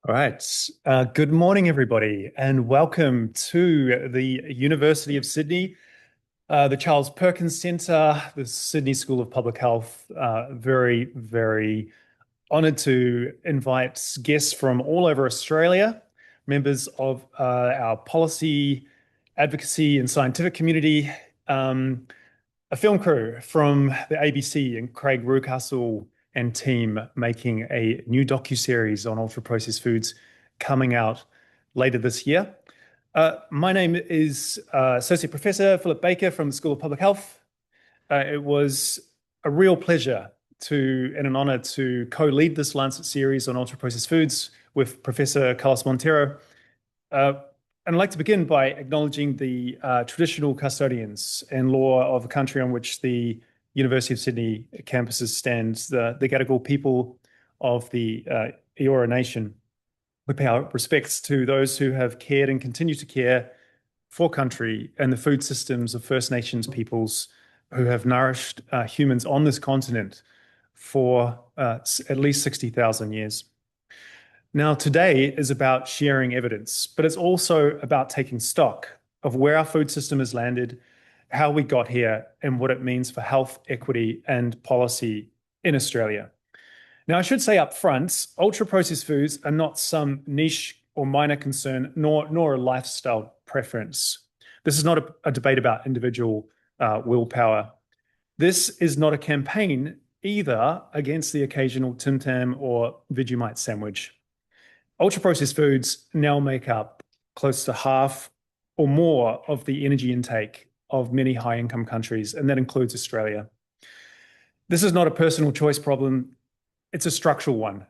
All right. Good morning, everybody, and welcome to the University of Sydney, the Charles Perkins Centre, the Sydney School of Public Health. Very, very honoured to invite guests from all over Australia, members of our policy, advocacy, and scientific community, a film crew from the ABC, and Craig Rucastle and team making a new docuseries on ultra-processed foods coming out later this year. My name is Associate Professor Philip Baker from the School of Public Health. It was a real pleasure and an honor to co-lead this Lancet series on ultra-processed foods with Professor Carlos Montero. And I'd like to begin by acknowledging the traditional custodians and law of the country on which the University of Sydney campuses stand, the Gadigal people of the Eora Nation. We pay our respects to those who have cared and continue to care for country and the food systems of First Nations peoples who have nourished humans on this continent for at least 60,000 years. Now, today is about sharing evidence, but it's also about taking stock of where our food system has landed, how we got here, and what it means for health, equity, and policy in Australia. Now, I should say up front, ultra-processed foods are not some niche or minor concern, nor a lifestyle preference. This is not a debate about individual willpower. This is not a campaign either against the occasional Tim Tam or Vegemite sandwich. Ultra-processed foods now make up close to half or more of the energy intake of many high-income countries, and that includes Australia. This is not a personal choice problem. It's a structural one,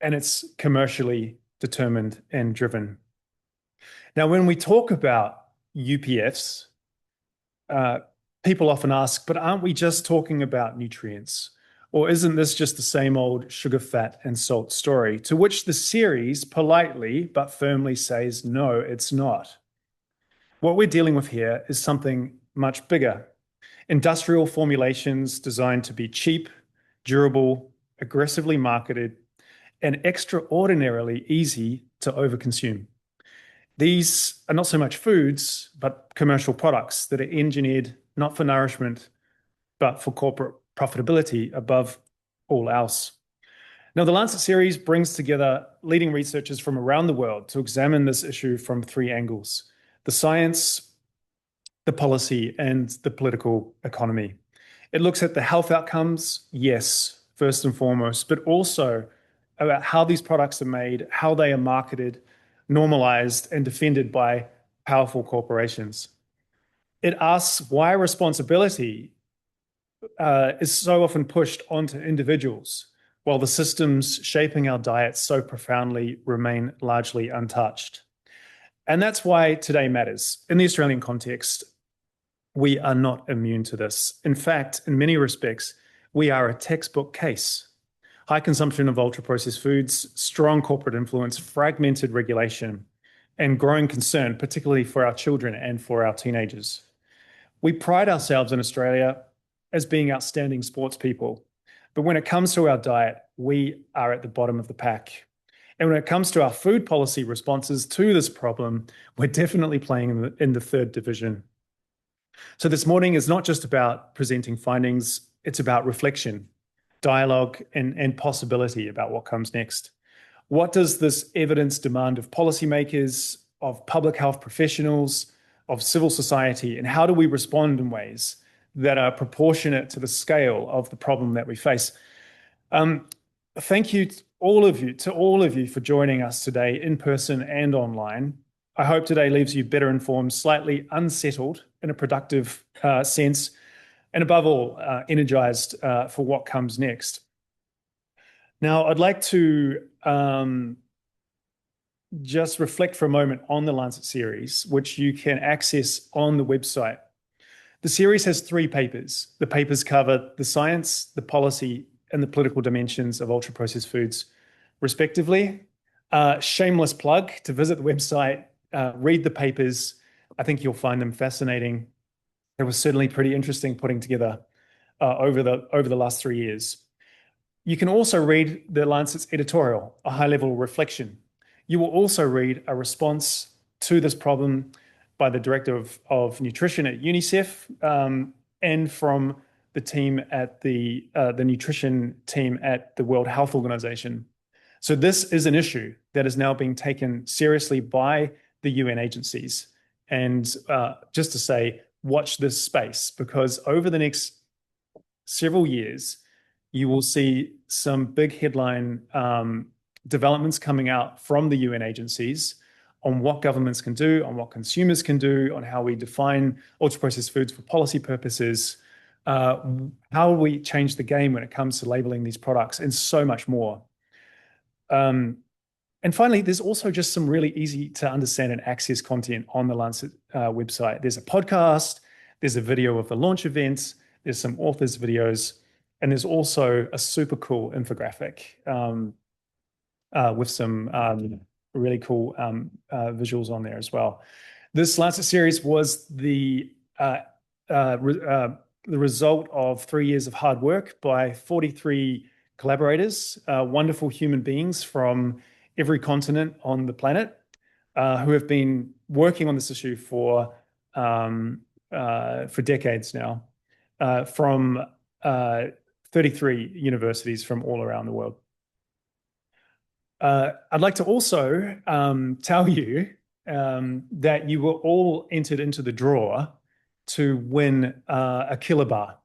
and it's commercially determined and driven. Now, when we talk about UPFs, people often ask, but aren't we just talking about nutrients? Or isn't this just the same old sugar, fat, and salt story? To which the series politely but firmly says, no, it's not. What we're dealing with here is something much bigger. Industrial formulations designed to be cheap, durable, aggressively marketed, and extraordinarily easy to overconsume. These are not so much foods, but commercial products that are engineered not for nourishment, but for corporate profitability above all else. Now, the Lancet series brings together leading researchers from around the world to examine this issue from three angles: the science, the policy, and the political economy. It looks at the health outcomes, yes, first and foremost, but also about how these products are made, how they are marketed, normalized, and defended by powerful corporations. It asks why responsibility is so often pushed onto individuals, while the systems shaping our diets so profoundly remain largely untouched. And that's why today matters. In the Australian context, we are not immune to this. In fact, in many respects, we are a textbook case. High consumption of ultra-processed foods, strong corporate influence, fragmented regulation, and growing concern, particularly for our children and for our teenagers. We pride ourselves in Australia as being outstanding sports people. But when it comes to our diet, we are at the bottom of the pack. And when it comes to our food policy responses to this problem, we're definitely playing in the third division. So this morning is not just about presenting findings, it's about reflection, dialogue, and possibility about what comes next. What does this evidence demand of policymakers, of public health professionals, of civil society, and how do we respond in ways that are proportionate to the scale of the problem that we face? Thank you to all of you for joining us today in person and online. I hope today leaves you better informed, slightly unsettled in a productive sense, and above all, energized for what comes next. Now, I'd like to just reflect for a moment on the Lancet series, which you can access on the website. The series has 3 papers. The papers cover the science, the policy, and the political dimensions of ultra-processed foods, respectively. Shameless plug to visit the website, read the papers. I think you'll find them fascinating. It was certainly pretty interesting putting together over the last 3 years. You can also read the Lancet's editorial, a high-level reflection. You will also read a response to this problem by the Director of Nutrition at UNICEF and from the team at the nutrition team at the World Health Organization. So this is an issue that is now being taken seriously by the UN agencies. And just to say, watch this space, because over the next several years, you will see some big headline developments coming out from the UN agencies on what governments can do, on what consumers can do, on how we define ultra-processed foods for policy purposes, how we change the game when it comes to labeling these products, and so much more. And finally, there's also just some really easy to understand and access content on the Lancet website. There's a podcast, there's a video of the launch event, there's some authors' videos, and there's also a super cool infographic with some really cool visuals on there as well. This Lancet series was the result of 3 years of hard work by 43 collaborators, wonderful human beings from every continent on the planet who have been working on this issue for decades now, from 33 universities from all around the world. I'd like to also tell you that you were all entered into the draw to win a killer bar.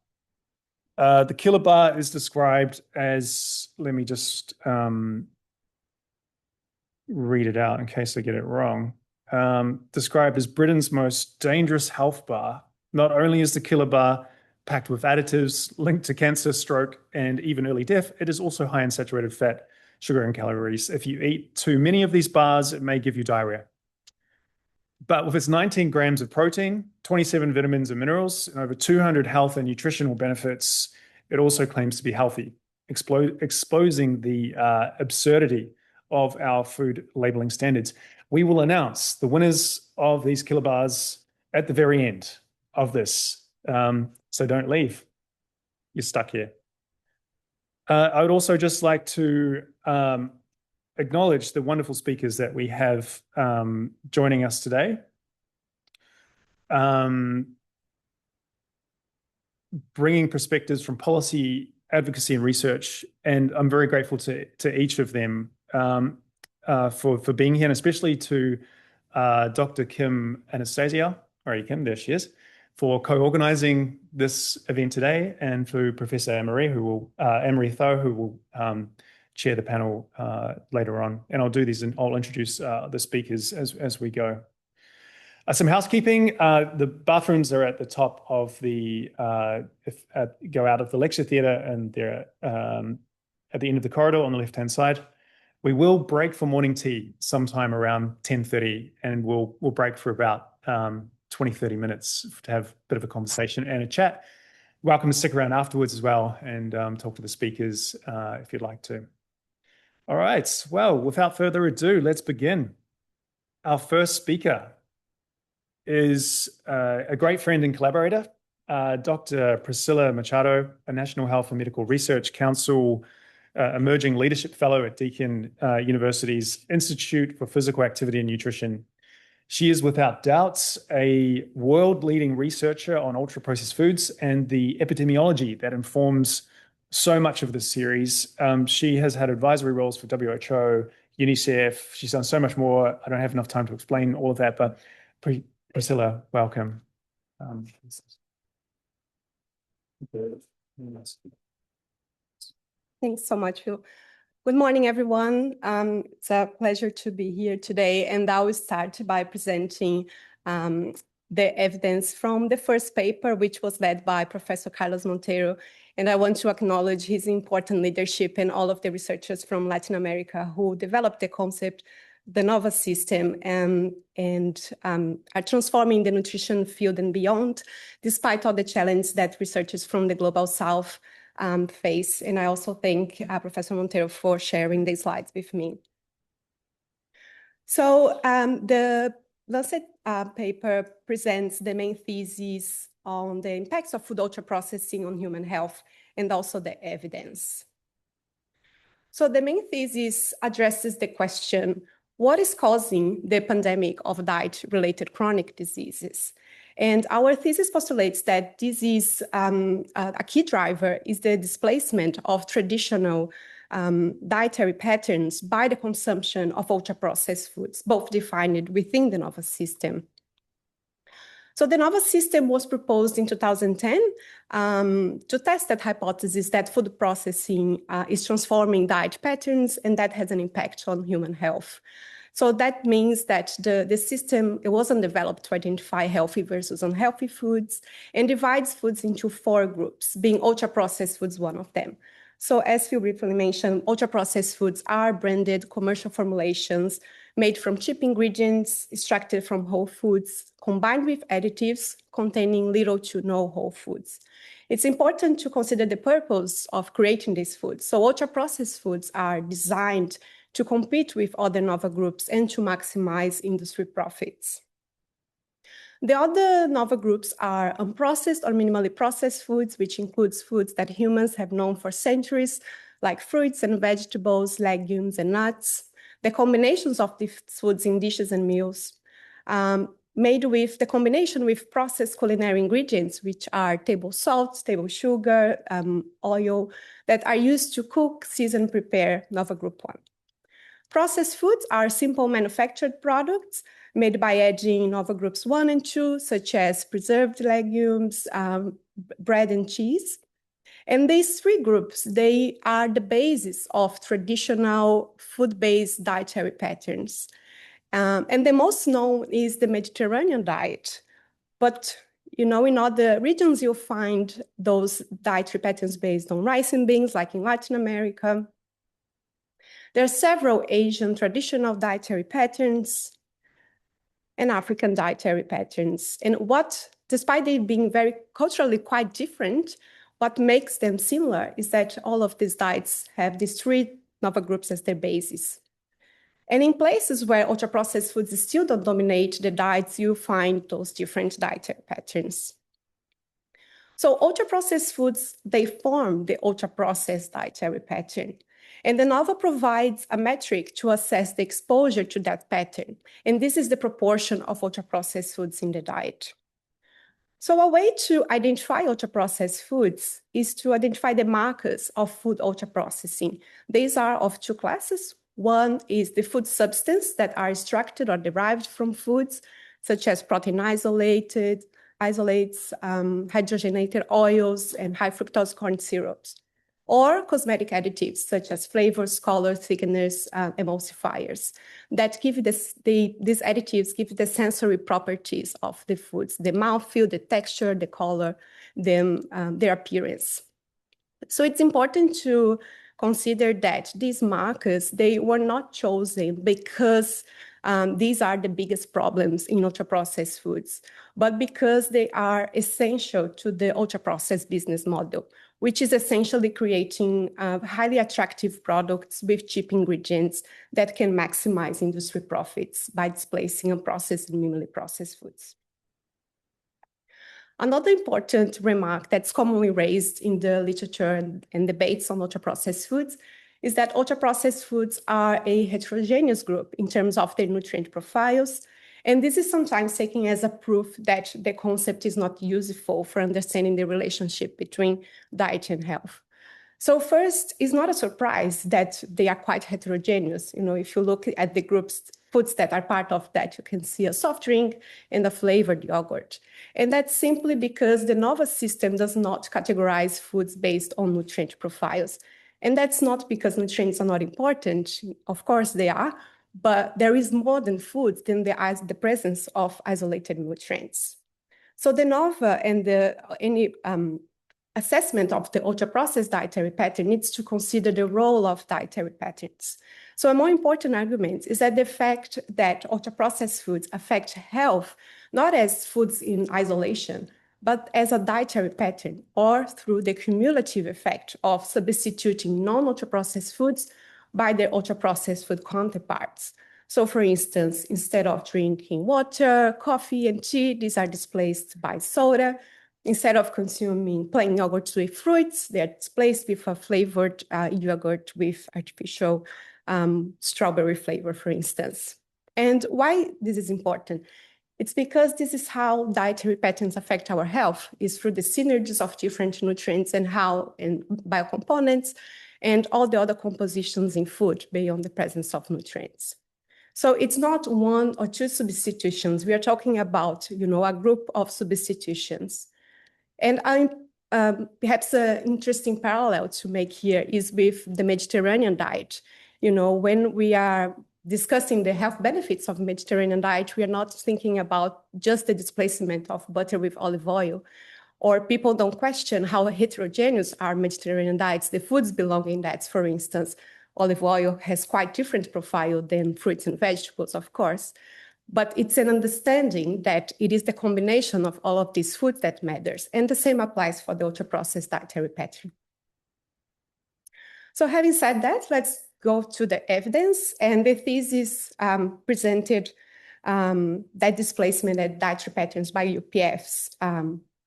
The killer bar is described as, let me just read it out in case I get it wrong. Described as Britain's most dangerous health bar. Not only is the killer bar packed with additives linked to cancer, stroke, and even early death, it is also high in saturated fat, sugar, and calories. If you eat too many of these bars, it may give you diarrhea. But with its 19 grams of protein, 27 vitamins and minerals, and over 200 health and nutritional benefits, it also claims to be healthy, exposing the absurdity of our food labeling standards. We will announce the winners of these killer bars at the very end of this. So don't leave. You're stuck here. I would also just like to acknowledge the wonderful speakers that we have joining us today. Bringing perspectives from policy, advocacy, and research. And I'm very grateful to each of them for being here, and especially to Dr. Kim Anastasia, or Kim, there she is, for co-organizing this event today, and for Professor Anne-Marie Tho, who will chair the panel later on. And I'll do these and I'll introduce the speakers as we go. Some housekeeping. The bathrooms are at the top of the, go out of the lecture theatre, and they're at the end of the corridor on the left-hand side. We will break for morning tea sometime around 10:30, and we'll break for about 20-30 minutes to have a bit of a conversation and a chat. Welcome to stick around afterwards as well and talk to the speakers if you'd like to. All right, well, without further ado, let's begin. Our first speaker is a great friend and collaborator, Dr. Priscilla Machado, a National Health and Medical Research Council Emerging Leadership Fellow at Deakin University's Institute for Physical Activity and Nutrition. She is without doubt a world-leading researcher on ultra-processed foods and the epidemiology that informs so much of this series. She has had advisory roles for WHO, UNICEF. She's done so much more. I don't have enough time to explain all of that, but Priscilla, welcome. Thanks so much, Phil. Good morning, everyone. It's a pleasure to be here today, and I will start by presenting the evidence from the first paper, which was led by Professor Carlos Monteiro. And I want to acknowledge his important leadership and all of the researchers from Latin America who developed the concept, the NOVA system, and are transforming the nutrition field and beyond, despite all the challenges that researchers from the Global South face. And I also thank Professor Monteiro for sharing the slides with me. So the Lancet paper presents the main thesis on the impacts of food ultra-processing on human health and also the evidence. So the main thesis addresses the question, what is causing the pandemic of diet-related chronic diseases? And our thesis postulates that this is a key driver is the displacement of traditional dietary patterns by the consumption of ultra-processed foods, both defined within the NOVA system. So the NOVA system was proposed in 2010 to test that hypothesis that food processing is transforming diet patterns and that has an impact on human health. So that means that the system, it wasn't developed to identify healthy versus unhealthy foods and divides foods into 4 groups, being ultra-processed foods one of them. So as Phil briefly mentioned, ultra-processed foods are branded commercial formulations made from cheap ingredients, extracted from whole foods, combined with additives containing little to no whole foods. It's important to consider the purpose of creating these foods. So ultra-processed foods are designed to compete with other NOVA groups and to maximize industry profits. The other NOVA groups are unprocessed or minimally processed foods, which includes foods that humans have known for centuries, like fruits and vegetables, legumes and nuts. The combinations of these foods in dishes and meals, made with the combination with processed culinary ingredients, which are table salt, table sugar, oil, that are used to cook, season, prepare NOVA Group 1. Processed foods are simple manufactured products made by adding NOVA groups 1 and 2, such as preserved legumes, bread and cheese. And these 3 groups, they are the basis of traditional food-based dietary patterns. And the most known is the Mediterranean diet. But in other regions, you'll find those dietary patterns based on rice and beans, like in Latin America. There are several Asian traditional dietary patterns and African dietary patterns. And despite they being very culturally quite different, what makes them similar is that all of these diets have these 3 NOVA groups as their basis. And in places where ultra-processed foods still don't dominate the diets, you find those different dietary patterns. So ultra-processed foods, they form the ultra-processed dietary pattern. And the NOVA provides a metric to assess the exposure to that pattern. And this is the proportion of ultra-processed foods in the diet. So a way to identify ultra-processed foods is to identify the markers of food ultra-processing. These are of 2 classes. One is the food substance that are extracted or derived from foods, such as protein isolates, hydrogenated oils, and high fructose corn syrups, or cosmetic additives such as flavors, color, thickeners, emulsifiers that give these additives give the sensory properties of the foods, the mouthfeel, the texture, the color, their appearance. So it's important to consider that these markers, they were not chosen because these are the biggest problems in ultra-processed foods, but because they are essential to the ultra-processed business model, which is essentially creating highly attractive products with cheap ingredients that can maximize industry profits by displacing unprocessed and minimally processed foods. Another important remark that's commonly raised in the literature and debates on ultra-processed foods is that ultra-processed foods are a heterogeneous group in terms of their nutrient profiles. And this is sometimes taken as a proof that the concept is not useful for understanding the relationship between diet and health. So first, it's not a surprise that they are quite heterogeneous. If you look at the groups, foods that are part of that, you can see a soft drink and a flavored yogurt. And that's simply because the NOVA system does not categorize foods based on nutrient profiles. And that's not because nutrients are not important. Of course they are, but there is more than food than the presence of isolated nutrients. So the NOVA and any assessment of the ultra-processed dietary pattern needs to consider the role of dietary patterns. So a more important argument is that the fact that ultra-processed foods affect health, not as foods in isolation, but as a dietary pattern, or through the cumulative effect of substituting non-ultra-processed foods by their ultra-processed food counterparts. So for instance, instead of drinking water, coffee, and tea, these are displaced by soda. Instead of consuming plain yogurts with fruits, they're displaced with a flavored yogurt with artificial strawberry flavor, for instance. And why this is important? It's because this is how dietary patterns affect our health, is through the synergies of different nutrients and biocomponents and all the other compositions in food beyond the presence of nutrients. So it's not one or two substitutions. We are talking about, a group of substitutions. And perhaps an interesting parallel to make here is with the Mediterranean diet. When we are discussing the health benefits of Mediterranean diet, we are not thinking about just the displacement of butter with olive oil, or people don't question how heterogeneous are Mediterranean diets, the foods belonging in that. For instance, olive oil has quite different profile than fruits and vegetables, of course, but it's an understanding that it is the combination of all of these foods that matters, and the same applies for the ultra-processed dietary pattern. So having said that, let's go to the evidence, and the thesis presented that displacement and dietary patterns by UPFs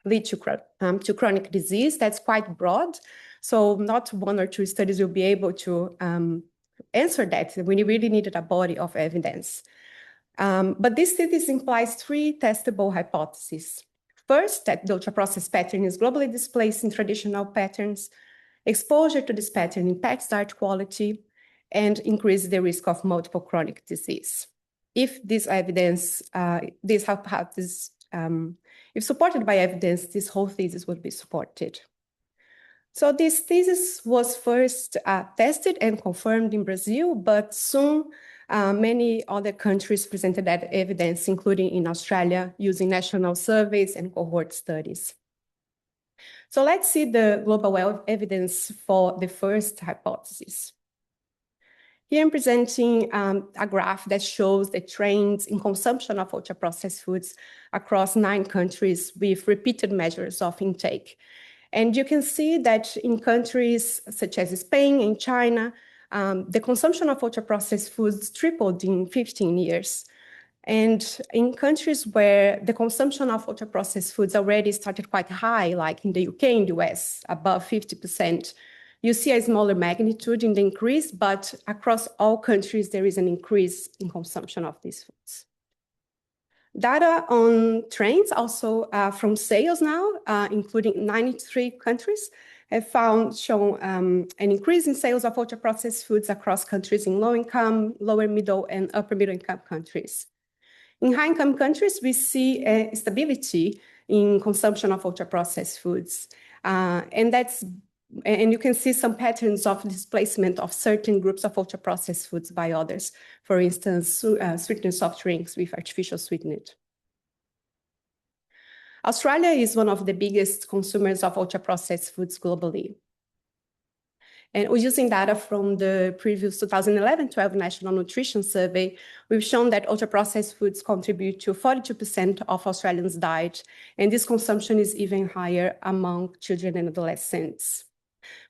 lead to chronic disease. That's quite broad. So not one or two studies will be able to answer that. We really needed a body of evidence. But this thesis implies three testable hypotheses. First, that the ultra-processed pattern is globally displaced in traditional patterns. Exposure to this pattern impacts diet quality and increases the risk of multiple chronic disease. If this evidence, this hypothesis, if supported by evidence, this whole thesis would be supported. So this thesis was first tested and confirmed in Brazil, but soon many other countries presented that evidence, including in Australia, using national surveys and cohort studies. So let's see the global evidence for the first hypothesis. Here I'm presenting a graph that shows the trends in consumption of ultra-processed foods across 9 countries with repeated measures of intake. And you can see that in countries such as Spain and China, the consumption of ultra-processed foods tripled in 15 years. And in countries where the consumption of ultra-processed foods already started quite high, like in the UK and US, above 50%, you see a smaller magnitude in the increase, but across all countries, there is an increase in consumption of these foods. Data on trends also from sales now, including 93 countries, have shown an increase in sales of ultra-processed foods across countries in low-income, lower middle, and upper middle-income countries. In high-income countries, we see stability in consumption of ultra-processed foods. And you can see some patterns of displacement of certain groups of ultra-processed foods by others. For instance, sweetened soft drinks with artificial sweetener. Australia is one of the biggest consumers of ultra-processed foods globally. And we're using data from the previous 2011-12 National Nutrition Survey. We've shown that ultra-processed foods contribute to 42% of Australians' diet, and this consumption is even higher among children and adolescents.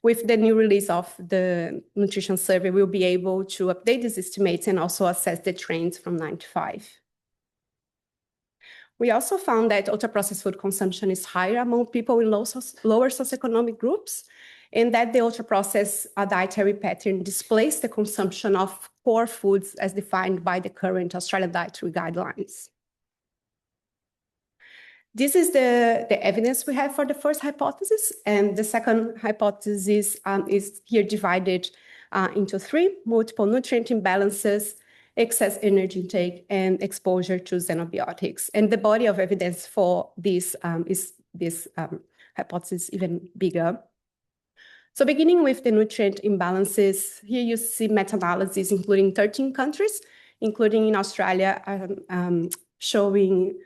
With the new release of the nutrition survey, we'll be able to update these estimates and also assess the trends from 95. We also found that ultra-processed food consumption is higher among people in lower socioeconomic groups, and that the ultra-processed dietary pattern displaced the consumption of core foods as defined by the current Australian dietary guidelines. This is the evidence we have for the first hypothesis, and the second hypothesis is here divided into 3: multiple nutrient imbalances, excess energy intake, and exposure to xenobiotics. And the body of evidence for this hypothesis even bigger. So beginning with the nutrient imbalances, here you see meta-analysis including 13 countries, including in Australia, showing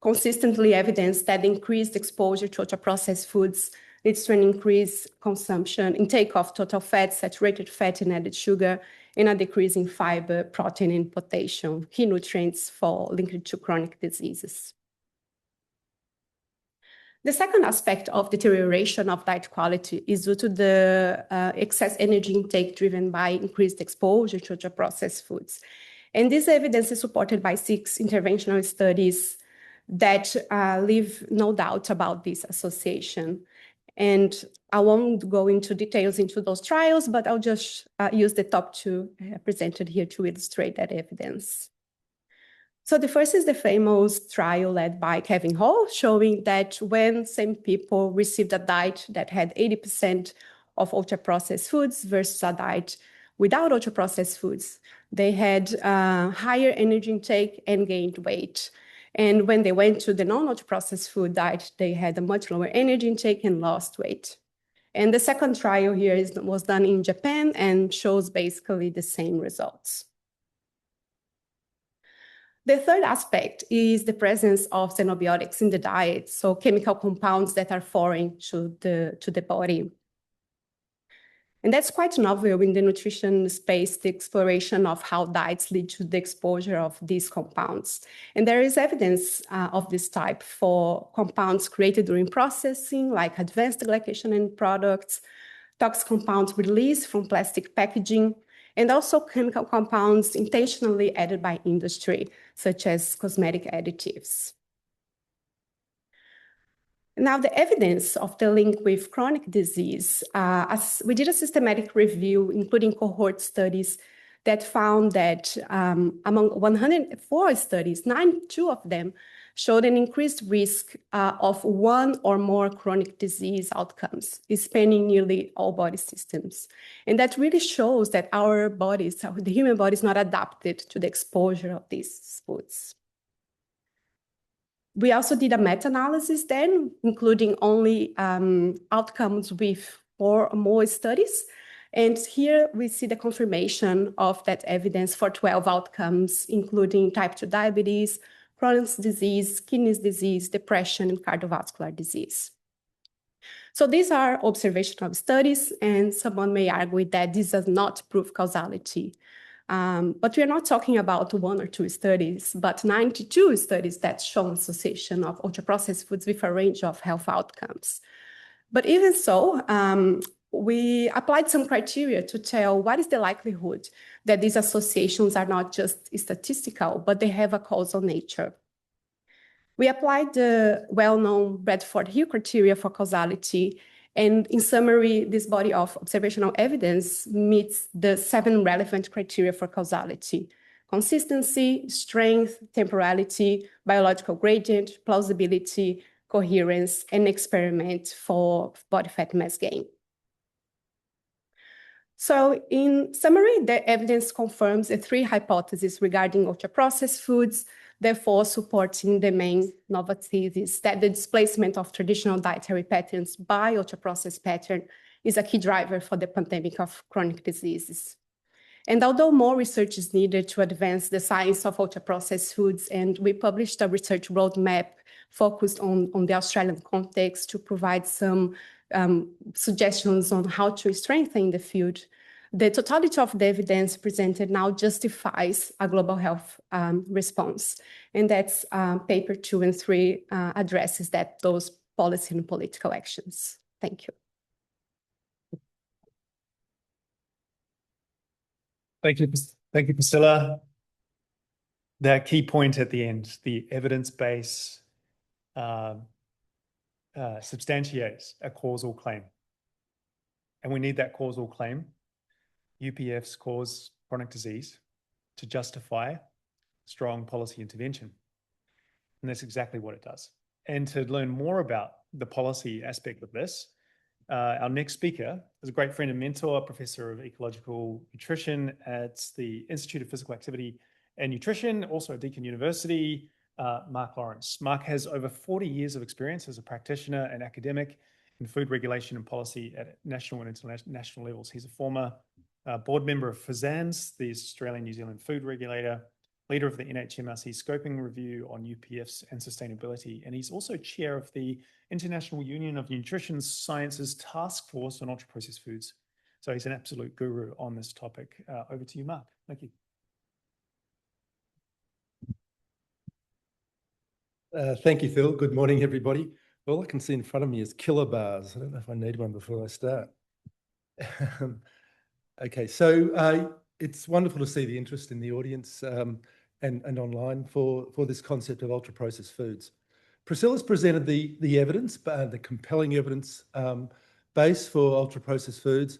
consistently evidenced that increased exposure to ultra-processed foods leads to an increased consumption, intake of total fat, saturated fat, and added sugar, and a decrease in fiber, protein, and potassium, key nutrients linked to chronic diseases. The second aspect of deterioration of diet quality is due to the excess energy intake driven by increased exposure to ultra-processed foods. And this evidence is supported by 6 interventional studies that leave no doubt about this association. And I won't go into details into those trials, but I'll just use the top 2 presented here to illustrate that evidence. So the first is the famous trial led by Kevin Hall, showing that when same people received a diet that had 80% of ultra-processed foods versus a diet without ultra-processed foods, they had higher energy intake and gained weight. And when they went to the non-ultra-processed food diet, they had a much lower energy intake and lost weight. And the second trial here was done in Japan and shows basically the same results. The third aspect is the presence of xenobiotics in the diet, so chemical compounds that are foreign to the body. And that's quite novel in the nutrition space, the exploration of how diets lead to the exposure of these compounds. And there is evidence of this type for compounds created during processing, like advanced glycation end products, toxic compounds released from plastic packaging, and also chemical compounds intentionally added by industry, such as cosmetic additives. Now, the evidence of the link with chronic disease, as we did a systematic review, including cohort studies, that found that among 104 studies, 92 of them showed an increased risk of 1 or more chronic disease outcomes, spanning nearly all body systems. And that really shows that our bodies, the human body, is not adapted to the exposure of these foods. We also did a meta-analysis then, including only outcomes with 4 or more studies. And here we see the confirmation of that evidence for 12 outcomes, including type 2 diabetes, Crohn's disease, kidney disease, depression, and cardiovascular disease. So these are observational studies, and someone may argue that this does not prove causality. But we are not talking about 1 or 2 studies, but 92 studies that show association of ultra-processed foods with a range of health outcomes. But even so, we applied some criteria to tell what is the likelihood that these associations are not just statistical, but they have a causal nature. We applied the well-known Bradford-Hill criteria for causality, and in summary, this body of observational evidence meets the 7 relevant criteria for causality: consistency, strength, temporality, biological gradient, plausibility, coherence, and experiment for body fat mass gain. So in summary, the evidence confirms the 3 hypotheses regarding ultra-processed foods, therefore supporting the main novel thesis that the displacement of traditional dietary patterns by ultra-processed pattern is a key driver for the pandemic of chronic diseases. And although more research is needed to advance the science of ultra-processed foods, and we published a research roadmap focused on the Australian context to provide some suggestions on how to strengthen the field, the totality of the evidence presented now justifies a global health response. And that's paper 2 and 3 addresses those policy and political actions. Thank you. Thank you, Priscilla. That key point at the end, the evidence base substantiates a causal claim. And we need that causal claim, UPFs cause chronic disease, to justify strong policy intervention. And that's exactly what it does. And to learn more about the policy aspect of this, our next speaker is a great friend and mentor, professor of ecological nutrition at the Institute of Physical Activity and Nutrition, also at Deakin University, Mark Lawrence. Mark has over 40 years of experience as a practitioner and academic in food regulation and policy at national and international levels. He's a former board member of FSANZ, the Australian New Zealand food regulator, leader of the NHMRC Scoping Review on UPFs and Sustainability, and he's also chair of the International Union of Nutrition Sciences Task Force on Ultra-Processed Foods. So he's an absolute guru on this topic. Over to you, Mark. Thank you. Thank you, Phil. Good morning, everybody. All I can see in front of me is kilobars. I don't know if I need one before I start. Okay, so it's wonderful to see the interest in the audience and online for this concept of ultra-processed foods. Priscilla's presented the evidence, the compelling evidence base for ultra-processed foods.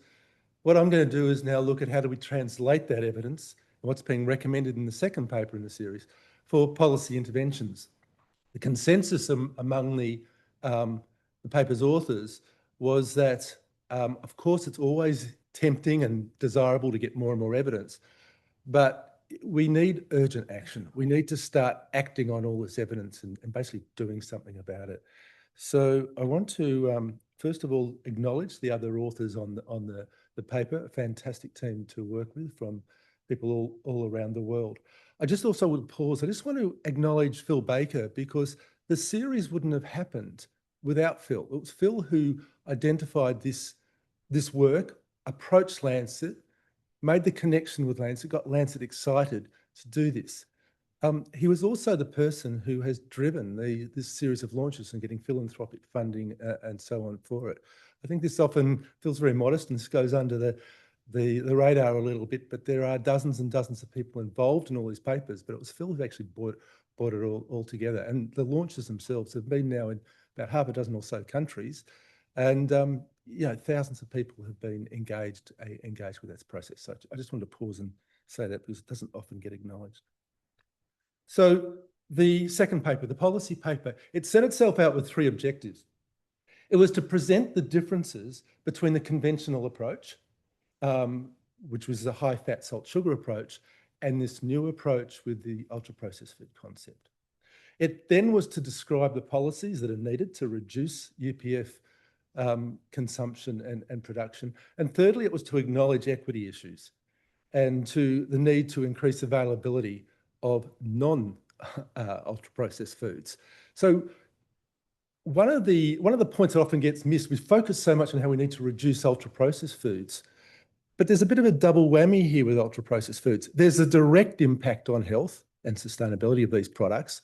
What I'm going to do is now look at how do we translate that evidence and what's being recommended in the second paper in the series for policy interventions. The consensus among the paper's authors was that, of course, it's always tempting and desirable to get more and more evidence, but we need urgent action. We need to start acting on all this evidence and basically doing something about it. So I want to, first of all, acknowledge the other authors on the paper, a fantastic team to work with from people all around the world. I just also would pause. I just want to acknowledge Phil Baker because the series wouldn't have happened without Phil. It was Phil who identified this work, approached Lancet, made the connection with Lancet, got Lancet excited to do this. He was also the person who has driven this series of launches and getting philanthropic funding and so on for it. I think this often feels very modest and this goes under the radar a little bit, but there are dozens and dozens of people involved in all these papers, but it was Phil who actually brought it all together. And the launches themselves have been now in about half a dozen or so countries. And thousands of people have been engaged with that process. So I just wanted to pause and say that because it doesn't often get acknowledged. So the second paper, the policy paper, it set itself out with three objectives. It was to present the differences between the conventional approach, which was a high fat, salt, sugar approach, and this new approach with the ultra-processed food concept. It then was to describe the policies that are needed to reduce UPF consumption and production. And thirdly, it was to acknowledge equity issues and to the need to increase availability of non-ultra-processed foods. So one of the points that often gets missed, we focus so much on how we need to reduce ultra-processed foods, but there's a bit of a double whammy here with ultra-processed foods. There's a direct impact on health and sustainability of these products,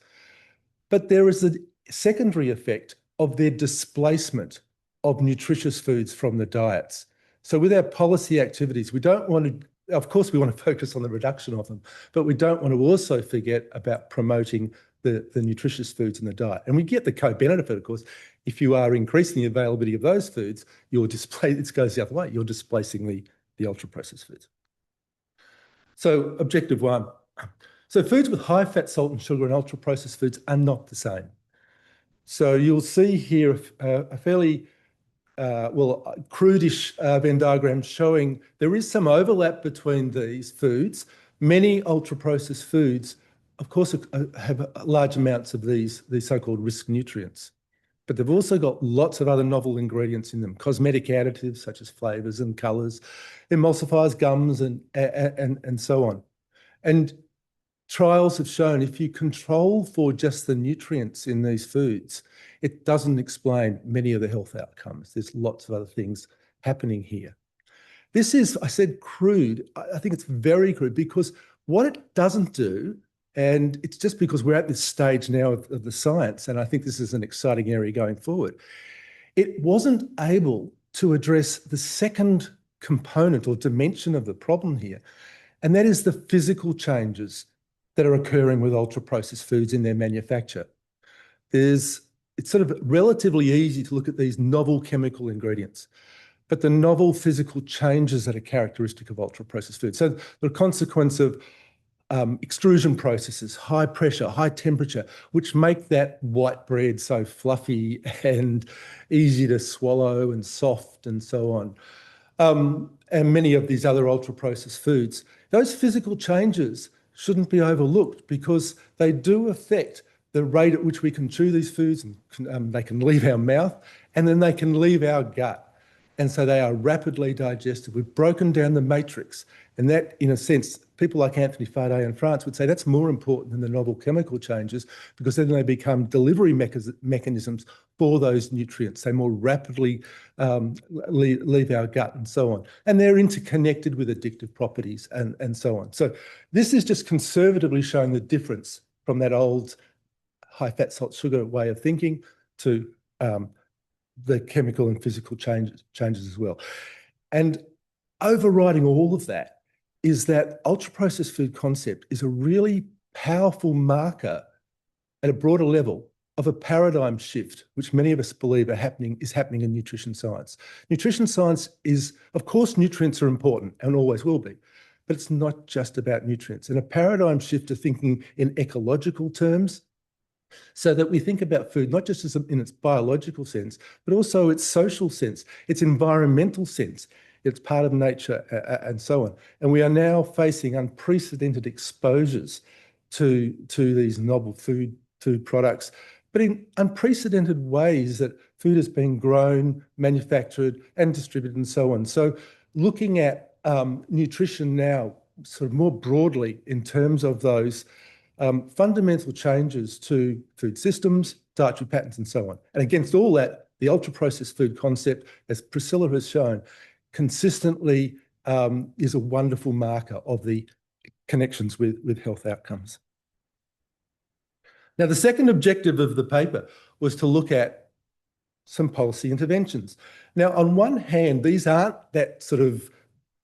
but there is a secondary effect of their displacement of nutritious foods from the diets. So with our policy activities, we don't want to, of course, we want to focus on the reduction of them, but we don't want to also forget about promoting the nutritious foods in the diet. And we get the co-benefit, of course. If you are increasing the availability of those foods, it goes the other way. You're displacing the ultra-processed foods. So objective one. So foods with high fat, salt and sugar and ultra-processed foods are not the same. So you'll see here a fairly crudish Venn diagram showing there is some overlap between these foods. Many ultra-processed foods, of course, have large amounts of these so-called risk nutrients, but they've also got lots of other novel ingredients in them, cosmetic additives such as flavors and colors, emulsifiers, gums, and so on. And trials have shown if you control for just the nutrients in these foods, it doesn't explain many of the health outcomes. There's lots of other things happening here. This is, I said, crude. I think it's very crude because what it doesn't do, and it's just because we're at this stage now of the science, and I think this is an exciting area going forward, it wasn't able to address the second component or dimension of the problem here, and that is the physical changes that are occurring with ultra-processed foods in their manufacture. It's sort of relatively easy to look at these novel chemical ingredients, but the novel physical changes that are characteristic of ultra-processed foods. So the consequence of extrusion processes, high pressure, high temperature, which make that white bread so fluffy and easy to swallow and soft and so on. And many of these other ultra-processed foods, those physical changes shouldn't be overlooked because they do affect the rate at which we can chew these foods, and they can leave our mouth and then they can leave our gut. And so they are rapidly digested. We've broken down the matrix, and that, in a sense, people like Anthony Fardet in France would say that's more important than the novel chemical changes, because then they become delivery mechanisms for those nutrients. They more rapidly leave our gut and so on. And they're interconnected with addictive properties and so on. So this is just conservatively showing the difference from that old high fat, salt, sugar way of thinking to the chemical and physical changes as well. And overriding all of that is that ultra-processed food concept is a really powerful marker at a broader level of a paradigm shift, which many of us believe is happening in nutrition science. Nutrition science is, of course, nutrients are important and always will be, but it's not just about nutrients. And a paradigm shift to thinking in ecological terms, so that we think about food not just in its biological sense, but also its social sense, its environmental sense, it's part of nature and so on. And we are now facing unprecedented exposures to these novel food products, but in unprecedented ways that food has been grown, manufactured and distributed and so on. So looking at nutrition now sort of more broadly in terms of those fundamental changes to food systems, dietary patterns and so on. And against all that, the ultra-processed food concept, as Priscilla has shown, consistently is a wonderful marker of the connections with health outcomes. Now, the second objective of the paper was to look at some policy interventions. Now, on one hand, these aren't that sort of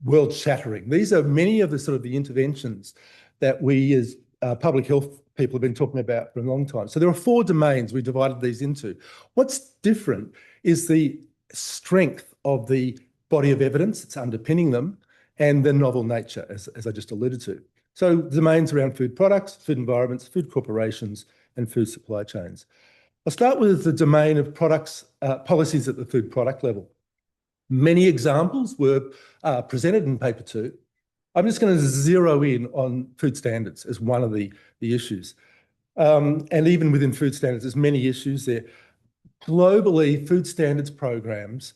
world-shattering. These are many of the sort of the interventions that we as public health people have been talking about for a long time. So there are 4 domains we divided these into. What's different is the strength of the body of evidence that's underpinning them and the novel nature, as I just alluded to. So domains around food products, food environments, food corporations, and food supply chains. I'll start with the domain of products, policies at the food product level. Many examples were presented in paper 2. I'm just going to zero in on food standards as one of the issues. And even within food standards, there's many issues there. Globally, food standards programs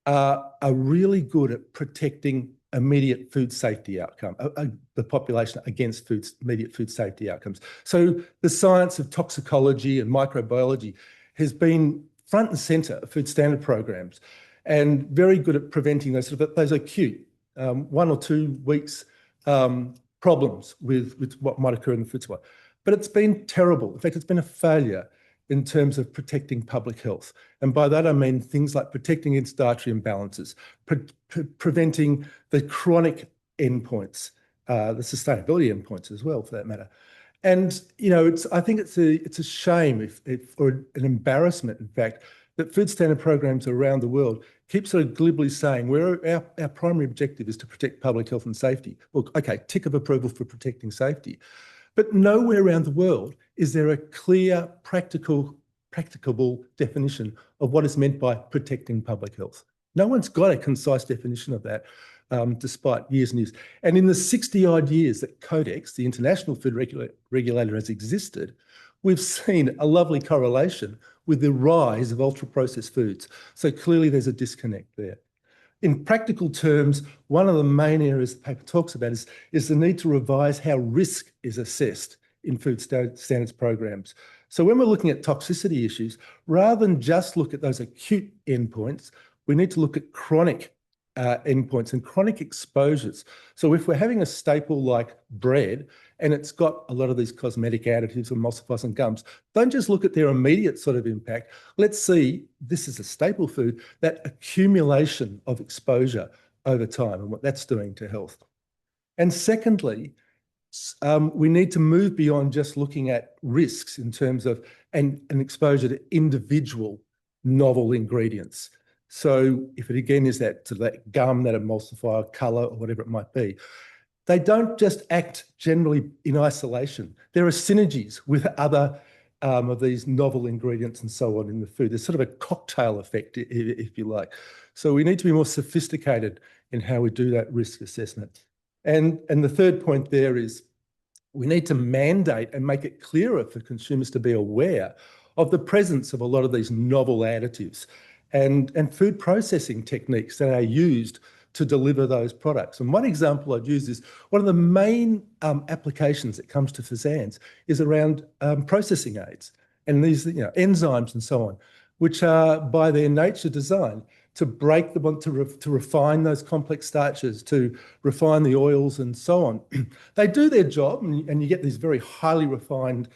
are really good at protecting immediate food safety outcome, the population against immediate food safety outcomes. So the science of toxicology and microbiology has been front and centre of food standard programs and very good at preventing those acute 1 or 2 weeks problems with what might occur in the food supply. But it's been terrible. In fact, it's been a failure in terms of protecting public health. And by that, I mean things like protecting against dietary imbalances, preventing the chronic endpoints, the sustainability endpoints as well, for that matter. And, you know, I think it's a shame or an embarrassment, in fact, that food standard programs around the world keep sort of glibly saying our primary objective is to protect public health and safety. Well, okay, tick of approval for protecting safety. But nowhere around the world is there a clear, practicable definition of what is meant by protecting public health. No one's got a concise definition of that, despite years and years. And in the 60-odd years that Codex, the international food regulator, has existed, we've seen a lovely correlation with the rise of ultra-processed foods. So clearly there's a disconnect there. In practical terms, one of the main areas the paper talks about is the need to revise how risk is assessed in food standards programs. So when we're looking at toxicity issues, rather than just look at those acute endpoints, we need to look at chronic endpoints and chronic exposures. So if we're having a staple like bread and it's got a lot of these cosmetic additives, emulsifiers and gums, don't just look at their immediate sort of impact. Let's see, this is a staple food, that accumulation of exposure over time and what that's doing to health. And secondly, we need to move beyond just looking at risks in terms of an exposure to individual novel ingredients. So if it again is that gum, that emulsifier, colour, or whatever it might be, they don't just act generally in isolation. There are synergies with other of these novel ingredients and so on in the food. There's sort of a cocktail effect, if you like. So we need to be more sophisticated in how we do that risk assessment. And the third point there is we need to mandate and make it clearer for consumers to be aware of the presence of a lot of these novel additives and food processing techniques that are used to deliver those products. And one example I'd use is one of the main applications that comes to FSANZ is around processing aids and these enzymes and so on, which are by their nature designed to break them, to refine those complex starches, to refine the oils and so on. They do their job, and you get these very highly refined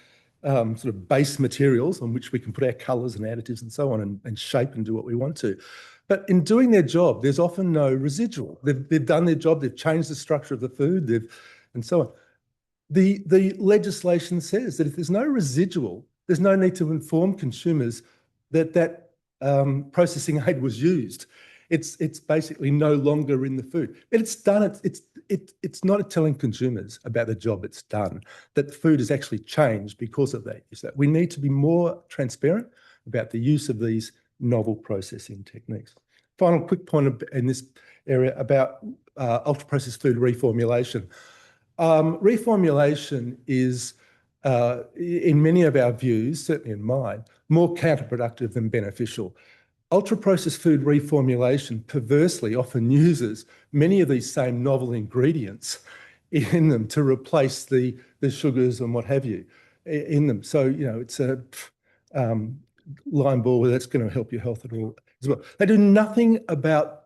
sort of base materials on which we can put our colours and additives and so on and shape and do what we want to. But in doing their job, there's often no residual. They've done their job, they've changed the structure of the food, and so on. The legislation says that if there's no residual, there's no need to inform consumers that processing aid was used. It's basically no longer in the food. But it's done. It's not telling consumers about the job it's done, that the food has actually changed because of that. Is that we need to be more transparent about the use of these novel processing techniques. Final quick point in this area about ultra-processed food reformulation. Reformulation is, in many of our views, certainly in mine, more counterproductive than beneficial. Ultra-processed food reformulation perversely often uses many of these same novel ingredients in them to replace the sugars and what have you in them. So, it's a line ball that's going to help your health at all as well. They do nothing about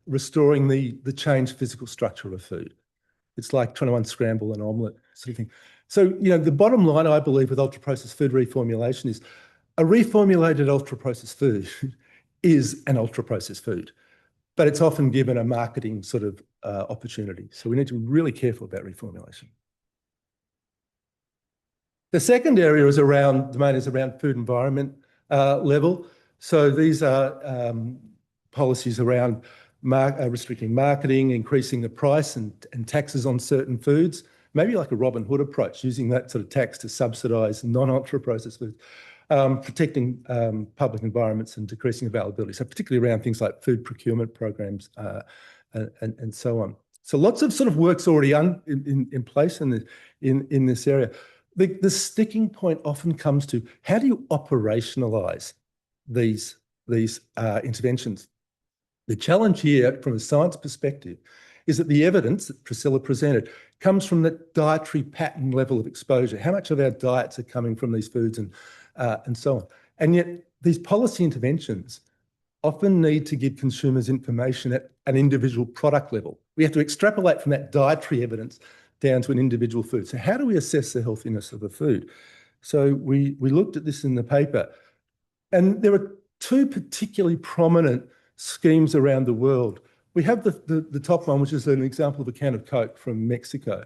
restoring the changed physical structure of food. It's like trying to unscramble an omelette sort of thing. So, the bottom line, I believe, with ultra-processed food reformulation is a reformulated ultra-processed food is an ultra-processed food, but it's often given a marketing sort of opportunity. So we need to be really careful about reformulation. The second area is around food environment level. So these are policies around restricting marketing, increasing the price and taxes on certain foods, maybe like a Robin Hood approach, using that sort of tax to subsidise non-ultra-processed foods, protecting public environments and decreasing availability. So particularly around things like food procurement programs and so on. So lots of sort of work's already in place in this area. The sticking point often comes to how do you operationalise these interventions? The challenge here from a science perspective is that the evidence that Priscilla presented comes from the dietary pattern level of exposure. How much of our diets are coming from these foods and so on. And yet these policy interventions often need to give consumers information at an individual product level. We have to extrapolate from that dietary evidence down to an individual food. So how do we assess the healthiness of the food? So we looked at this in the paper, and there are two particularly prominent schemes around the world. We have the top one, which is an example of a can of Coke from Mexico,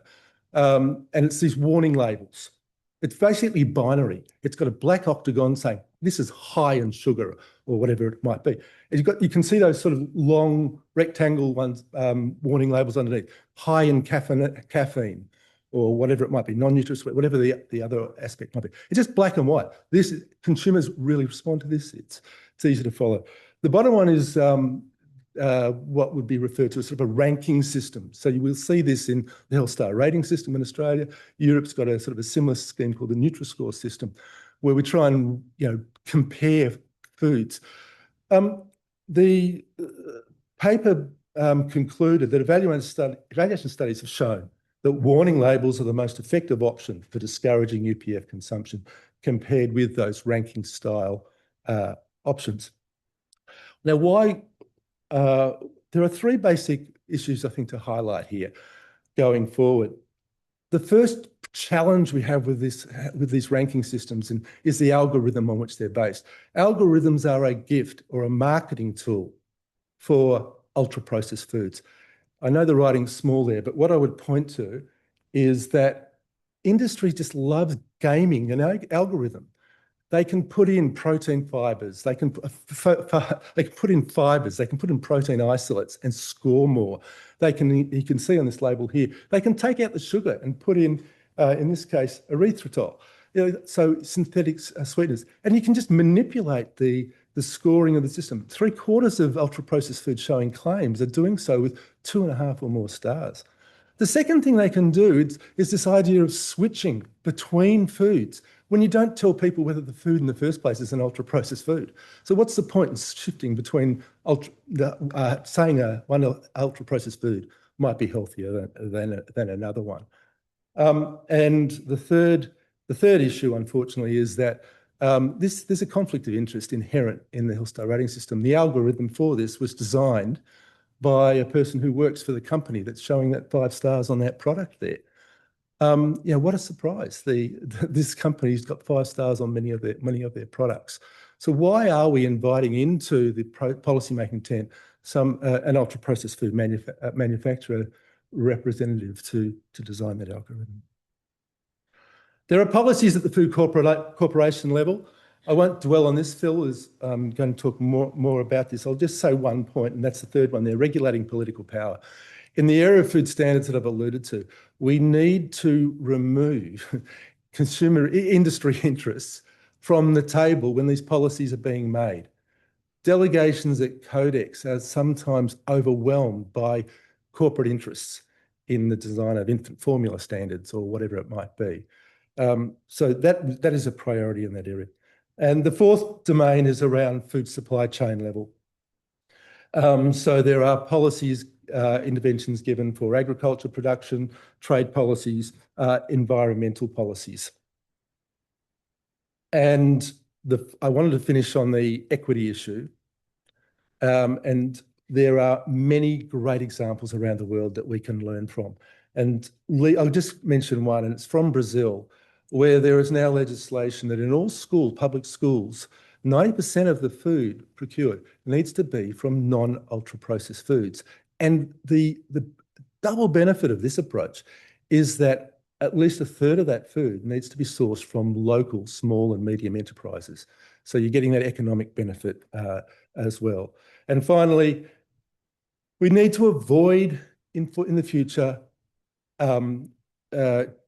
and it's these warning labels. It's basically binary. It's got a black octagon saying this is high in sugar or whatever it might be. And you can see those sort of long rectangle ones, warning labels underneath, high in caffeine or whatever it might be, non-nutritious, whatever the other aspect might be. It's just black and white. Consumers really respond to this. It's easy to follow. The bottom one is what would be referred to as sort of a ranking system. So you will see this in the Health Star rating system in Australia. Europe's got a sort of a similar scheme called the Nutri-Score system, where we try and compare foods. The paper concluded that evaluation studies have shown that warning labels are the most effective option for discouraging UPF consumption compared with those ranking style options. Now, why? There are three basic issues, I think, to highlight here going forward. The first challenge we have with these ranking systems is the algorithm on which they're based. Algorithms are a gift or a marketing tool for ultra-processed foods. I know the writing's small there, but what I would point to is that industry just loves gaming an algorithm. They can put in protein fibres, they can put in fibres, they can put in protein isolates and score more. You can see on this label here, they can take out the sugar and put in this case, erythritol. So synthetic sweeteners. And you can just manipulate the scoring of the system. 3/4 of ultra-processed food showing claims are doing so with 2.5 or more stars. The second thing they can do is this idea of switching between foods when you don't tell people whether the food in the first place is an ultra-processed food. So what's the point in shifting between saying one ultra-processed food might be healthier than another one? And the third issue, unfortunately, is that there's a conflict of interest inherent in the health star rating system. The algorithm for this was designed by a person who works for the company that's showing that 5 stars on that product there. What a surprise! This company's got 5 stars on many of their products. So why are we inviting into the policymaking tent an ultra processed food manufacturer representative to design that algorithm? There are policies at the food corporation level. I won't dwell on this. Phil is going to talk more about this. I'll just say one point, and that's the third one. They're regulating political power. In the area of food standards that I've alluded to, we need to remove consumer industry interests from the table when these policies are being made. Delegations at Codex are sometimes overwhelmed by corporate interests in the design of infant formula standards or whatever it might be. So that is a priority in that area. And the fourth domain is around food supply chain level. So there are policies, interventions given for agriculture production, trade policies, environmental policies. And I wanted to finish on the equity issue. And there are many great examples around the world that we can learn from. And I'll just mention one, and it's from Brazil, where there is now legislation that in all public schools, 90% of the food procured needs to be from non-ultra processed foods. And the double benefit of this approach is that at least a third of that food needs to be sourced from local small and medium enterprises. So you're getting that economic benefit as well. And finally, we need to avoid in the future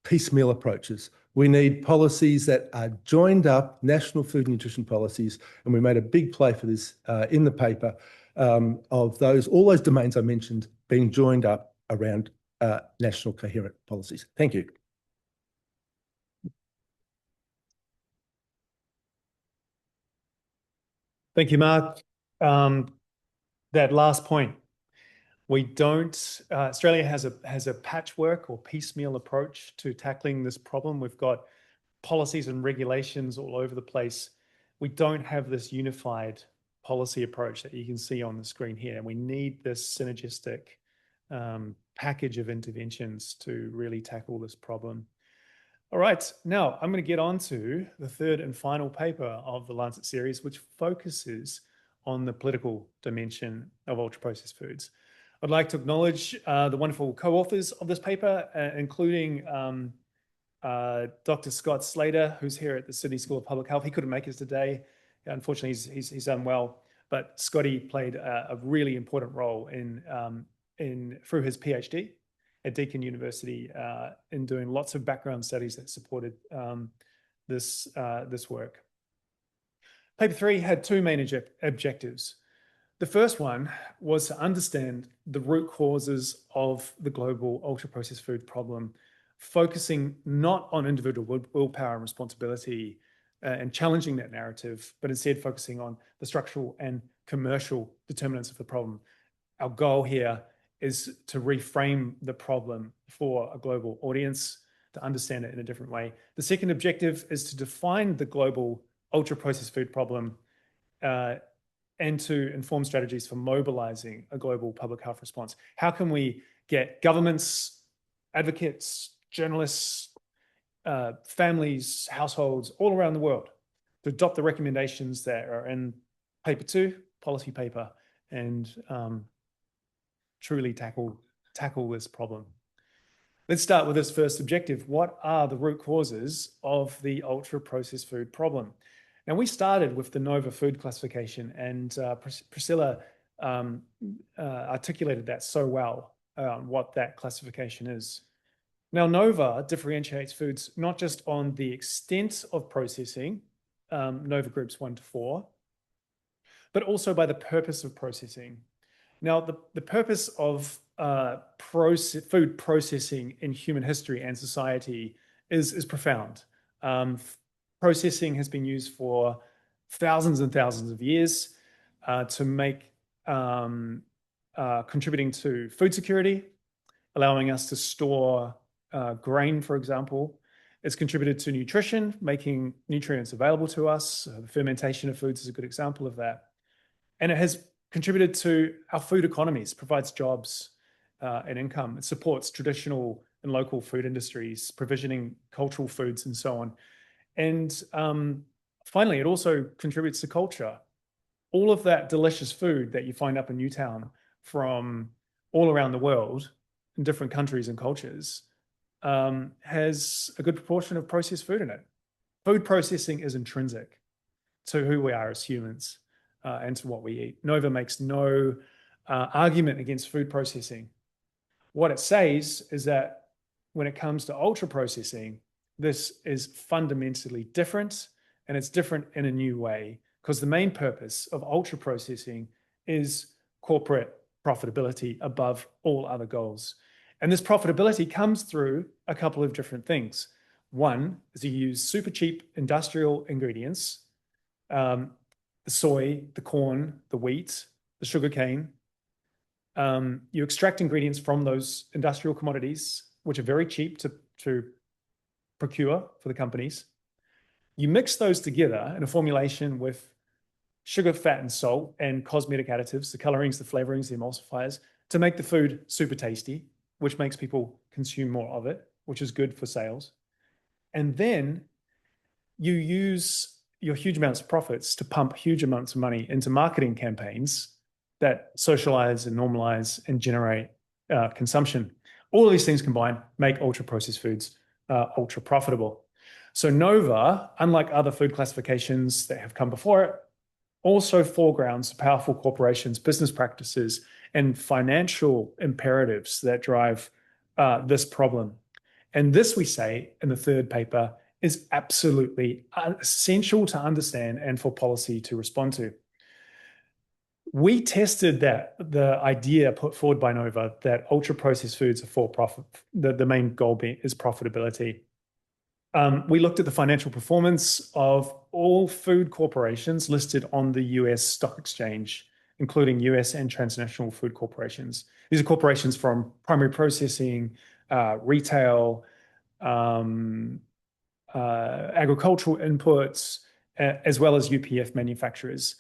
piecemeal approaches. We need policies that are joined up, national food and nutrition policies, and we made a big play for this in the paper of all those domains I mentioned being joined up around national coherent policies. Thank you. Thank you, Mark. That last point, we don't. Australia has a patchwork or piecemeal approach to tackling this problem. We've got policies and regulations all over the place. We don't have this unified policy approach that you can see on the screen here. And we need this synergistic package of interventions to really tackle this problem. All right, now I'm going to get on to the third and final paper of the Lancet series, which focuses on the political dimension of ultra-processed foods. I'd like to acknowledge the wonderful co-authors of this paper, including Dr. Scott Slater, who's here at the Sydney School of Public Health. He couldn't make it today. Unfortunately, he's unwell, but Scotty played a really important role through his PhD at Deakin University in doing lots of background studies that supported this work. Paper 3 had two main objectives. The first one was to understand the root causes of the global ultra-processed food problem, focusing not on individual willpower and responsibility and challenging that narrative, but instead focusing on the structural and commercial determinants of the problem. Our goal here is to reframe the problem for a global audience, to understand it in a different way. The second objective is to define the global ultra-processed food problem and to inform strategies for mobilizing a global public health response. How can we get governments, advocates, journalists, families, households all around the world to adopt the recommendations that are in paper 2, policy paper, and truly tackle this problem? Let's start with this first objective. What are the root causes of the ultra-processed food problem? Now, we started with the NOVA food classification, and Priscilla articulated that so well, what that classification is. Now, NOVA differentiates foods not just on the extent of processing, NOVA groups 1 to 4, but also by the purpose of processing. Now, the purpose of food processing in human history and society is profound. Processing has been used for thousands and thousands of years to make contributing to food security, allowing us to store grain, for example. It's contributed to nutrition, making nutrients available to us. The fermentation of foods is a good example of that. And it has contributed to our food economies, provides jobs and income. It supports traditional and local food industries, provisioning cultural foods and so on. And finally, it also contributes to culture. All of that delicious food that you find up in Newtown from all around the world in different countries and cultures has a good proportion of processed food in it. Food processing is intrinsic to who we are as humans and to what we eat. Nova makes no argument against food processing. What it says is that when it comes to ultra processing, this is fundamentally different, and it's different in a new way, because the main purpose of ultra processing is corporate profitability above all other goals. And this profitability comes through a couple of different things. One is you use super cheap industrial ingredients, the soy, the corn, the wheat, the sugarcane. You extract ingredients from those industrial commodities, which are very cheap to procure for the companies. You mix those together in a formulation with sugar, fat, and salt, and cosmetic additives, the colorings, the flavorings, the emulsifiers, to make the food super tasty, which makes people consume more of it, which is good for sales. And then you use your huge amounts of profits to pump huge amounts of money into marketing campaigns that socialize and normalize and generate consumption. All of these things combined make ultra-processed foods ultra profitable. So Nova, unlike other food classifications that have come before it, also foregrounds powerful corporations, business practices, and financial imperatives that drive this problem. And this, we say in the third paper, is absolutely essential to understand and for policy to respond to. We tested that the idea put forward by Nova that ultra-processed foods are for profit, the main goal is profitability. We looked at the financial performance of all food corporations listed on the US stock exchange, including US and transnational food corporations. These are corporations from primary processing, retail, agricultural inputs, as well as UPF manufacturers.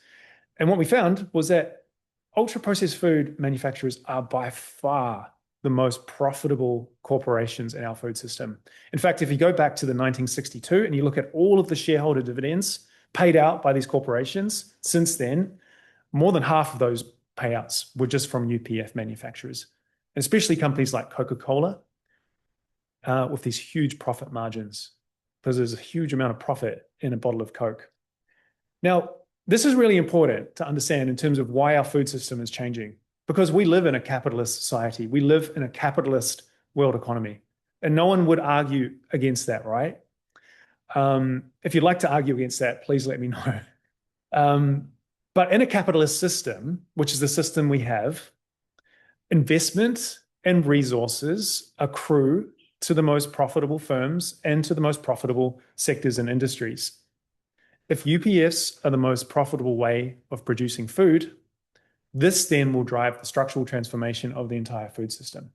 And what we found was that ultra-processed food manufacturers are by far the most profitable corporations in our food system. In fact, if you go back to the 1962 and you look at all of the shareholder dividends paid out by these corporations since then, more than half of those payouts were just from UPF manufacturers, and especially companies like Coca-Cola with these huge profit margins, because there's a huge amount of profit in a bottle of Coke. Now, this is really important to understand in terms of why our food system is changing, because we live in a capitalist society. We live in a capitalist world economy, and no one would argue against that, right? If you'd like to argue against that, please let me know. But in a capitalist system, which is the system we have, investment and resources accrue to the most profitable firms and to the most profitable sectors and industries. If UPFs are the most profitable way of producing food, this then will drive the structural transformation of the entire food system.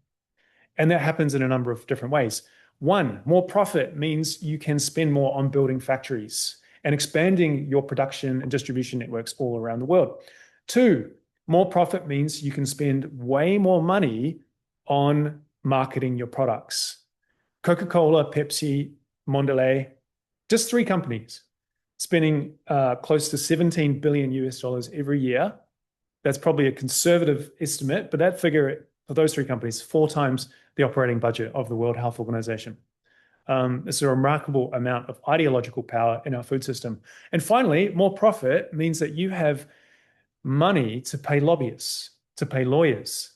And that happens in a number of different ways. One, more profit means you can spend more on building factories and expanding your production and distribution networks all around the world. Two, more profit means you can spend way more money on marketing your products. Coca-Cola, Pepsi, Mondelez, just three companies spending close to 17 billion US dollars every year. That's probably a conservative estimate, but that figure for those three companies, 4 times the operating budget of the World Health Organization. It's a remarkable amount of ideological power in our food system. And finally, more profit means that you have money to pay lobbyists, to pay lawyers,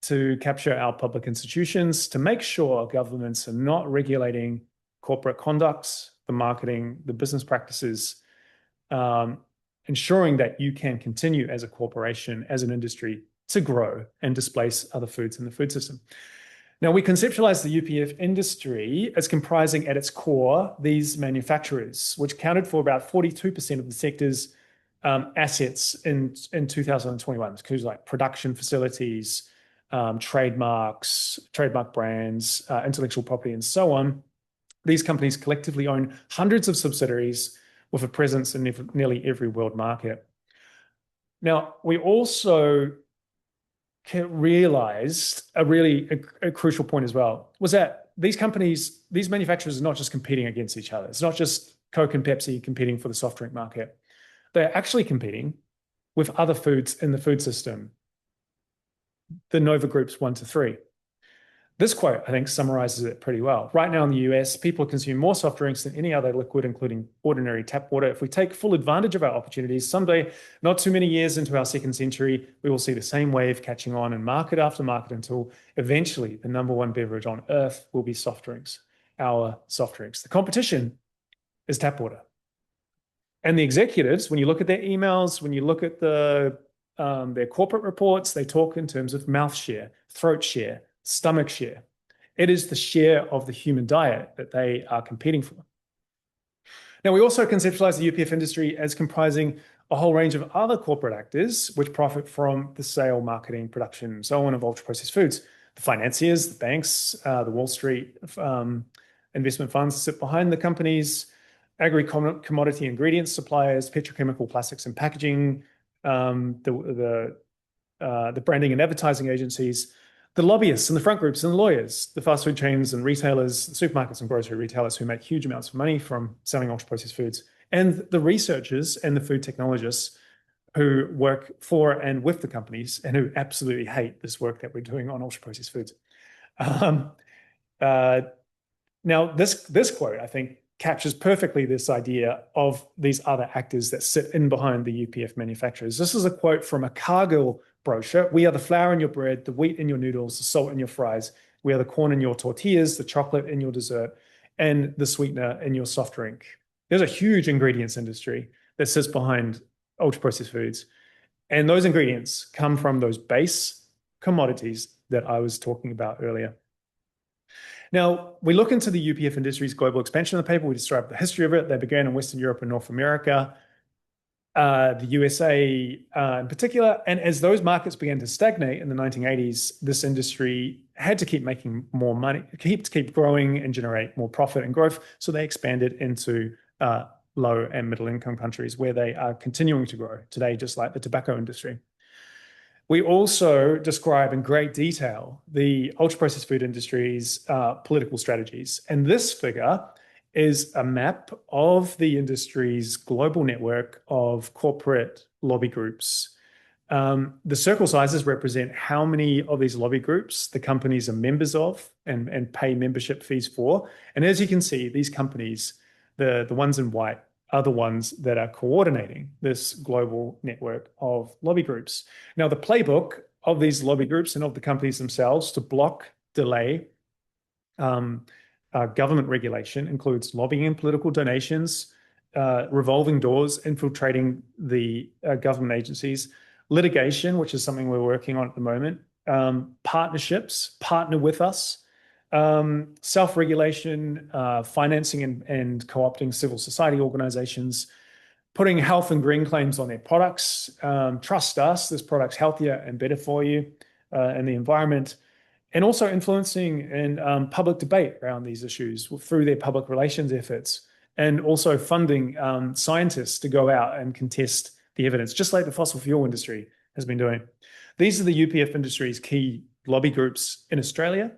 to capture our public institutions, to make sure governments are not regulating corporate conducts, the marketing, the business practices, ensuring that you can continue as a corporation, as an industry, to grow and displace other foods in the food system. Now, we conceptualize the UPF industry as comprising at its core these manufacturers, which counted for about 42% of the sector's assets in 2021. It includes like production facilities, trademarks, trademark brands, intellectual property, and so on. These companies collectively own hundreds of subsidiaries with a presence in nearly every world market. Now, we also realized a crucial point as well, was that these companies, these manufacturers are not just competing against each other. It's not just Coke and Pepsi competing for the soft drink market. They're actually competing with other foods in the food system, the Nova Groups 1 to 3. This quote, I think, summarizes it pretty well. Right now in the US, people consume more soft drinks than any other liquid, including ordinary tap water. If we take full advantage of our opportunities, someday, not too many years into our second century, we will see the same wave catching on in market after market until eventually the #1 beverage on earth will be soft drinks, our soft drinks. The competition is tap water. And the executives, when you look at their emails, when you look at their corporate reports, they talk in terms of mouth share, throat share, stomach share. It is the share of the human diet that they are competing for. Now, we also conceptualize the UPF industry as comprising a whole range of other corporate actors which profit from the sale, marketing, production, and so on of ultra-processed foods. The financiers, the banks, the Wall Street investment funds sit behind the companies, agri-commodity ingredients suppliers, petrochemical, plastics, and packaging, the branding and advertising agencies, the lobbyists and the front groups and the lawyers, the fast food chains and retailers, the supermarkets and grocery retailers who make huge amounts of money from selling ultra-processed foods, and the researchers and the food technologists who work for and with the companies and who absolutely hate this work that we're doing on ultra-processed foods. Now, this quote, I think, captures perfectly this idea of these other actors that sit in behind the UPF manufacturers. This is a quote from a Cargill brochure. We are the flour in your bread, the wheat in your noodles, the salt in your fries. We are the corn in your tortillas, the chocolate in your dessert, and the sweetener in your soft drink. There's a huge ingredients industry that sits behind ultra-processed foods. And those ingredients come from those base commodities that I was talking about earlier. Now, we look into the UPF industry's global expansion in the paper. We describe the history of it. They began in Western Europe and North America, the USA in particular. And as those markets began to stagnate in the 1980s, this industry had to keep making more money, keep growing and generate more profit and growth. So they expanded into low and middle income countries where they are continuing to grow today, just like the tobacco industry. We also describe in great detail the ultra-processed food industry's political strategies. And this figure is a map of the industry's global network of corporate lobby groups. The circle sizes represent how many of these lobby groups the companies are members of and pay membership fees for. And as you can see, these companies, the ones in white, are the ones that are coordinating this global network of lobby groups. Now, the playbook of these lobby groups and of the companies themselves to block, delay government regulation includes lobbying and political donations, revolving doors, infiltrating the government agencies, litigation, which is something we're working on at the moment, partnerships, partner with us, self-regulation, financing and co-opting civil society organizations, putting health and green claims on their products. Trust us, this product's healthier and better for you and the environment, and also influencing and public debate around these issues through their public relations efforts, and also funding scientists to go out and contest the evidence, just like the fossil fuel industry has been doing. These are the UPF industry's key lobby groups in Australia.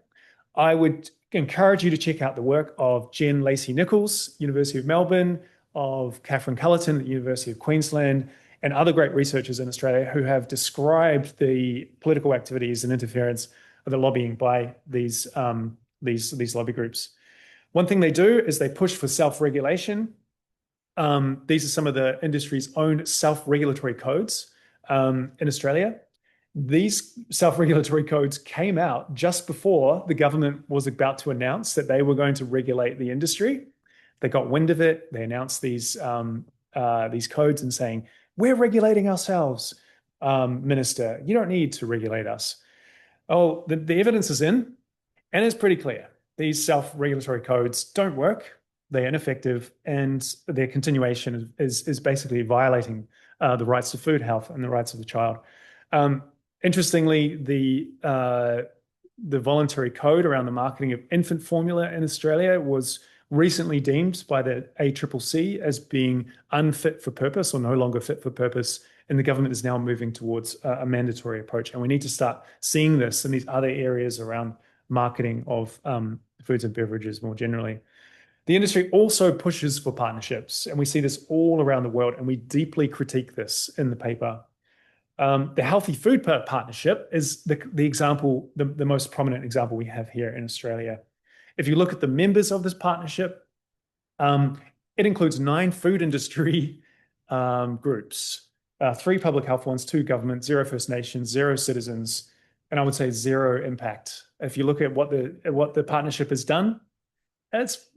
I would encourage you to check out the work of Jen Lacey-Nichols, University of Melbourne, of Catherine Cullerton at the University of Queensland, and other great researchers in Australia who have described the political activities and interference of the lobbying by these lobby groups. One thing they do is they push for self-regulation. These are some of the industry's own self-regulatory codes in Australia. These self-regulatory codes came out just before the government was about to announce that they were going to regulate the industry. They got wind of it. They announced these codes and saying, we're regulating ourselves. Minister, you don't need to regulate us. Oh, the evidence is in, and it's pretty clear. These self-regulatory codes don't work. They're ineffective, and their continuation is basically violating the rights to food health and the rights of the child. Interestingly, the voluntary code around the marketing of infant formula in Australia was recently deemed by the ACCC as being unfit for purpose or no longer fit for purpose. And the government is now moving towards a mandatory approach. And we need to start seeing this in these other areas around marketing of foods and beverages more generally. The industry also pushes for partnerships, and we see this all around the world, and we deeply critique this in the paper. The Healthy Food Partnership is the example, the most prominent example we have here in Australia. If you look at the members of this partnership, it includes 9 food industry groups, 3 public health ones, 2 government, 0 First Nations, 0 citizens, and I would say 0 impact. If you look at what the partnership has done, it's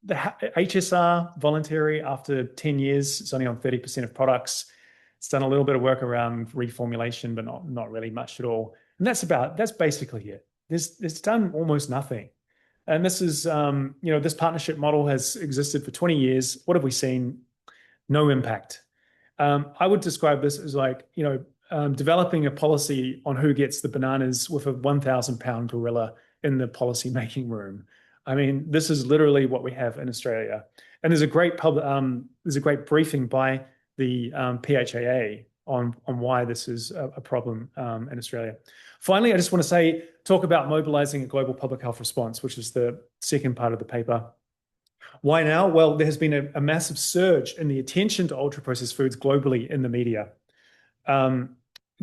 the HSR voluntary after 10 years. It's only on 30% of products. It's done a little bit of work around reformulation, but not really much at all. And that's basically it. It's done almost nothing. And this is, this partnership model has existed for 20 years. What have we seen? No impact. I would describe this as like, developing a policy on who gets the bananas with a 1,000-pound gorilla in the policy-making room. I mean, this is literally what we have in Australia. And there's a great briefing by the PHAA on why this is a problem in Australia. Finally, I just want to talk about mobilizing a global public health response, which is the second part of the paper. Why now? Well, there has been a massive surge in the attention to ultra-processed foods globally in the media,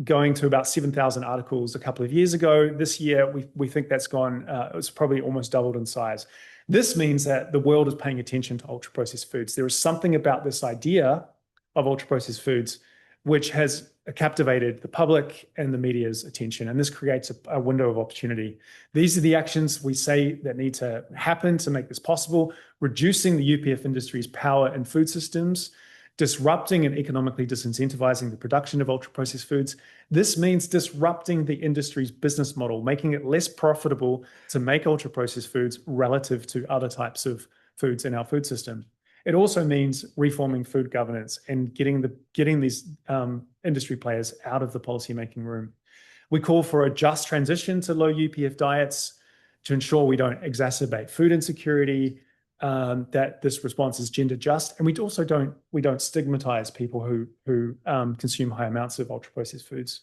going to about 7,000 articles a couple of years ago. This year, we think that's gone, it's probably almost doubled in size. This means that the world is paying attention to ultra-processed foods. There is something about this idea of ultra-processed foods which has captivated the public and the media's attention, and this creates a window of opportunity. These are the actions we say that need to happen to make this possible: reducing the UPF industry's power in food systems, disrupting and economically disincentivizing the production of ultra-processed foods. This means disrupting the industry's business model, making it less profitable to make ultra-processed foods relative to other types of foods in our food system. It also means reforming food governance and getting these industry players out of the policymaking room. We call for a just transition to low UPF diets to ensure we don't exacerbate food insecurity, that this response is gender just, and we don't stigmatize people who consume high amounts of ultra-processed foods.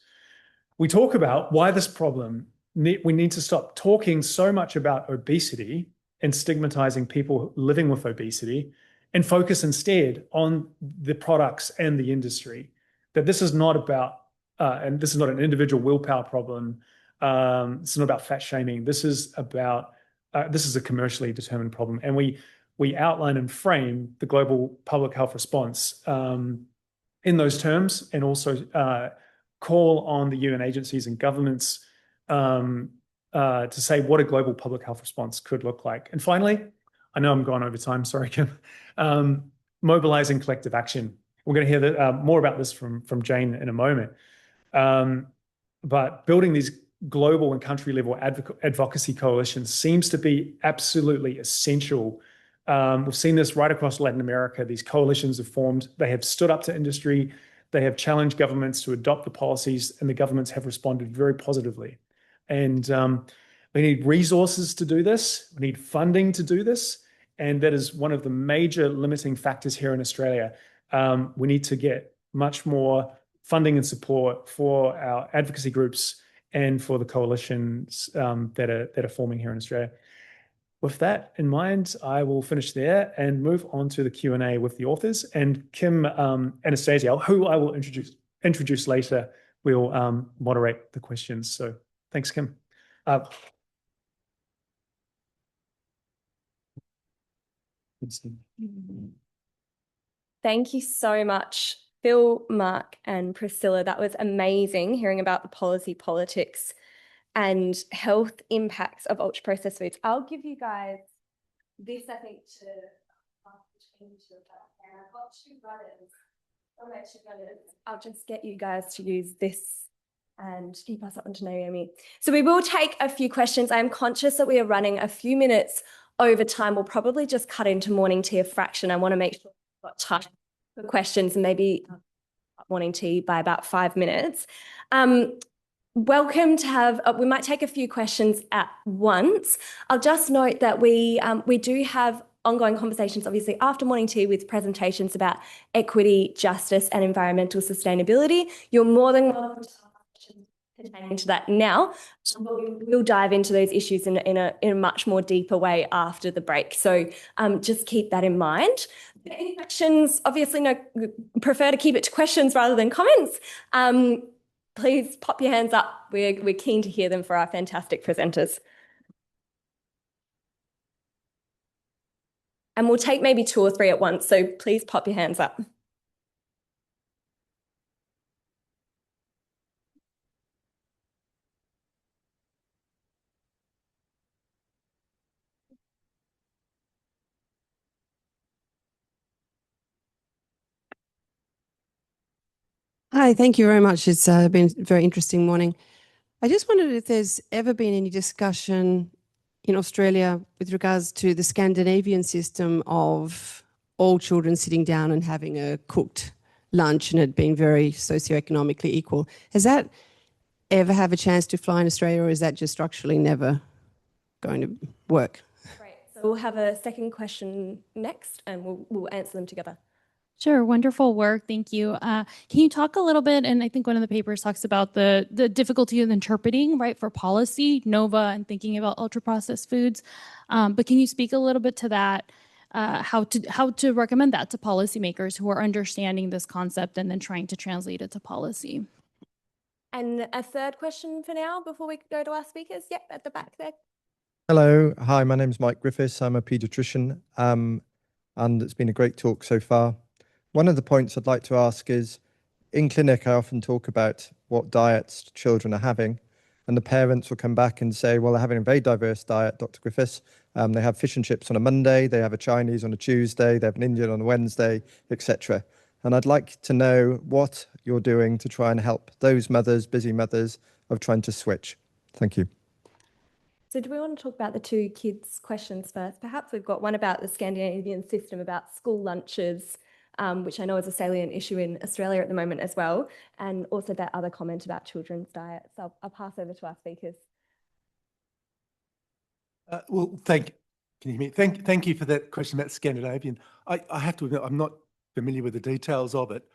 We talk about why this problem. We need to stop talking so much about obesity and stigmatizing people living with obesity, and focus instead on the products and the industry. That this is not about, and this is not an individual willpower problem. It's not about fat shaming. This is a commercially determined problem, and we outline and frame the global public health response in those terms, and also call on the UN agencies and governments to say what a global public health response could look like. And finally, I know I'm gone over time, sorry, Kim. Mobilizing collective action. We're going to hear more about this from Jane in a moment. But building these global and country level advocacy coalitions seems to be absolutely essential. We've seen this right across Latin America. These coalitions have formed. They have stood up to industry. They have challenged governments to adopt the policies, and the governments have responded very positively. And we need resources to do this. We need funding to do this. And that is one of the major limiting factors here in Australia. We need to get much more funding and support for our advocacy groups and for the coalitions that are forming here in Australia. With that in mind, I will finish there and move on to the Q&A with the authors. And Kim Anastasia, who I will introduce later, will moderate the questions. So thanks, Kim. Thank you so much, Phil, Mark, and Priscilla. That was amazing hearing about the policy, politics, and health impacts of ultra-processed foods. I'll give you guys this, I think, to pass between you two. And I've got 2 brothers I'll just get you guys to use this and you pass that on to Naomi. So we will take a few questions. I'm conscious that we are running a few minutes over time. We'll probably just cut into morning tea a fraction. I want to make sure we've got time for questions and maybe morning tea by about 5 minutes. Welcome to have, we might take a few questions at once. I'll just note that we do have ongoing conversations, obviously, after morning tea with presentations about equity, justice, and environmental sustainability. You're more than welcome to ask questions pertaining to that now. We'll dive into those issues in a much more deeper way after the break. So just keep that in mind. Any questions? Obviously, no, prefer to keep it to questions rather than comments. Please pop your hands up. We're keen to hear them for our fantastic presenters. And we'll take maybe 2 or 3 at once, so please pop your hands up. Hi, thank you very much. It's been a very interesting morning. I just wondered if there's ever been any discussion in Australia with regards to the Scandinavian system of all children sitting down and having a cooked lunch and it being very socioeconomically equal. Has that ever have a chance to fly in Australia, or is that just structurally never going to work? Great. So we'll have a second question next and we'll answer them together. Sure, wonderful work. Thank you. Can you talk a little bit, and I think one of the papers talks about the difficulty of interpreting, right, for policy, NOVA, and thinking about ultra-processed foods. But can you speak a little bit to that, how to recommend that to policymakers who are understanding this concept and then trying to translate it to policy? And a third question for now before we go to our speakers. Yep, at the back there. Hello. Hi, my name's Mike Griffiths. I'm a paediatrician, and it's been a great talk so far. One of the points I'd like to ask is, in clinic, I often talk about what diets children are having, and the parents will come back and say, well, they're having a very diverse diet, Dr. Griffiths. They have fish and chips on a Monday, they have a Chinese on a Tuesday, they have an Indian on a Wednesday, etc. And I'd like to know what you're doing to try and help those mothers, busy mothers, of trying to switch. Thank you. So do we want to talk about the 2 kids' questions first? Perhaps we've got one about the Scandinavian system, about school lunches, which I know is a salient issue in Australia at the moment as well, and also that other comment about children's diets. So I'll pass over to our speakers. Well, can you hear me? Thank you for that question about Scandinavian. I have to admit, I'm not familiar with the details of it.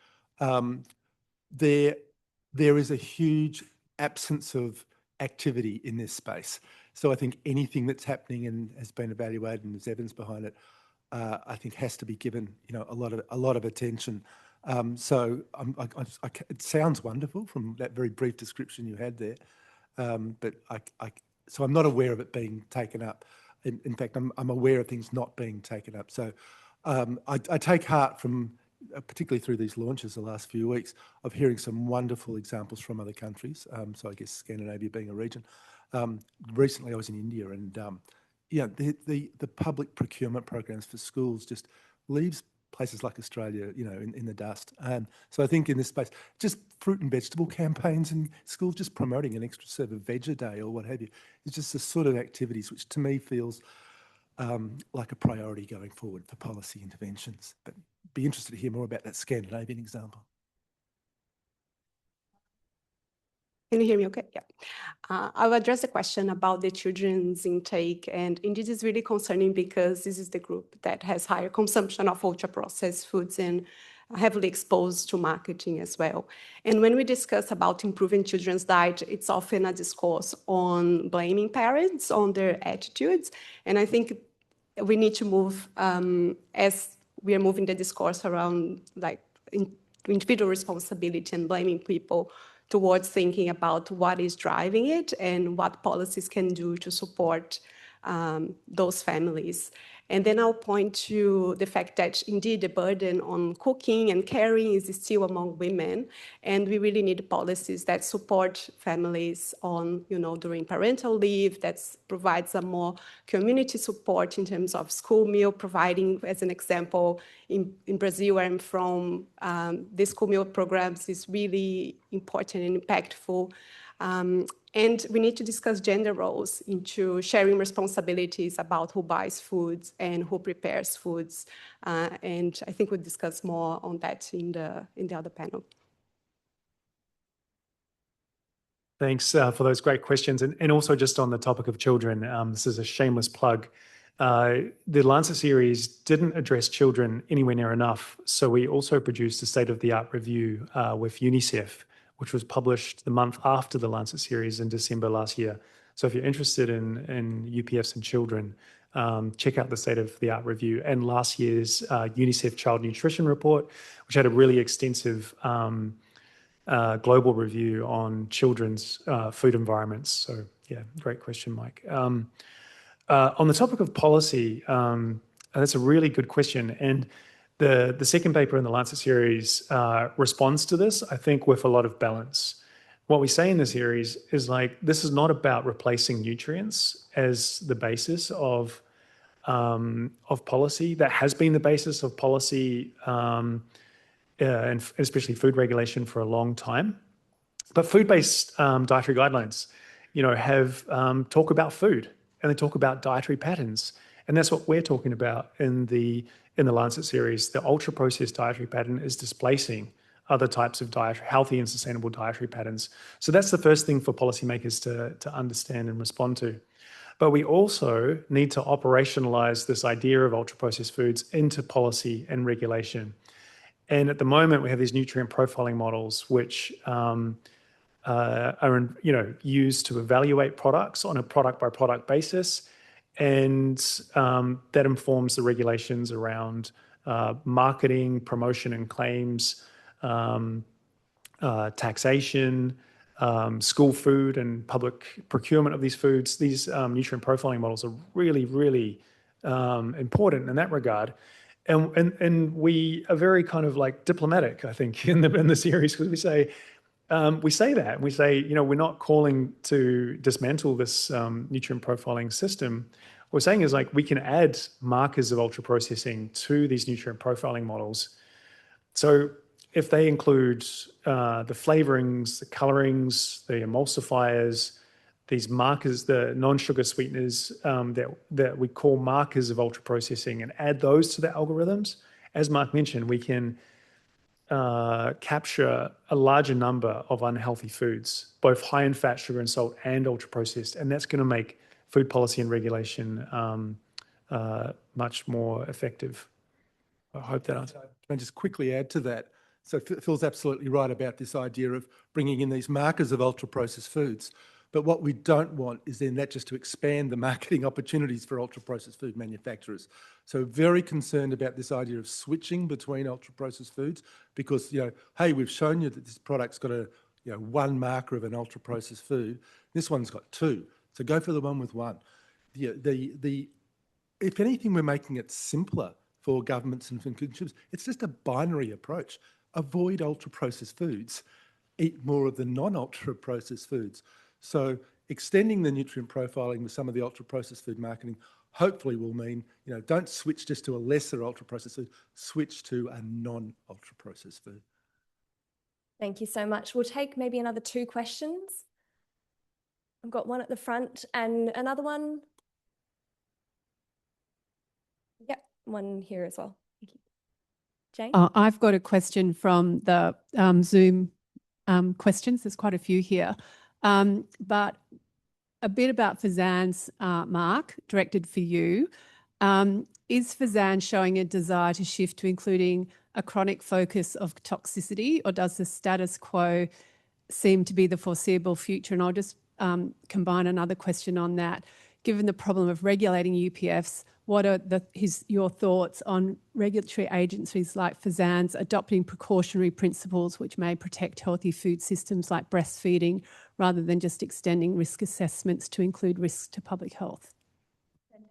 There is a huge absence of activity in this space. So I think anything that's happening and has been evaluated and there's evidence behind it, I think has to be given, a lot of attention. So it sounds wonderful from that very brief description you had there, but so I'm not aware of it being taken up. In fact, I'm aware of things not being taken up. So I take heart from, particularly through these launches the last few weeks, of hearing some wonderful examples from other countries. So I guess Scandinavia being a region. Recently I was in India, and the public procurement programs for schools just leaves places like Australia, in the dust. So I think in this space, just fruit and vegetable campaigns in schools, just promoting an extra serve of veg a day or what have you, it's just the sort of activities which to me feels like a priority going forward for policy interventions. But be interested to hear more about that Scandinavian example. Can you hear me okay? Yeah. I'll address the question about the children's intake, and indeed it's really concerning because this is the group that has higher consumption of ultra-processed foods and heavily exposed to marketing as well. And when we discuss about improving children's diet, it's often a discourse on blaming parents on their attitudes. And I think we need to move, as we are moving the discourse around individual responsibility and blaming people, towards thinking about what is driving it and what policies can do to support those families. And then I'll point to the fact that indeed the burden on cooking and caring is still among women, and we really need policies that support families on, during parental leave, that provides a more community support in terms of school meal providing. As an example, in Brazil, where I'm from, the school meal programs is really important and impactful. And we need to discuss gender roles into sharing responsibilities about who buys foods and who prepares foods. And I think we'll discuss more on that in the other panel. Thanks for those great questions. And also just on the topic of children, this is a shameless plug. The Lancet series didn't address children anywhere near enough. So we also produced a state-of-the-art review with UNICEF, which was published the month after the Lancet series in December last year. So if you're interested in UPFs and children, check out the state-of-the-art review and last year's UNICEF Child Nutrition Report, which had a really extensive global review on children's food environments. So yeah, great question, Mike. On the topic of policy, that's a really good question. And the second paper in the Lancet series responds to this, I think, with a lot of balance. What we say in the series is this is not about replacing nutrients as the basis of policy. That has been the basis of policy, and especially food regulation, for a long time. But food-based dietary guidelines, have talk about food, and they talk about dietary patterns. And that's what we're talking about in the Lancet series. The ultra-processed dietary pattern is displacing other types of healthy and sustainable dietary patterns. So that's the first thing for policymakers to understand and respond to. But we also need to operationalize this idea of ultra-processed foods into policy and regulation. And at the moment, we have these nutrient profiling models, which are used to evaluate products on a product-by-product basis. And that informs the regulations around marketing, promotion and claims, taxation, school food and public procurement of these foods. These nutrient profiling models are really, really important in that regard. And we are very kind of diplomatic, I think, in the series, because we say that. We say, we're not calling to dismantle this nutrient profiling system. What we're saying is we can add markers of ultra processing to these nutrient profiling models. So if they include the flavorings, the colorings, the emulsifiers, these markers, the non-sugar sweeteners that we call markers of ultra processing, and add those to the algorithms, as Mark mentioned, we can capture a larger number of unhealthy foods, both high in fat, sugar and salt, and ultra processed. And that's going to make food policy and regulation much more effective. I hope that answers. Can I just quickly add to that? So Phil's absolutely right about this idea of bringing in these markers of ultra-processed foods. But what we don't want is then that just to expand the marketing opportunities for ultra-processed food manufacturers. So very concerned about this idea of switching between ultra-processed foods because, hey, we've shown you that this product's got one marker of an ultra-processed food. This one's got two. So go for the one with one. If anything, we're making it simpler for governments and for consumers. It's just a binary approach. Avoid ultra-processed foods. Eat more of the non-ultra-processed foods. So extending the nutrient profiling with some of the ultra-processed food marketing hopefully will mean, don't switch just to a lesser ultra-processed food, switch to a non-ultra-processed food. Thank you so much. We'll take maybe another 2 questions. I've got one at the front and another one. Yep, one here as well. Thank you. Jane? I've got a question from the Zoom questions. There's quite a few here. But a bit about Fazan's, Mark, directed for you. Is Fazan showing a desire to shift to including a chronic focus of toxicity, or does the status quo seem to be the foreseeable future? And I'll just combine another question on that. Given the problem of regulating UPFs, what are your thoughts on regulatory agencies like Fazan's adopting precautionary principles which may protect healthy food systems like breastfeeding rather than just extending risk assessments to include risks to public health?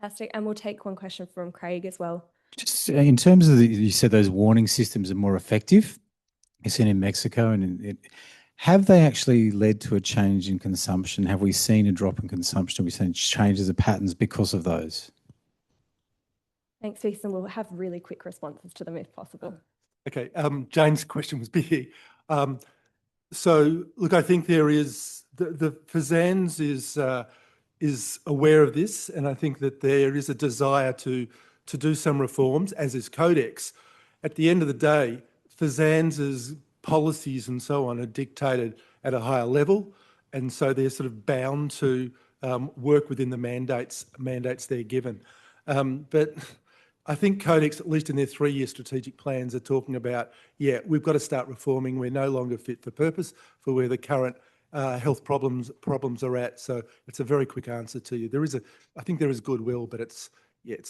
Fantastic. And we'll take one question from Craig as well. Just in terms of you said those warning systems are more effective. You've seen in Mexico, and have they actually led to a change in consumption? Have we seen a drop in consumption? Have we seen changes of patterns because of those? Thanks, Lisa. We'll have really quick responses to them if possible. Okay, Jane's question was big. So look, I think there is the FSANZ is aware of this, and I think that there is a desire to do some reforms, as is Codex. At the end of the day, FSANZ's policies and so on are dictated at a higher level, and so they're sort of bound to work within the mandates they're given. But I think Codex, at least in their 3-year strategic plans, are talking about, yeah, we've got to start reforming. We're no longer fit for purpose for where the current health problems are at. So it's a very quick answer to you. I think there is goodwill, but it's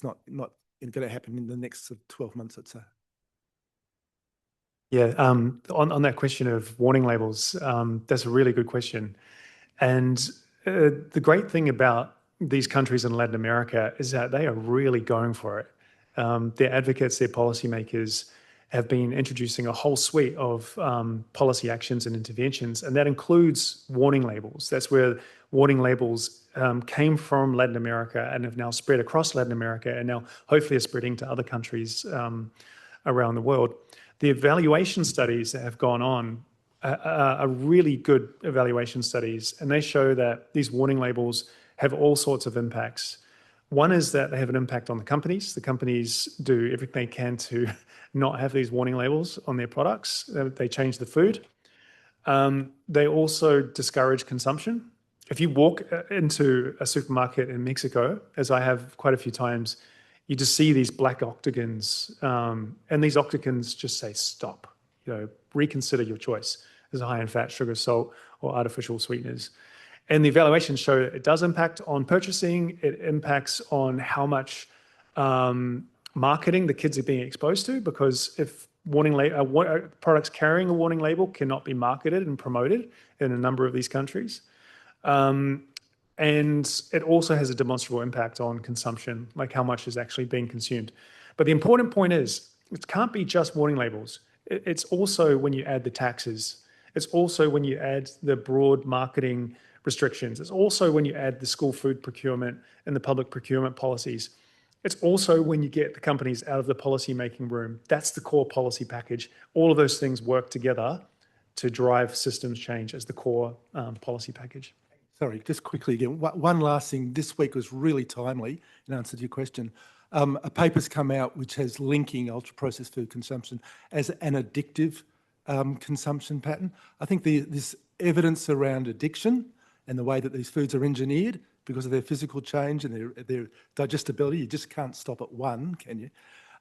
not going to happen in the next 12 months, I'd say. Yeah, on that question of warning labels, that's a really good question. And the great thing about these countries in Latin America is that they are really going for it. Their advocates, their policymakers have been introducing a whole suite of policy actions and interventions, and that includes warning labels. That's where warning labels came from Latin America and have now spread across Latin America, and now hopefully are spreading to other countries around the world. The evaluation studies that have gone on are really good evaluation studies, and they show that these warning labels have all sorts of impacts. One is that they have an impact on the companies. The companies do everything they can to not have these warning labels on their products. They change the food. They also discourage consumption. If you walk into a supermarket in Mexico, as I have quite a few times, you just see these black octagons, and these octagons just say, stop, reconsider your choice. There's a high in fat, sugar, salt, or artificial sweeteners. And the evaluations show that it does impact on purchasing. It impacts on how much marketing the kids are being exposed to, because if products carrying a warning label cannot be marketed and promoted in a number of these countries. And it also has a demonstrable impact on consumption, like how much is actually being consumed. But the important point is, it can't be just warning labels. It's also when you add the taxes. It's also when you add the broad marketing restrictions. It's also when you add the school food procurement and the public procurement policies. It's also when you get the companies out of the policy-making room. That's the core policy package. All of those things work together to drive systems change as the core policy package. Sorry, just quickly again, one last thing. This week was really timely in answer to your question. A paper's come out which has linking ultra-processed food consumption as an addictive consumption pattern. I think this evidence around addiction and the way that these foods are engineered because of their physical change and their digestibility, you just can't stop at one, can you?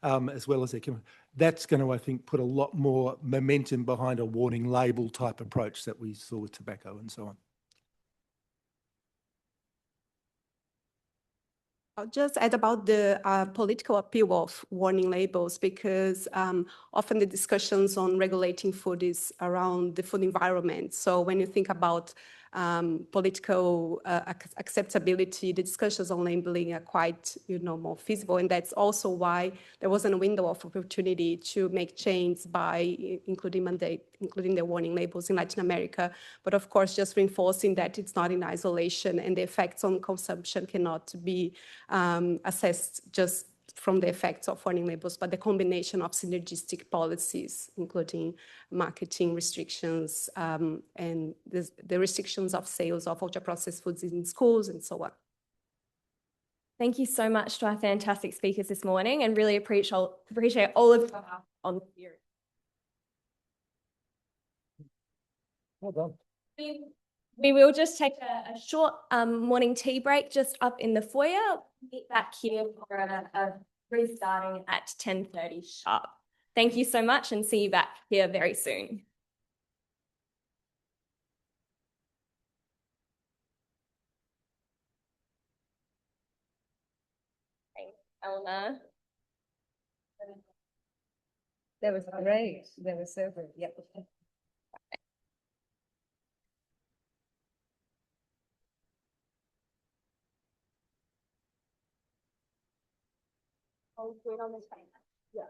As well as their chemical. That's going to, I think, put a lot more momentum behind a warning label type approach that we saw with tobacco and so on. I'll just add about the political appeal of warning labels, because often the discussions on regulating food is around the food environment. So when you think about political acceptability, the discussions on labeling are quite, more feasible. And that's also why there wasn't a window of opportunity to make change by including the warning labels in Latin America. But of course, just reinforcing that it's not in isolation, and the effects on consumption cannot be assessed just from the effects of warning labels, but the combination of synergistic policies, including marketing restrictions and the restrictions of sales of ultra-processed foods in schools and so on. Thank you so much to our fantastic speakers this morning, and really appreciate all of you on the series. Well done. We will just take a short morning tea break just up in the foyer. Meet back here for a restarting at 10:30 sharp. Thank you so much, and see you back here very soon. Thanks, Eleanor. That was great. That was so good. Yep. All good on this side. Yeah.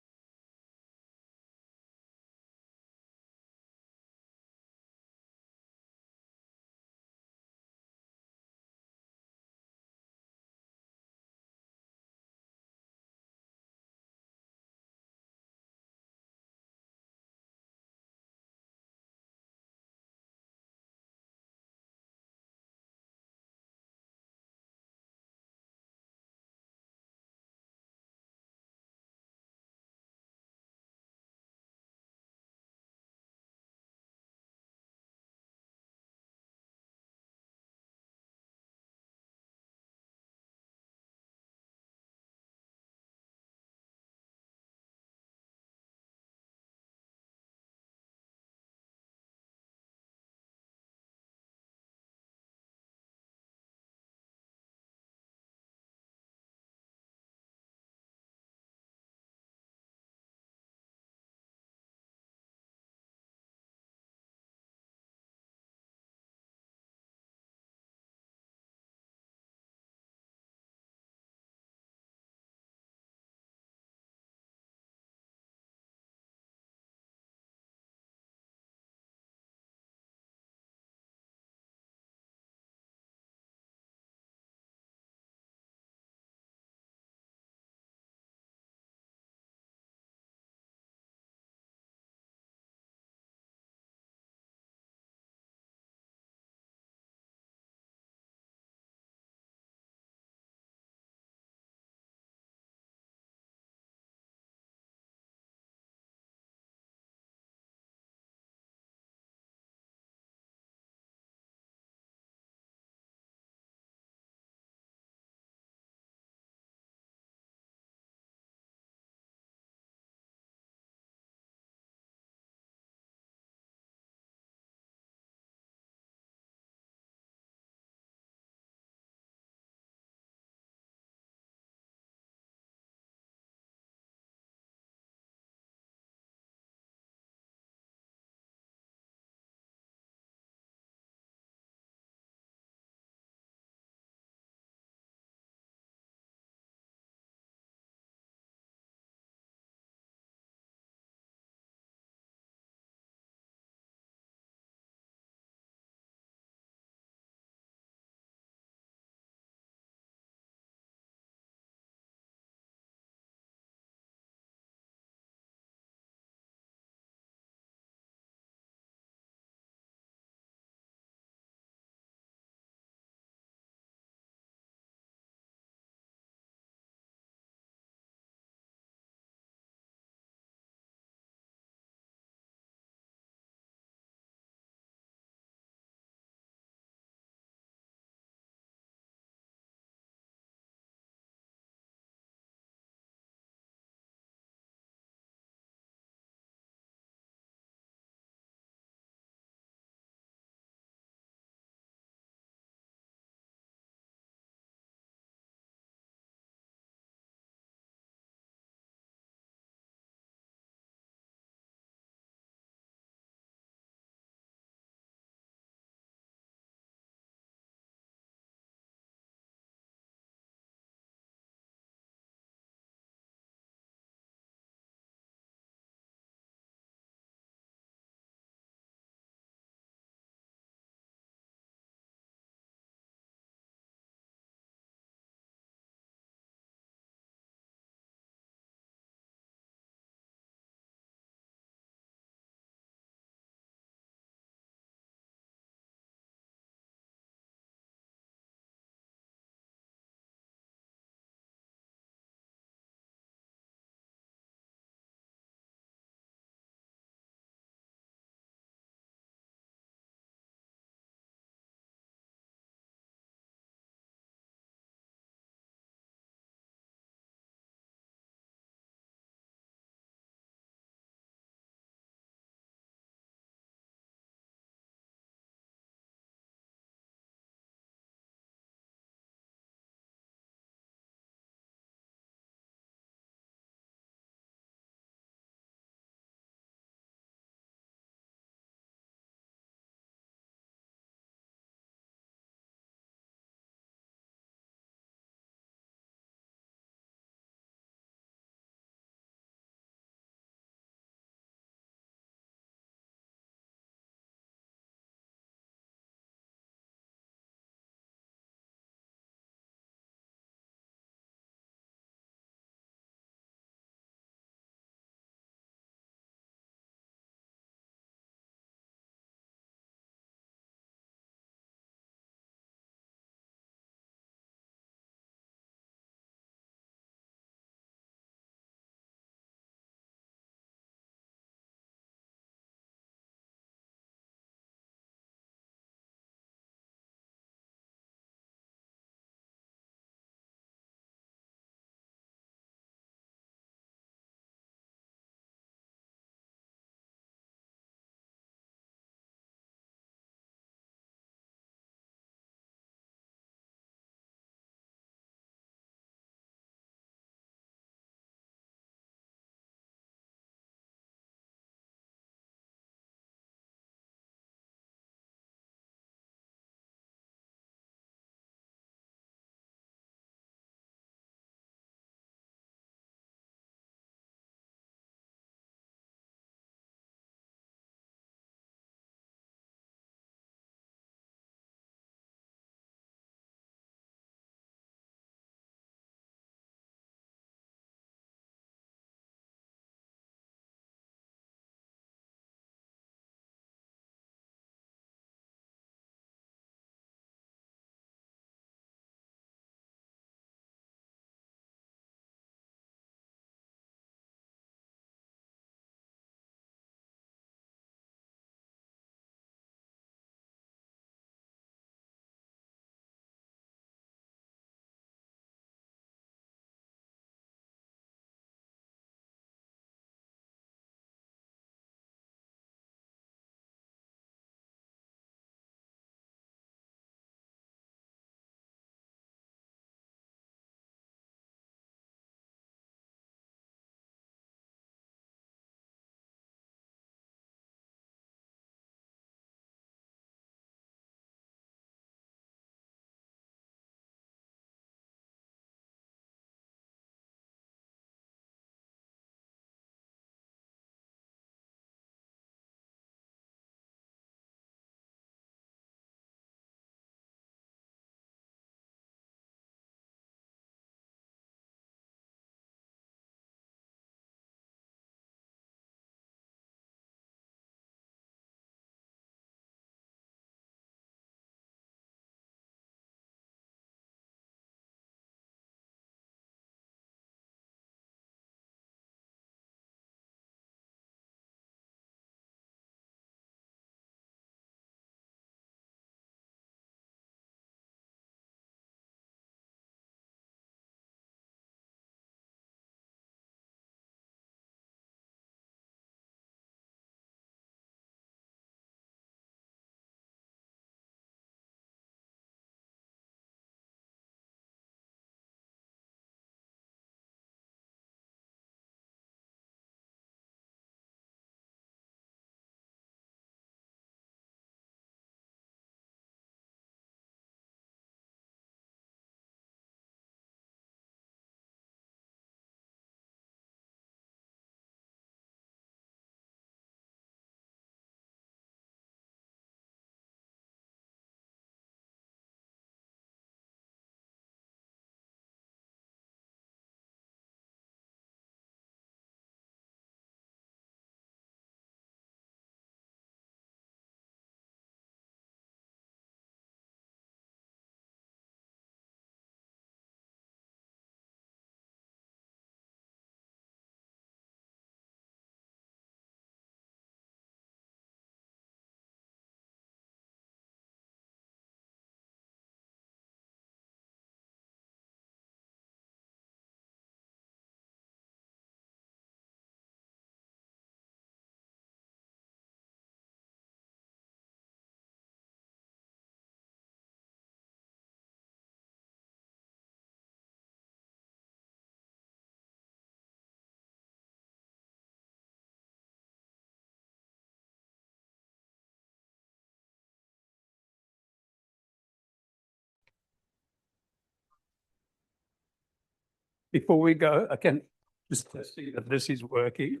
before we go, I can just testing that this is working.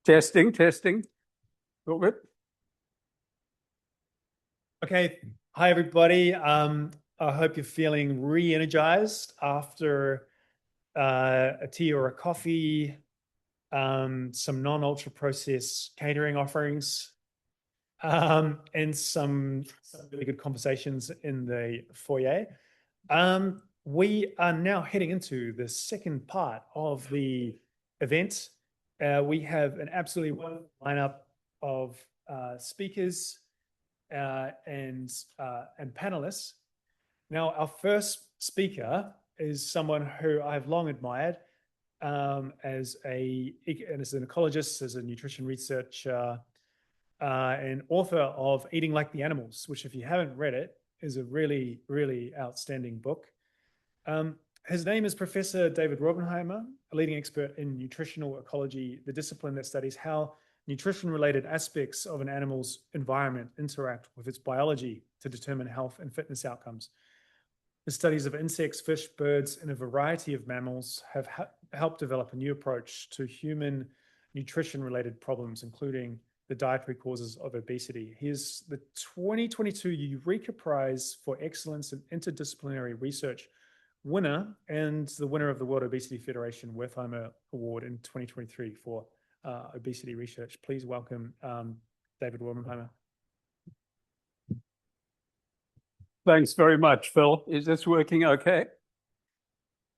Testing. All good? Okay. Hi, everybody. I hope you're feeling re-energized after a tea or a coffee, some non-ultra processed catering offerings, and some really good conversations in the foyer. We are now heading into the second part of the event. We have an absolutely wonderful lineup of speakers and panelists. Now, our first speaker is someone who I've long admired as an ecologist, as a nutrition researcher, and author of Eating Like the Animals, which, if you haven't read it, is a really, really outstanding book. His name is Professor David Robenheimer, a leading expert in nutritional ecology, the discipline that studies how nutrition-related aspects of an animal's environment interact with its biology to determine health and fitness outcomes. The studies of insects, fish, birds, and a variety of mammals have helped develop a new approach to human nutrition-related problems, including the dietary causes of obesity. He is the 2022 Eureka Prize for Excellence in Interdisciplinary Research winner and the winner of the World Obesity Federation Wertheimer Award in 2023 for obesity research. Please welcome David Robenheimer. Thanks very much, Phil. Is this working okay?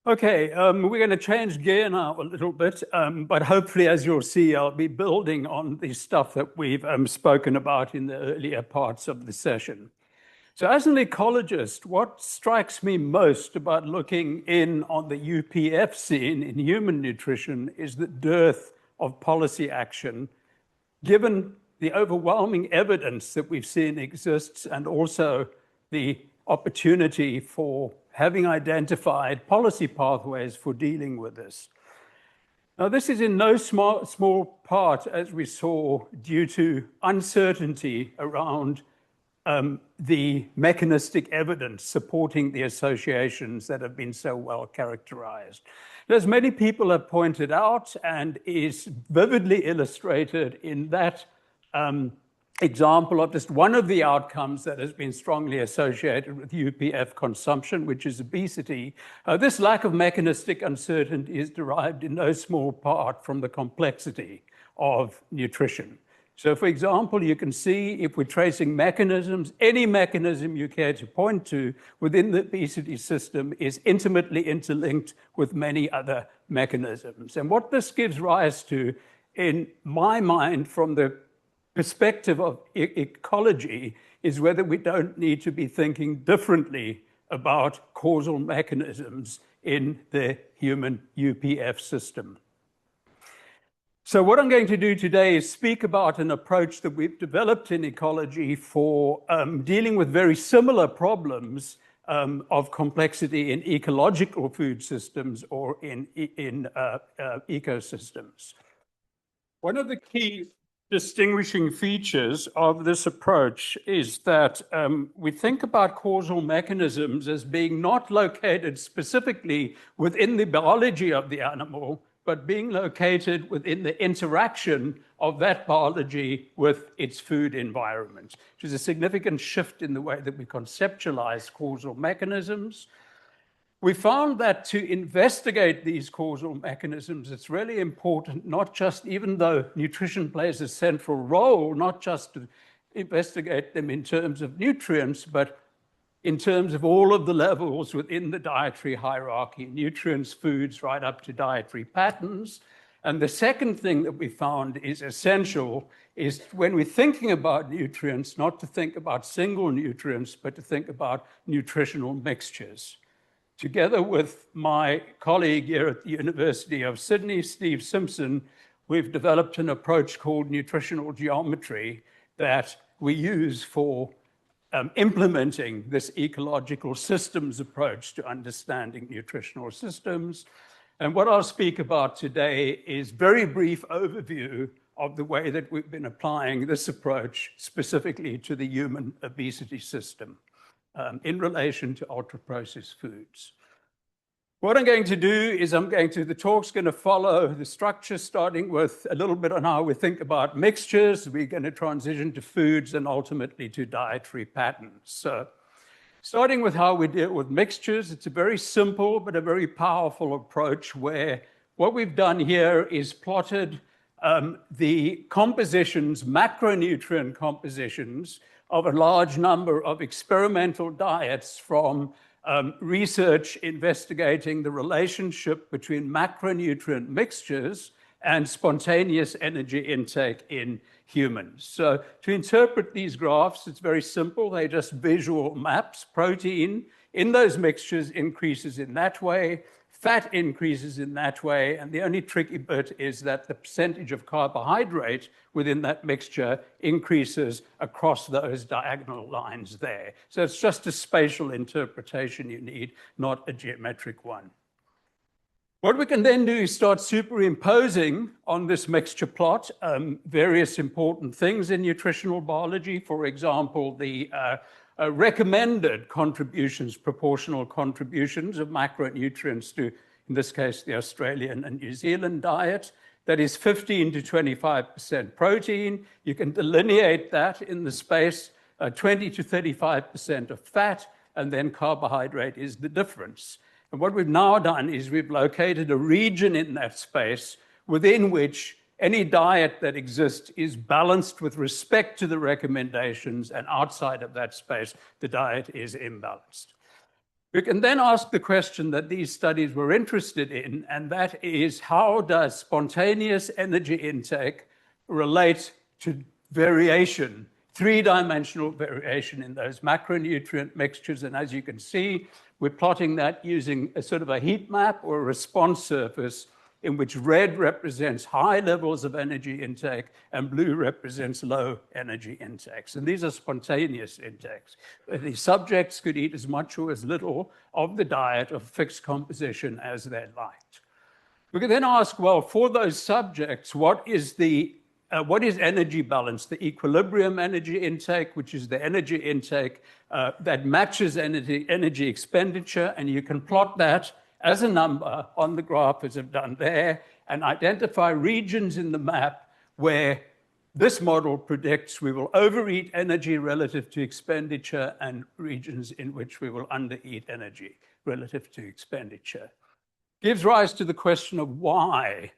Okay, we're going to change gear now a little bit, but hopefully, as you'll see, I'll be building on the stuff that we've spoken about in the earlier parts of the session. So as an ecologist, what strikes me most about looking in on the UPF scene in human nutrition is the dearth of policy action, given the overwhelming evidence that we've seen exists and also the opportunity for having identified policy pathways for dealing with this. Now, this is in no small part, as we saw, due to uncertainty around the mechanistic evidence supporting the associations that have been so well characterized. As many people have pointed out, and is vividly illustrated in that example of just one of the outcomes that has been strongly associated with UPF consumption, which is obesity. This lack of mechanistic uncertainty is derived in no small part from the complexity of nutrition. So, for example, you can see if we're tracing mechanisms, any mechanism you care to point to within the obesity system is intimately interlinked with many other mechanisms. And what this gives rise to, in my mind, from the perspective of ecology, is whether we don't need to be thinking differently about causal mechanisms in the human UPF system. So what I'm going to do today is speak about an approach that we've developed in ecology for dealing with very similar problems of complexity in ecological food systems or in ecosystems. One of the key distinguishing features of this approach is that we think about causal mechanisms as being not located specifically within the biology of the animal, but being located within the interaction of that biology with its food environment, which is a significant shift in the way that we conceptualize causal mechanisms. We found that to investigate these causal mechanisms, it's really important, not just, even though nutrition plays a central role, not just to investigate them in terms of nutrients, but in terms of all of the levels within the dietary hierarchy, nutrients, foods, right up to dietary patterns. And the second thing that we found is essential is when we're thinking about nutrients, not to think about single nutrients, but to think about nutritional mixtures. Together with my colleague here at the University of Sydney, Steve Simpson, we've developed an approach called nutritional geometry that we use for implementing this ecological systems approach to understanding nutritional systems. And what I'll speak about today is very brief overview of the way that we've been applying this approach specifically to the human obesity system in relation to ultra-processed foods. What I'm going to do is the talk's going to follow the structure, starting with a little bit on how we think about mixtures. We're going to transition to foods and ultimately to dietary patterns. So starting with how we deal with mixtures, it's a very simple but a very powerful approach where what we've done here is plotted the compositions, macronutrient compositions of a large number of experimental diets from research investigating the relationship between macronutrient mixtures and spontaneous energy intake in humans. So to interpret these graphs, it's very simple. They're just visual maps. Protein in those mixtures increases in that way. Fat increases in that way, and the only tricky bit is that the percentage of carbohydrate within that mixture increases across those diagonal lines there. So it's just a spatial interpretation you need, not a geometric one. What we can then do is start superimposing on this mixture plot various important things in nutritional biology. For example, the recommended contributions, proportional contributions of macronutrients to, in this case, the Australian and New Zealand diet. That is 15 to 25% protein. You can delineate that in the space, 20 to 35% of fat, and then carbohydrate is the difference. And what we've now done is we've located a region in that space within which any diet that exists is balanced with respect to the recommendations, and outside of that space, the diet is imbalanced. We can then ask the question that these studies were interested in, and that is, how does spontaneous energy intake relate to variation, three-dimensional variation in those macronutrient mixtures? And as you can see, we're plotting that using a sort of a heat map or a response surface in which red represents high levels of energy intake and blue represents low energy intakes. And these are spontaneous intakes. The subjects could eat as much or as little of the diet of fixed composition as they liked. We can then ask, well, for those subjects, what is energy balance? The equilibrium energy intake, which is the energy intake that matches energy expenditure, and you can plot that as a number on the graph as I've done there, and identify regions in the map where this model predicts we will overeat energy relative to expenditure, and regions in which we will undereat energy relative to expenditure. Gives rise to the question of why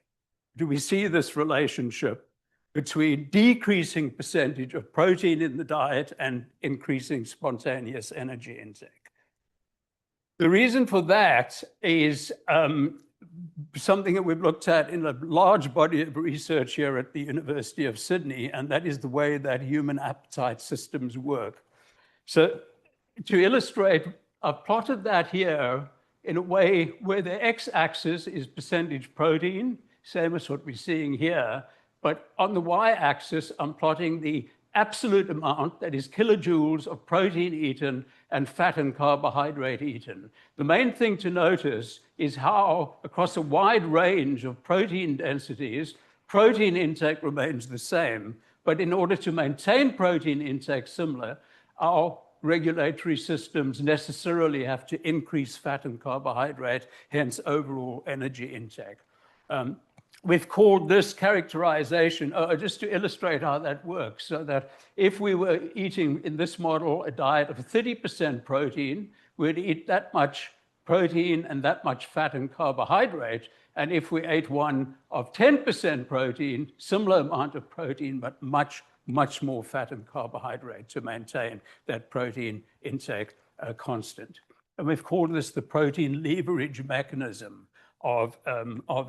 do we see this relationship between decreasing percentage of protein in the diet and increasing spontaneous energy intake. The reason for that is something that we've looked at in a large body of research here at the University of Sydney, and that is the way that human appetite systems work. So to illustrate, I've plotted that here in a way where the x-axis is percentage protein, same as what we're seeing here, but on the y-axis, I'm plotting the absolute amount, that is kilojoules of protein eaten and fat and carbohydrate eaten. The main thing to notice is how, across a wide range of protein densities, protein intake remains the same. But in order to maintain protein intake similar, our regulatory systems necessarily have to increase fat and carbohydrate, hence overall energy intake. We've called this characterization, just to illustrate how that works, so that if we were eating in this model a diet of 30% protein, we'd eat that much protein and that much fat and carbohydrate. And if we ate one of 10% protein, similar amount of protein, but much more fat and carbohydrate to maintain that protein intake constant. And we've called this the protein leverage mechanism of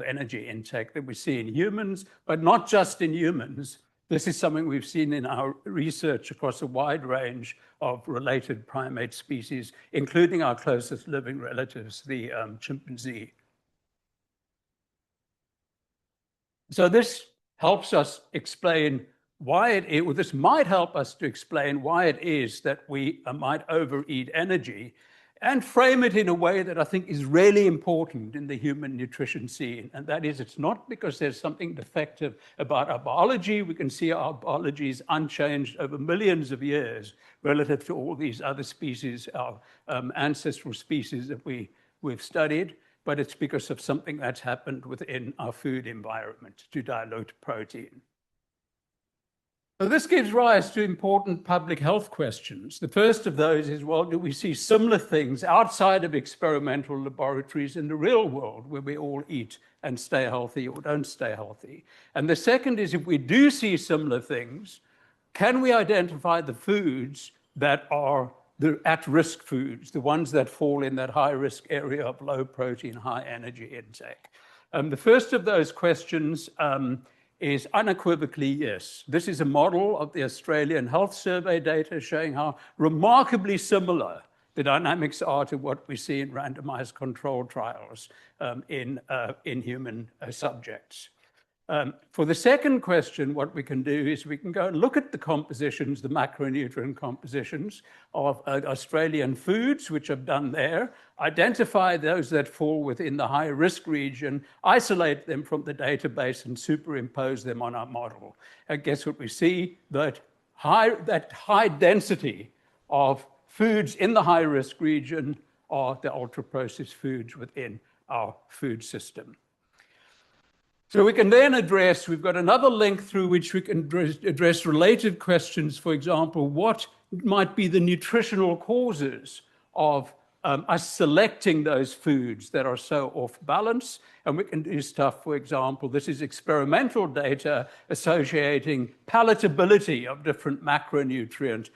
energy intake that we see in humans, but not just in humans. This is something we've seen in our research across a wide range of related primate species, including our closest living relatives, the chimpanzee. So this helps us explain why it is, or this might help us to explain why it is that we might overeat energy, and frame it in a way that I think is really important in the human nutrition scene. And that is, it's not because there's something defective about our biology. We can see our biology is unchanged over millions of years relative to all these other species, our ancestral species that we've studied. but it's because of something that's happened within our food environment to dilute protein. So this gives rise to important public health questions. The first of those is, well, do we see similar things outside of experimental laboratories in the real world where we all eat and stay healthy or don't stay healthy? And the second is, if we do see similar things, can we identify the foods that are the at-risk foods, the ones that fall in that high-risk area of low protein, high energy intake? The first of those questions is unequivocally yes. This is a model of the Australian Health Survey data showing how remarkably similar the dynamics are to what we see in randomized controlled trials in human subjects. For the second question, what we can do is we can go and look at the compositions, the macronutrient compositions of Australian foods, which I've done there, identify those that fall within the high risk region, isolate them from the database and superimpose them on our model. And guess what we see? That high density of foods in the high risk region are the ultra-processed foods within our food system. So we can then address, we've got another link through which we can address related questions. For example, what might be the nutritional causes of us selecting those foods that are so off balance? And we can do stuff, for example, this is experimental data associating palatability of different macronutrient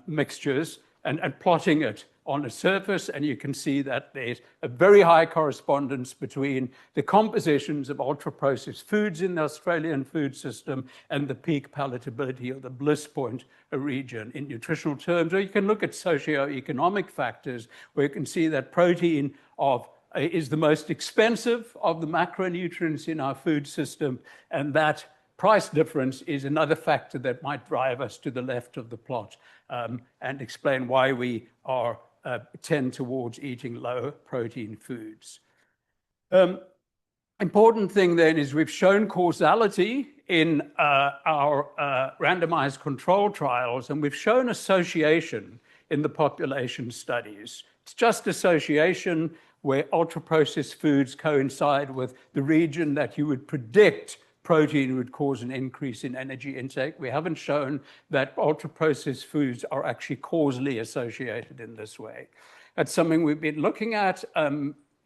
mixtures and plotting it on the surface, and you can see that there's a very high correspondence between the compositions of ultra-processed foods in the Australian food system and the peak palatability of the bliss point region in nutritional terms. Or you can look at socioeconomic factors where you can see that protein is the most expensive of the macronutrients in our food system, and that price difference is another factor that might drive us to the left of the plot and explain why we tend towards eating low protein foods. Important thing then is we've shown causality in our randomized control trials, and we've shown association in the population studies. It's just association where ultra-processed foods coincide with the region that you would predict protein would cause an increase in energy intake. We haven't shown that ultra-processed foods are actually causally associated in this way. That's something we've been looking at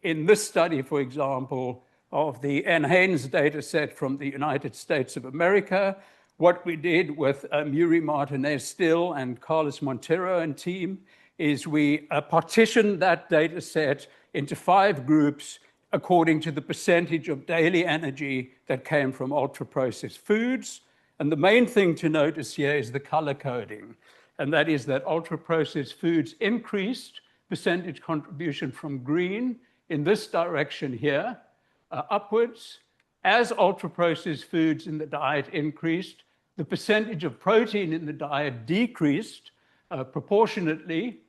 in this study, for example, of the NHANES data set from the United States of America. What we did with Yuri Martinez-Still and Carlos Montero and team is we partitioned that data set into 5 groups according to the percentage of daily energy that came from ultra-processed foods. And the main thing to notice here is the color coding. And that is that ultra-processed foods increased percentage contribution from green in this direction here, upwards. As ultra-processed foods in the diet increased, the percentage of protein in the diet decreased proportionately.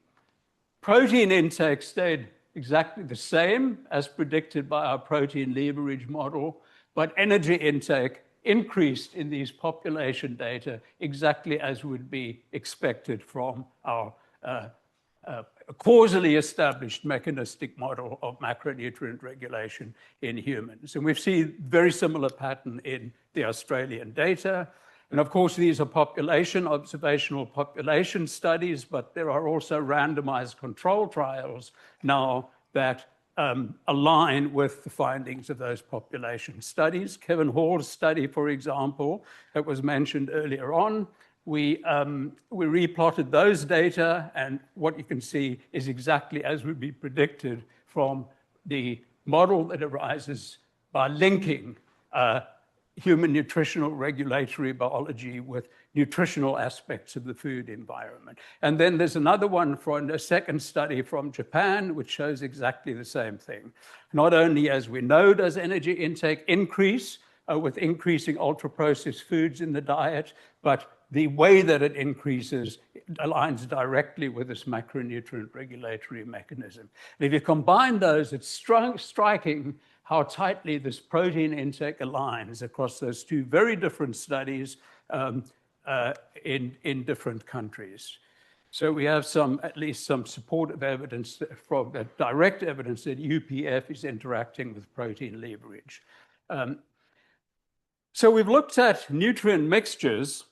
Protein intake stayed exactly the same as predicted by our protein leverage model, but energy intake increased in these population data exactly as would be expected from our causally established mechanistic model of macronutrient regulation in humans. And we've seen very similar pattern in the Australian data. And of course, these are observational population studies, but there are also randomized control trials now that align with the findings of those population studies. Kevin Hall's study, for example, that was mentioned earlier on, we replotted those data, and what you can see is exactly as would be predicted from the model that arises by linking human nutritional regulatory biology with nutritional aspects of the food environment. And then there's another one from a second study from Japan, which shows exactly the same thing. Not only, as we know, does energy intake increase with increasing ultra-processed foods in the diet, but the way that it increases aligns directly with this macronutrient regulatory mechanism. And if you combine those, it's striking how tightly this protein intake aligns across those 2 very different studies in different countries. So we have at least some supportive evidence from direct evidence that UPF is interacting with protein leverage. So we've looked at nutrient mixtures,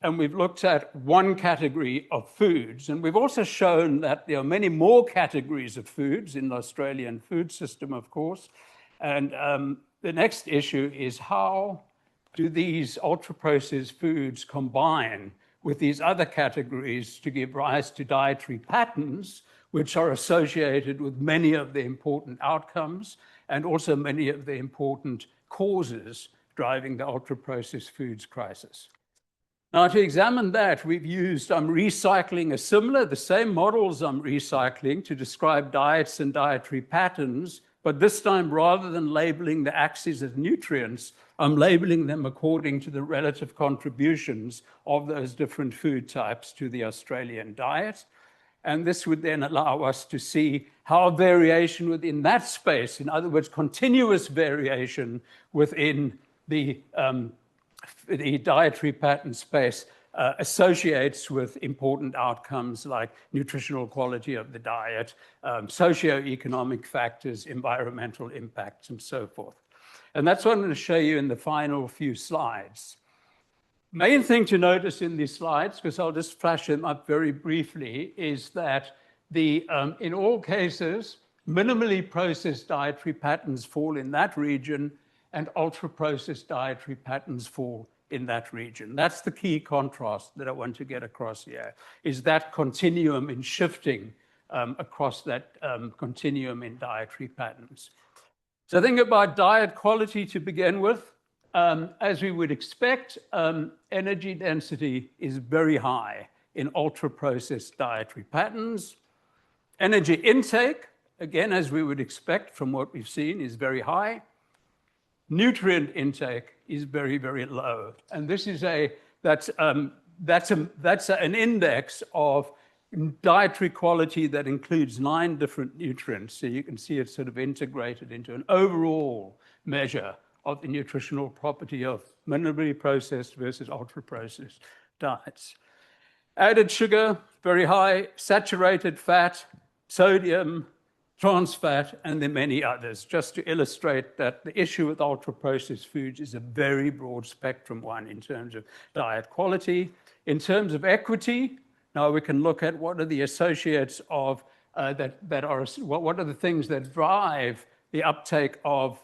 and we've looked at one category of foods. And we've also shown that there are many more categories of foods in the Australian food system, of course. And the next issue is, how do these ultra-processed foods combine with these other categories to give rise to dietary patterns, which are associated with many of the important outcomes and also many of the important causes driving the ultra-processed foods crisis. Now, to examine that, I'm recycling the same models I'm recycling to describe diets and dietary patterns, but this time, rather than labeling the axes as nutrients, I'm labeling them according to the relative contributions of those different food types to the Australian diet. And this would then allow us to see how variation within that space, in other words, continuous variation within the dietary pattern space, associates with important outcomes like nutritional quality of the diet, socioeconomic factors, environmental impacts, and so forth. And that's what I'm going to show you in the final few slides. Main thing to notice in these slides, because I'll just flash them up very briefly, is that in all cases, minimally processed dietary patterns fall in that region, and ultra-processed dietary patterns fall in that region. That's the key contrast that I want to get across here, is that continuum in shifting across that continuum in dietary patterns. So think about diet quality to begin with. As we would expect, energy density is very high in ultra-processed dietary patterns. Energy intake, again, as we would expect from what we've seen, is very high. Nutrient intake is very, very low. And this is that's an index of dietary quality that includes 9 different nutrients. So you can see it's sort of integrated into an overall measure of the nutritional property of minimally processed versus ultra-processed diets. Added sugar, very high, saturated fat, sodium, trans fat, and there are many others, just to illustrate that the issue with ultra-processed foods is a very broad spectrum one in terms of diet quality. In terms of equity, now we can look at what are the associates of what are the things that drive the uptake of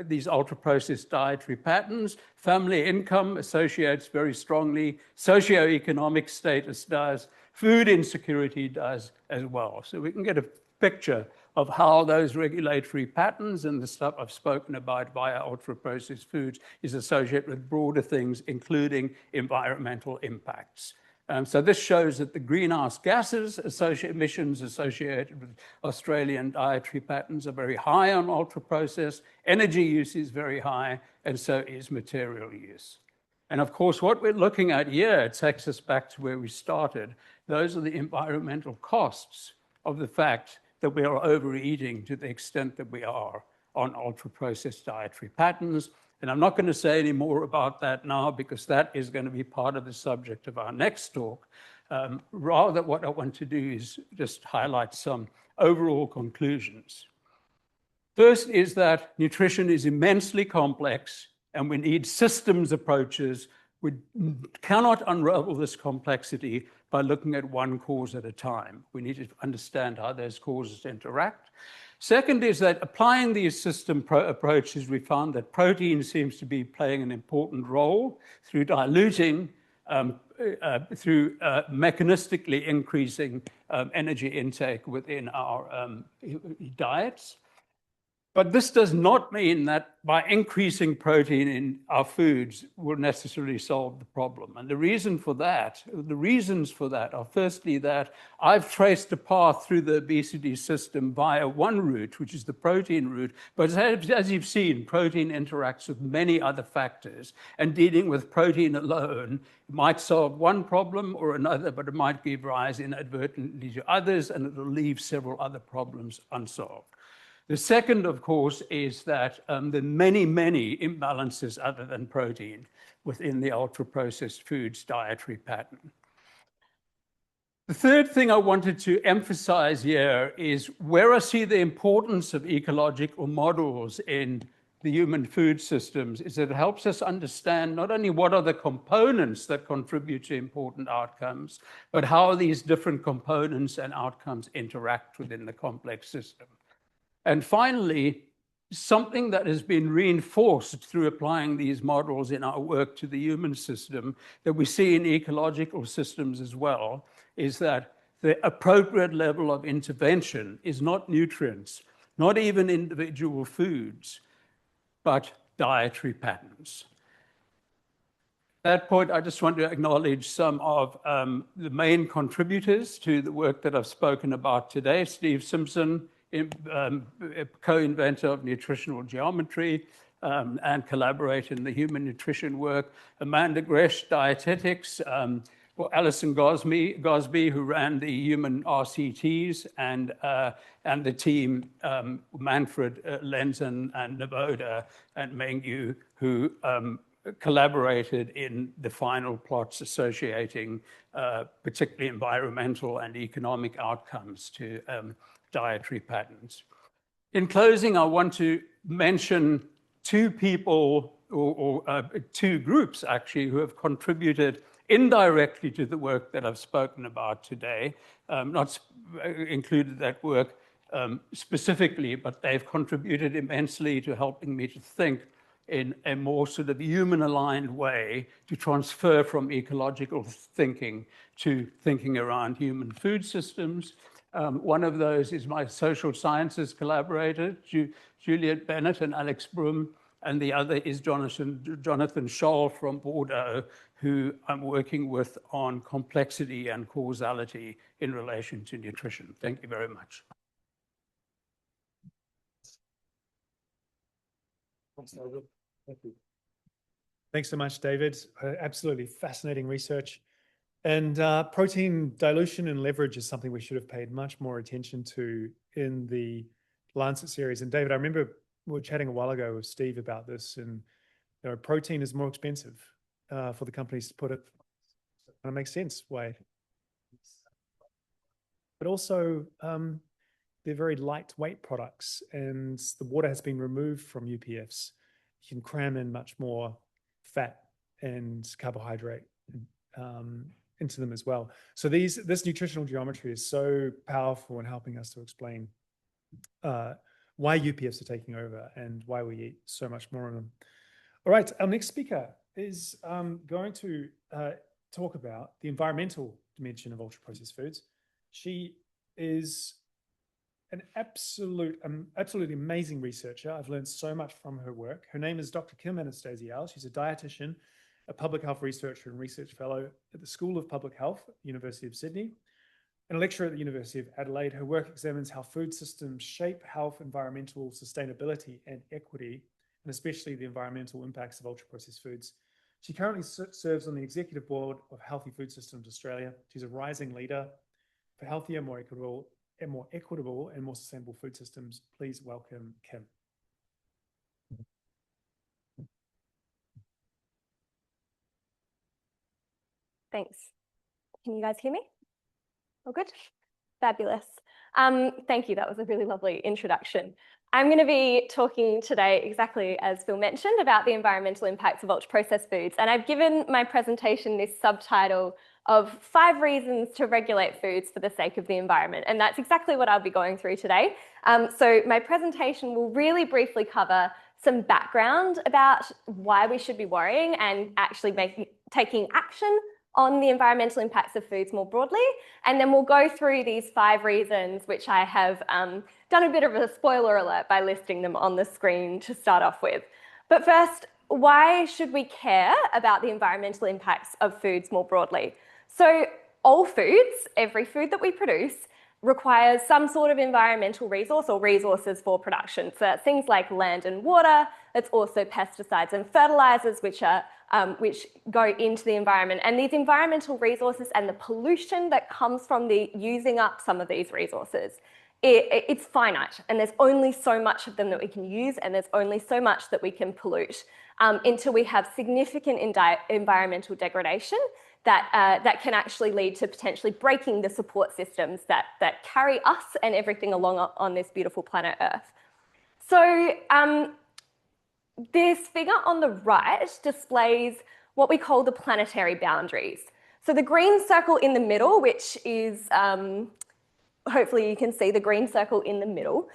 these ultra-processed dietary patterns. Family income associates very strongly, socioeconomic status does, food insecurity does as well. So we can get a picture of how those regulatory patterns and the stuff I've spoken about via ultra-processed foods is associated with broader things, including environmental impacts. So this shows that the greenhouse gases emissions associated with Australian dietary patterns are very high on ultra-processed, energy use is very high, and so is material use. And of course, what we're looking at here takes us back to where we started. Those are the environmental costs of the fact that we are overeating to the extent that we are on ultra-processed dietary patterns. And I'm not going to say any more about that now, because that is going to be part of the subject of our next talk. Rather, what I want to do is just highlight some overall conclusions. First is that nutrition is immensely complex, and we need systems approaches. We cannot unravel this complexity by looking at one cause at a time. We need to understand how those causes interact. Second is that applying these system approaches, we found that protein seems to be playing an important role through diluting, through mechanistically increasing energy intake within our diets. But this does not mean that by increasing protein in our foods will necessarily solve the problem. And the reasons for that are firstly that I've traced a path through the obesity system via one route, which is the protein route. But as you've seen, protein interacts with many other factors, and dealing with protein alone might solve one problem or another, but it might give rise inadvertently to others, and it will leave several other problems unsolved. The second, of course, is that there are many, many imbalances other than protein within the ultra-processed foods dietary pattern. The third thing I wanted to emphasize here is where I see the importance of ecological models in the human food systems is that it helps us understand not only what are the components that contribute to important outcomes, but how these different components and outcomes interact within the complex system. And finally, something that has been reinforced through applying these models in our work to the human system that we see in ecological systems as well is that the appropriate level of intervention is not nutrients, not even individual foods, but dietary patterns. At that point, I just want to acknowledge some of the main contributors to the work that I've spoken about today. Steve Simpson, co-inventor of nutritional geometry and collaborator in the human nutrition work. Amanda Gresh, dietetics. Alison Gosby, who ran the human RCTs, and the team, Manfred Lenzen and Naboda and Mengyu, who collaborated in the final plots associating particularly environmental and economic outcomes to dietary patterns. In closing, I want to mention two people, or two groups actually, who have contributed indirectly to the work that I've spoken about today, not included that work specifically, but they've contributed immensely to helping me to think in a more sort of human-aligned way to transfer from ecological thinking to thinking around human food systems. One of those is my social sciences collaborator, Juliet Bennett and Alex Broom, and the other is Jonathan Scholl from Bordeaux, who I'm working with on complexity and causality in relation to nutrition. Thank you very much. Thank you. Thanks so much, David. Absolutely fascinating research. And protein dilution and leverage is something we should have paid much more attention to in the Lancet series. And David, I remember we were chatting a while ago with Steve about this, and protein is more expensive for the companies to put it. And it makes sense why. But also, they're very lightweight products, and the water has been removed from UPFs. You can cram in much more fat and carbohydrate into them as well. So this nutritional geometry is so powerful in helping us to explain why UPFs are taking over and why we eat so much more of them. All right, our next speaker is going to talk about the environmental dimension of ultra-processed foods. She is an absolutely amazing researcher. I've learned so much from her work. Her name is Dr. Kim Anastasiou. She's a dietitian, a public health researcher and research fellow at the School of Public Health, University of Sydney, and a lecturer at the University of Adelaide. Her work examines how food systems shape health, environmental sustainability and equity, and especially the environmental impacts of ultra-processed foods. She currently serves on the executive board of Healthy Food Systems Australia. She's a rising leader for healthier, more equitable, and more sustainable food systems. Please welcome Kim. Thanks. Can you guys hear me? All good? Fabulous. Thank you. That was a really lovely introduction. I'm going to be talking today, exactly as Phil mentioned, about the environmental impacts of ultra-processed foods. And I've given my presentation this subtitle of 5 reasons to regulate foods for the sake of the environment. And that's exactly what I'll be going through today. So my presentation will really briefly cover some background about why we should be worrying and actually taking action on the environmental impacts of foods more broadly. And then we'll go through these 5 reasons, which I have done a bit of a spoiler alert by listing them on the screen to start off with. But first, why should we care about the environmental impacts of foods more broadly? So all foods, every food that we produce, requires some sort of environmental resource or resources for production. So that's things like land and water. It's also pesticides and fertilizers, which go into the environment. And these environmental resources and the pollution that comes from the using up some of these resources, it's finite, and there's only so much of them that we can use, and there's only so much that we can pollute until we have significant environmental degradation. that can actually lead to potentially breaking the support systems that carry us and everything along on this beautiful planet Earth. So this figure on the right displays what we call the planetary boundaries. So the green circle in the middle, which is, hopefully you can see the green circle in the middle,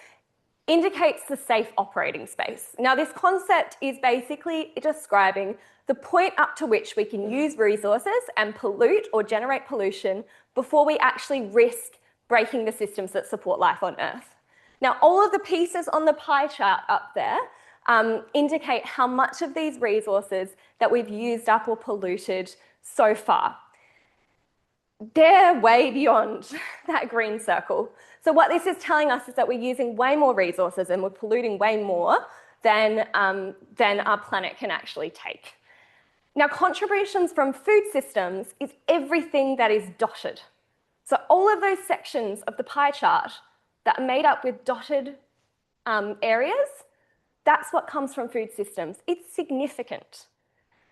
indicates the safe operating space. Now, this concept is basically describing the point up to which we can use resources and pollute or generate pollution before we actually risk breaking the systems that support life on Earth. Now, all of the pieces on the pie chart up there indicate how much of these resources that we've used up or polluted so far. They're way beyond that green circle. So what this is telling us is that we're using way more resources and we're polluting way more than our planet can actually take. Now, contributions from food systems is everything that is dotted. So all of those sections of the pie chart that are made up with dotted areas, that's what comes from food systems. It's significant.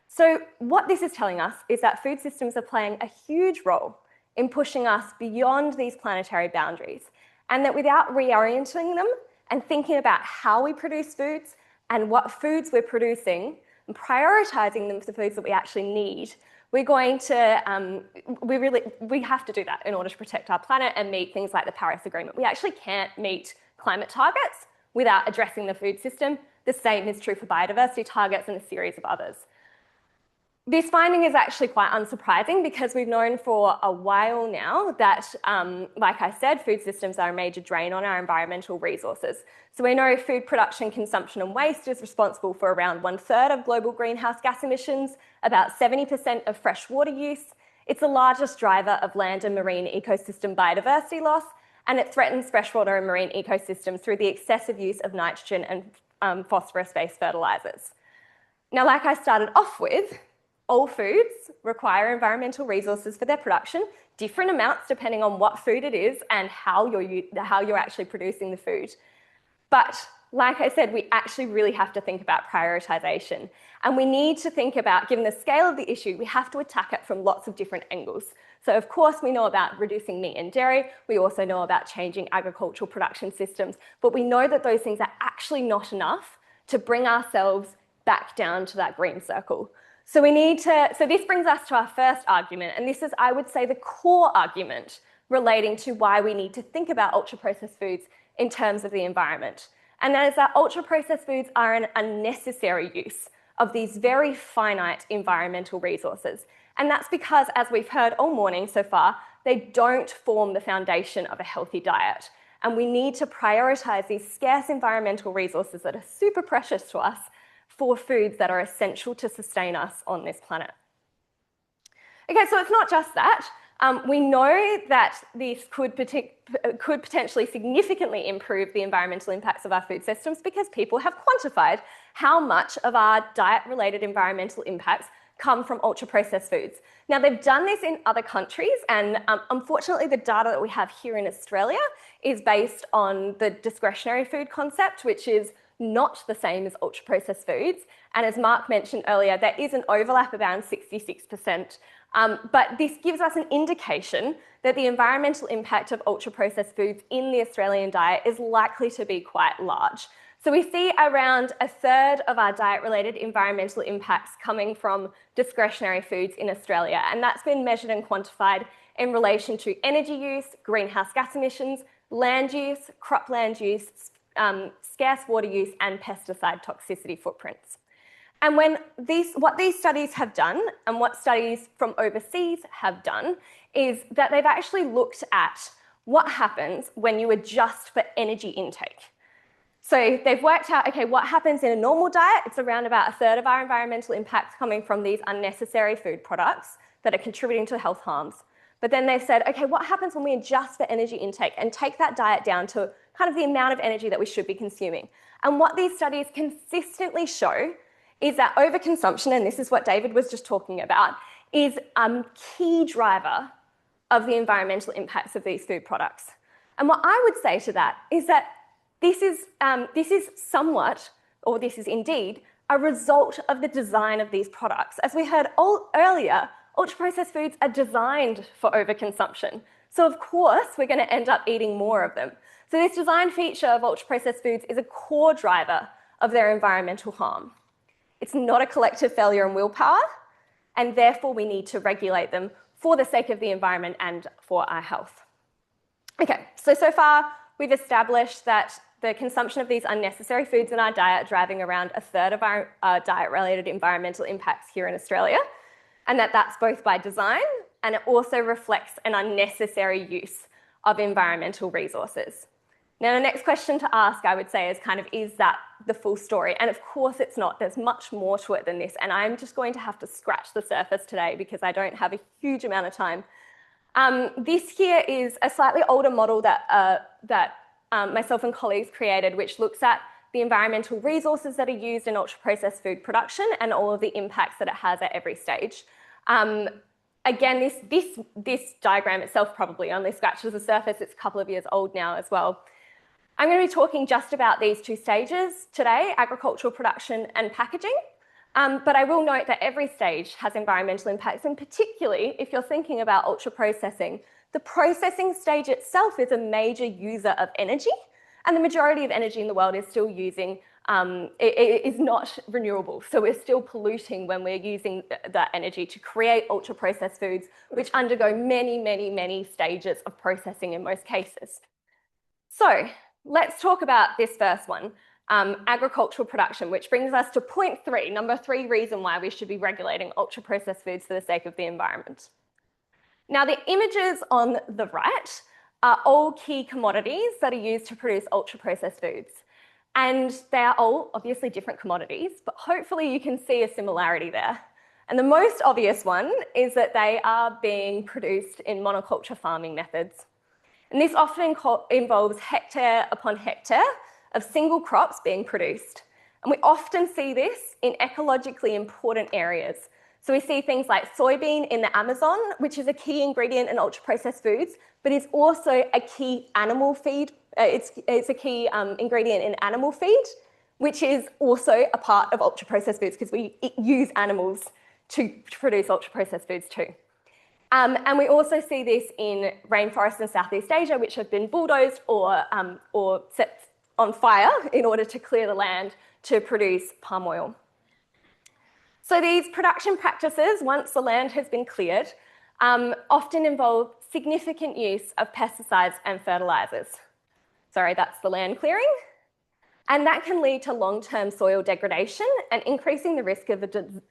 So what this is telling us is that food systems are playing a huge role in pushing us beyond these planetary boundaries, and that without reorienting them and thinking about how we produce foods and what foods we're producing and prioritizing them for the foods that we actually need, we're going to, we have to do that in order to protect our planet and meet things like the Paris Agreement. We actually can't meet climate targets without addressing the food system. The same is true for biodiversity targets and a series of others. This finding is actually quite unsurprising because we've known for a while now that, like I said, food systems are a major drain on our environmental resources. So we know food production, consumption and waste is responsible for around 1/3 of global greenhouse gas emissions, about 70% of fresh water use. It's the largest driver of land and marine ecosystem biodiversity loss, and it threatens freshwater and marine ecosystems through the excessive use of nitrogen and phosphorus-based fertilizers. Now, like I started off with, all foods require environmental resources for their production, different amounts depending on what food it is and how you're actually producing the food. But like I said, we actually really have to think about prioritization. And we need to think about, given the scale of the issue, we have to attack it from lots of different angles. So of course, we know about reducing meat and dairy. We also know about changing agricultural production systems. But we know that those things are actually not enough to bring ourselves back down to that green circle. So this brings us to our first argument, and this is, I would say, the core argument relating to why we need to think about ultra-processed foods in terms of the environment. And that is that ultra-processed foods are an unnecessary use of these very finite environmental resources. And that's because, as we've heard all morning so far, they don't form the foundation of a healthy diet. And we need to prioritize these scarce environmental resources that are super precious to us for foods that are essential to sustain us on this planet. Okay, so it's not just that. We know that this could potentially significantly improve the environmental impacts of our food systems because people have quantified how much of our diet-related environmental impacts come from ultra-processed foods. Now, they've done this in other countries, and unfortunately, the data that we have here in Australia is based on the discretionary food concept, which is not the same as ultra-processed foods. And as Mark mentioned earlier, there is an overlap around 66%. But this gives us an indication that the environmental impact of ultra-processed foods in the Australian diet is likely to be quite large. So we see around 1/3 of our diet-related environmental impacts coming from discretionary foods in Australia. And that's been measured and quantified in relation to energy use, greenhouse gas emissions, land use, cropland use, scarce water use, and pesticide toxicity footprints. And what these studies have done, and what studies from overseas have done, is that they've actually looked at what happens when you adjust for energy intake. So they've worked out, okay, what happens in a normal diet? It's around about 1/3 of our environmental impacts coming from these unnecessary food products that are contributing to health harms. But then they've said, okay, what happens when we adjust for energy intake and take that diet down to kind of the amount of energy that we should be consuming? And what these studies consistently show is that overconsumption, and this is what David was just talking about, is a key driver of the environmental impacts of these food products. And what I would say to that is that this is somewhat, or this is indeed, a result of the design of these products. As we heard earlier, ultra-processed foods are designed for overconsumption. So of course, we're going to end up eating more of them. So this design feature of ultra-processed foods is a core driver of their environmental harm. It's not a collective failure in willpower, and therefore we need to regulate them for the sake of the environment and for our health. Okay, so far we've established that the consumption of these unnecessary foods in our diet driving around a third of our diet-related environmental impacts here in Australia, and that's both by design and it also reflects an unnecessary use of environmental resources. Now, the next question to ask, I would say, is kind of, is that the full story? And of course it's not. There's much more to it than this, and I'm just going to have to scratch the surface today because I don't have a huge amount of time. This here is a slightly older model that myself and colleagues created, which looks at the environmental resources that are used in ultra-processed food production and all of the impacts that it has at every stage. Again, this diagram itself probably only scratches the surface. It's a couple of years old now as well. I'm going to be talking just about these two stages today, agricultural production and packaging. But I will note that every stage has environmental impacts, and particularly if you're thinking about ultra-processing, the processing stage itself is a major user of energy, and the majority of energy in the world is still using, it is not renewable. So we're still polluting when we're using that energy to create ultra-processed foods, which undergo many, many, many stages of processing in most cases. So let's talk about this first one, agricultural production, which brings us to point 3, number 3 reason why we should be regulating ultra-processed foods for the sake of the environment. Now, the images on the right are all key commodities that are used to produce ultra-processed foods. And they are all obviously different commodities, but hopefully you can see a similarity there. And the most obvious one is that they are being produced in monoculture farming methods. And this often involves hectare upon hectare of single crops being produced. And we often see this in ecologically important areas. So we see things like soybean in the Amazon, which is a key ingredient in ultra-processed foods, but is also a key animal feed. It's a key ingredient in animal feed, which is also a part of ultra-processed foods because we use animals to produce ultra-processed foods too. And we also see this in rainforests in Southeast Asia, which have been bulldozed or set on fire in order to clear the land to produce palm oil. So these production practices, once the land has been cleared, often involve significant use of pesticides and fertilizers. Sorry, that's the land clearing. And that can lead to long-term soil degradation and increasing the risk of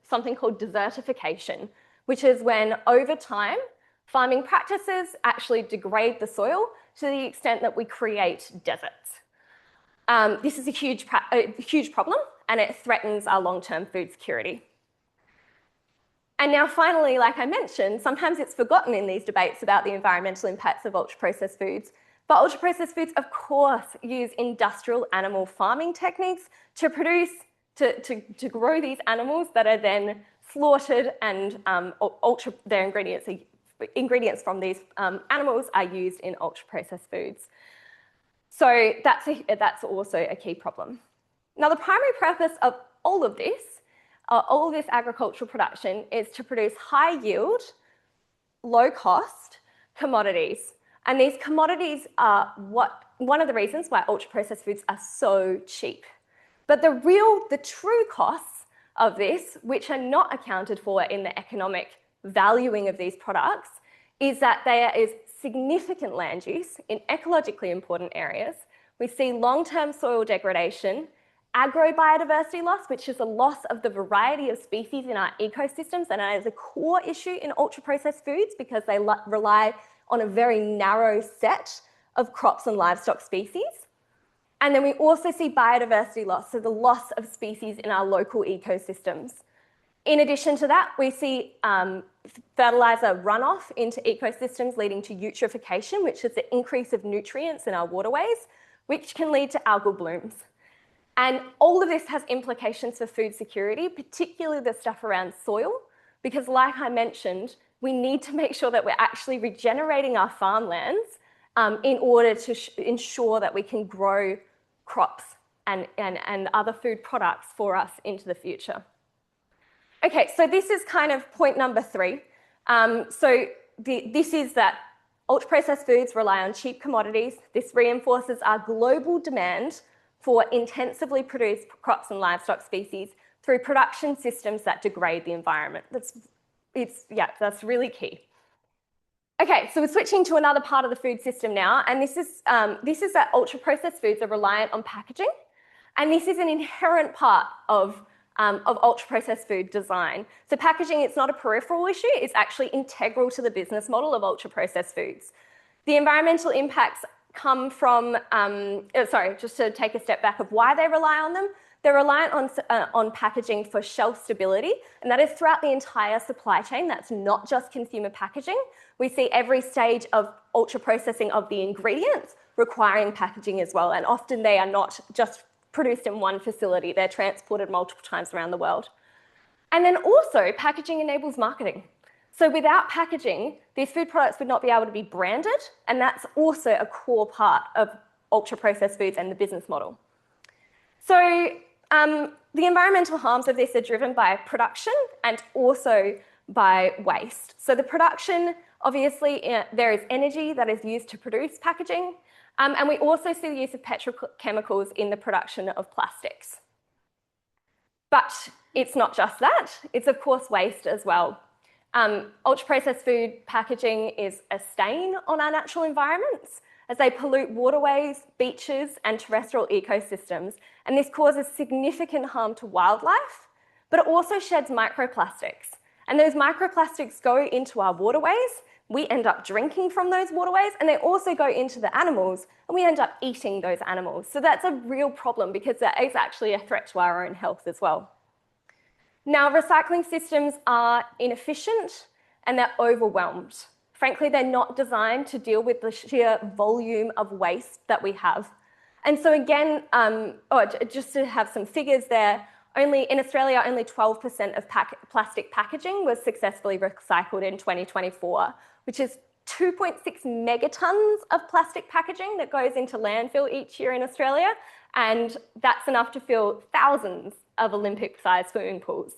something called desertification, which is when, over time, farming practices actually degrade the soil to the extent that we create deserts. This is a huge problem, and it threatens our long-term food security. And now finally, like I mentioned, sometimes it's forgotten in these debates about the environmental impacts of ultra-processed foods, but ultra-processed foods, of course, use industrial animal farming techniques to produce, to grow these animals that are then slaughtered, and their ingredients from these animals are used in ultra-processed foods. So that's also a key problem. Now, the primary purpose of all of this agricultural production is to produce high yield, low cost commodities. And these commodities are one of the reasons why ultra-processed foods are so cheap. But the true costs of this, which are not accounted for in the economic valuing of these products, is that there is significant land use in ecologically important areas. We see long-term soil degradation, agrobiodiversity loss, which is a loss of the variety of species in our ecosystems, and that is a core issue in ultra-processed foods because they rely on a very narrow set of crops and livestock species. And then we also see biodiversity loss, so the loss of species in our local ecosystems. In addition to that, we see fertilizer runoff into ecosystems leading to eutrophication, which is the increase of nutrients in our waterways, which can lead to algal blooms. And all of this has implications for food security, particularly the stuff around soil, because like I mentioned, we need to make sure that we're actually regenerating our farmlands in order to ensure that we can grow crops and other food products for us into the future. Okay, so this is kind of point number 3 This is that ultra-processed foods rely on cheap commodities. This reinforces our global demand for intensively produced crops and livestock species through production systems that degrade the environment. That's really key. Okay, so we're switching to another part of the food system now, and this is that ultra-processed foods are reliant on packaging, and this is an inherent part of ultra-processed food design. So packaging, it's not a peripheral issue, it's actually integral to the business model of ultra-processed foods. The environmental impacts come from, just to take a step back of why they rely on them. They're reliant on packaging for shelf stability, and that is throughout the entire supply chain. That's not just consumer packaging. We see every stage of ultra-processing of the ingredients requiring packaging as well, and often they are not just produced in one facility. They're transported multiple times around the world. And then also, packaging enables marketing. So without packaging, these food products would not be able to be branded, and that's also a core part of ultra-processed foods and the business model. So the environmental harms of this are driven by production and also by waste. So the production, obviously, there is energy that is used to produce packaging, and we also see the use of petrochemicals in the production of plastics. But it's not just that, it's of course waste as well. Ultra-processed food packaging is a stain on our natural environments as they pollute waterways, beaches, and terrestrial ecosystems. And this causes significant harm to wildlife, but it also sheds microplastics. And those microplastics go into our waterways. We end up drinking from those waterways, and they also go into the animals, and we end up eating those animals. So that's a real problem because that is actually a threat to our own health as well. Now, recycling systems are inefficient and they're overwhelmed. Frankly, they're not designed to deal with the sheer volume of waste that we have. And so again, just to have some figures there, in Australia, only 12% of plastic packaging was successfully recycled in 2024, which is 2.6 megatons of plastic packaging that goes into landfill each year in Australia. And that's enough to fill thousands of Olympic-sized swimming pools.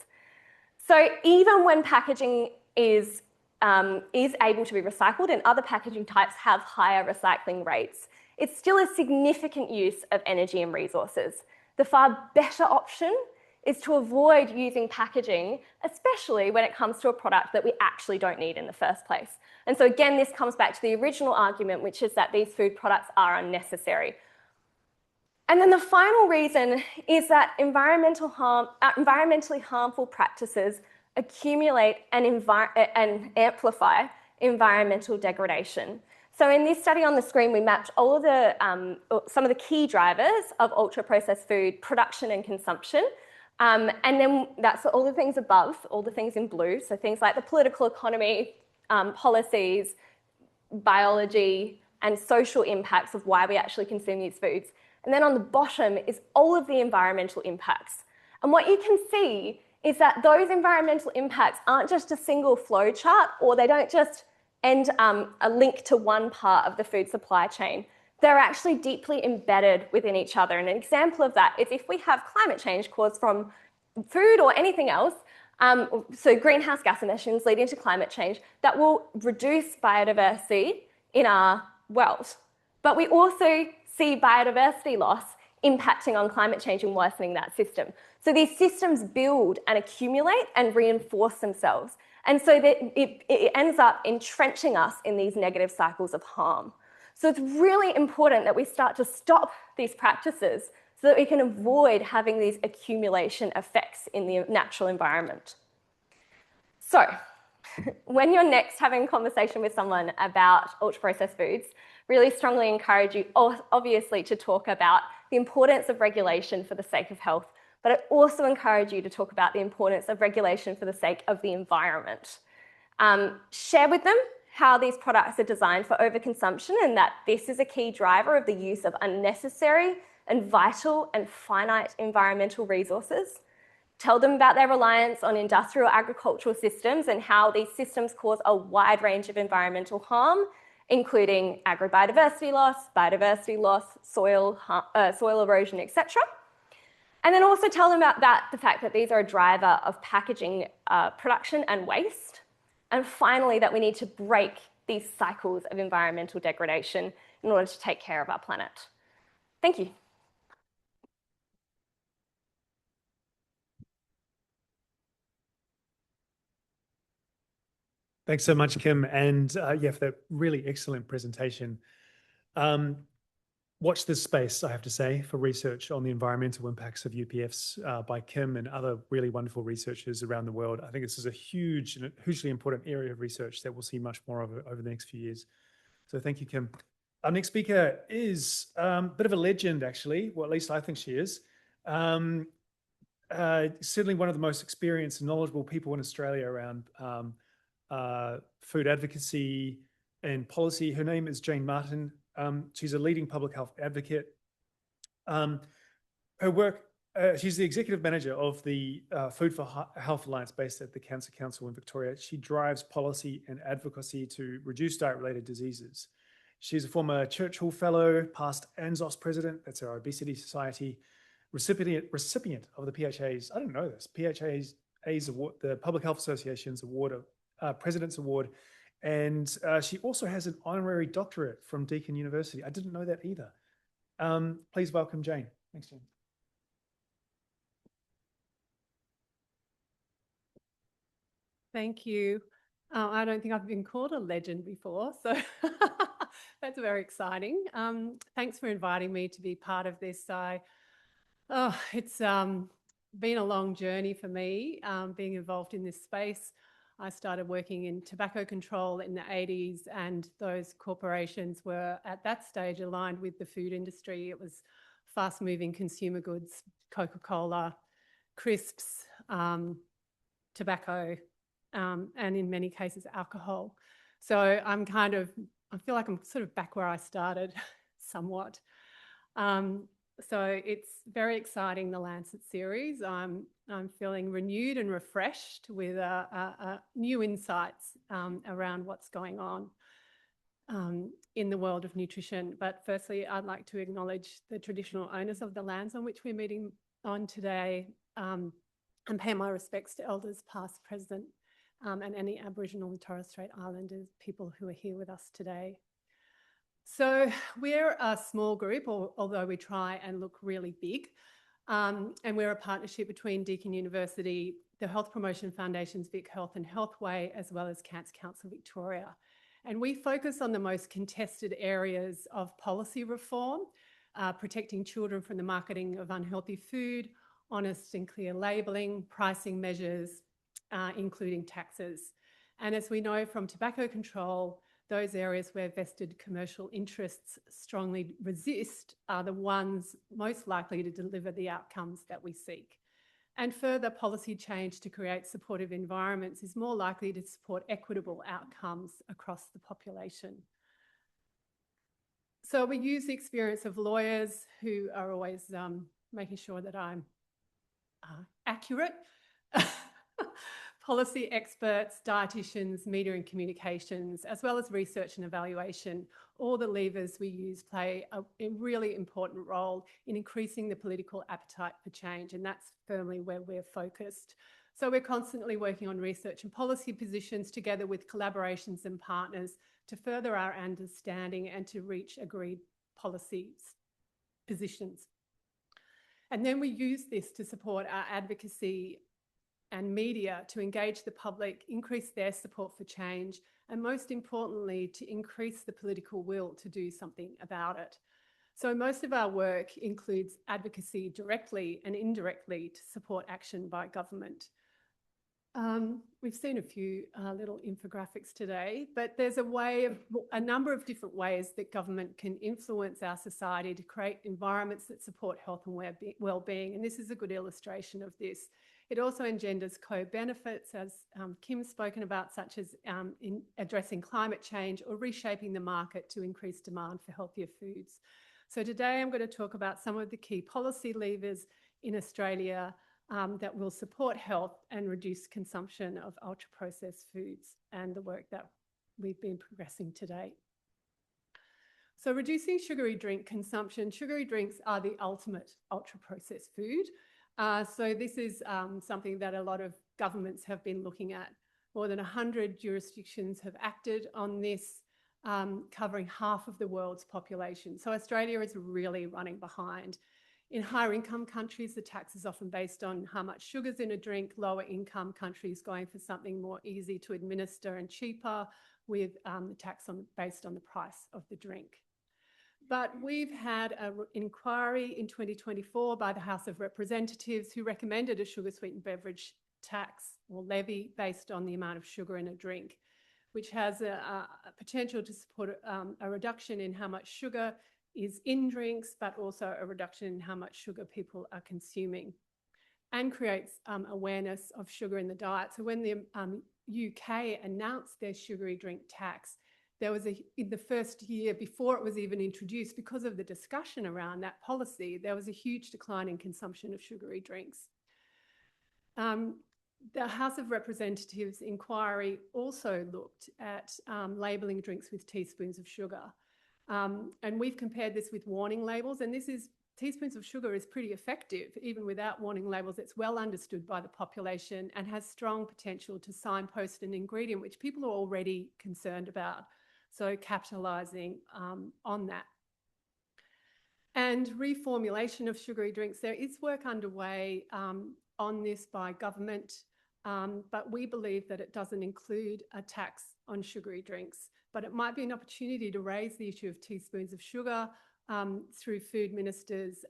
So even when packaging is able to be recycled and other packaging types have higher recycling rates, it's still a significant use of energy and resources. The far better option is to avoid using packaging, especially when it comes to a product that we actually don't need in the first place. And so again, this comes back to the original argument, which is that these food products are unnecessary. And then the final reason is that environmentally harmful practices accumulate and amplify environmental degradation. So in this study on the screen, we mapped all of the some of the key drivers of ultra-processed food production and consumption. And then that's all the things above, all the things in blue. So things like the political economy, policies, biology, and social impacts of why we actually consume these foods. And then on the bottom is all of the environmental impacts. And what you can see is that those environmental impacts aren't just a single flow chart, or they don't just end a link to one part of the food supply chain. They're actually deeply embedded within each other. And an example of that is if we have climate change caused from food or anything else, so greenhouse gas emissions leading to climate change, that will reduce biodiversity in our world. But we also see biodiversity loss impacting on climate change and worsening that system. So these systems build and accumulate and reinforce themselves. And so that it ends up entrenching us in these negative cycles of harm. So it's really important that we start to stop these practices so that we can avoid having these accumulation effects in the natural environment. So when you're next having a conversation with someone about ultra-processed foods, really strongly encourage you, obviously, to talk about the importance of regulation for the sake of health, but I also encourage you to talk about the importance of regulation for the sake of the environment. Share with them how these products are designed for overconsumption and that this is a key driver of the use of unnecessary and vital and finite environmental resources. Tell them about their reliance on industrial agricultural systems and how these systems cause a wide range of environmental harm, including agrobiodiversity loss, soil erosion, etc. And then also tell them about the fact that these are a driver of packaging production and waste. And finally, that we need to break these cycles of environmental degradation in order to take care of our planet. Thank you. Thanks so much, Kim, and yeah, for that really excellent presentation. Watch this space, I have to say, for research on the environmental impacts of UPFs by Kim and other really wonderful researchers around the world. I think this is a hugely important area of research that we'll see much more of over the next few years. So thank you, Kim. Our next speaker is a bit of a legend, actually. Well, at least I think she is. Certainly one of the most experienced and knowledgeable people in Australia around food advocacy and policy. Her name is Jane Martin. She's a leading public health advocate. Her work, she's the executive manager of the Food for Health Alliance based at the Cancer Council in Victoria. She drives policy and advocacy to reduce diet-related diseases. She's a former Churchill Fellow, past ANZOS president, that's our obesity society, recipient of the PHA's, I didn't know this, PHA's award, the Public Health Association's award of President's Award. And she also has an honorary doctorate from Deakin University. I didn't know that either. Please welcome Jane. Thanks, Jane. Thank you. I don't think I've been called a legend before, so that's very exciting. Thanks for inviting me to be part of this. It's been a long journey for me being involved in this space. I started working in tobacco control in the 80s, and those corporations were at that stage aligned with the food industry. It was fast-moving consumer goods, Coca-Cola, crisps, tobacco, and in many cases alcohol. So I feel like I'm sort of back where I started somewhat. So it's very exciting, the Lancet series. I'm feeling renewed and refreshed with new insights around what's going on in the world of nutrition. But firstly, I'd like to acknowledge the traditional owners of the lands on which we're meeting on today and pay my respects to elders past, present, and any Aboriginal and Torres Strait Islanders people who are here with us today. So we're a small group, although we try and look really big. And we're a partnership between Deakin University, the Health Promotion Foundation's Vic Health and Healthway, as well as Cancer Council Victoria. And we focus on the most contested areas of policy reform, protecting children from the marketing of unhealthy food, honest and clear labelling, pricing measures, including taxes. And as we know from tobacco control, those areas where vested commercial interests strongly resist are the ones most likely to deliver the outcomes that we seek. And further policy change to create supportive environments is more likely to support equitable outcomes across the population. So we use the experience of lawyers who are always making sure that I'm accurate, policy experts, dietitians, media and communications, as well as research and evaluation. All the levers we use play a really important role in increasing the political appetite for change, and that's firmly where we're focused. So we're constantly working on research and policy positions together with collaborations and partners to further our understanding and to reach agreed policy positions. And then we use this to support our advocacy and media to engage the public, increase their support for change, and most importantly, to increase the political will to do something about it. So most of our work includes advocacy directly and indirectly to support action by government. We've seen a few little infographics today, but there's a number of different ways that government can influence our society to create environments that support health and well-being, and this is a good illustration of this. It also engenders co-benefits, as Kim's spoken about, such as in addressing climate change or reshaping the market to increase demand for healthier foods. So today I'm going to talk about some of the key policy levers in Australia that will support health and reduce consumption of ultra-processed foods and the work that we've been progressing to date. So reducing sugary drink consumption. Sugary drinks are the ultimate ultra-processed food. So this is something that a lot of governments have been looking at More than 100 jurisdictions have acted on this, covering half of the world's population. So Australia is really running behind. In higher income countries, the tax is often based on how much sugar's in a drink. Lower income countries going for something more easy to administer and cheaper, with the tax based on the price of the drink. But we've had an inquiry in 2024 by the House of Representatives who recommended a sugar sweetened beverage tax or levy based on the amount of sugar in a drink, which has a potential to support a reduction in how much sugar is in drinks, but also a reduction in how much sugar people are consuming, and creates awareness of sugar in the diet. So when the UK announced their sugary drink tax, there was in the first year before it was even introduced, because of the discussion around that policy, there was a huge decline in consumption of sugary drinks. The House of Representatives inquiry also looked at labelling drinks with teaspoons of sugar. And we've compared this with warning labels, and teaspoons of sugar is pretty effective. Even without warning labels, it's well understood by the population and has strong potential to signpost an ingredient which people are already concerned about. So capitalising on that. And reformulation of sugary drinks. There is work underway on this by government, but we believe that it doesn't include a tax on sugary drinks. But it might be an opportunity to raise the issue of teaspoons of sugar through food ministers.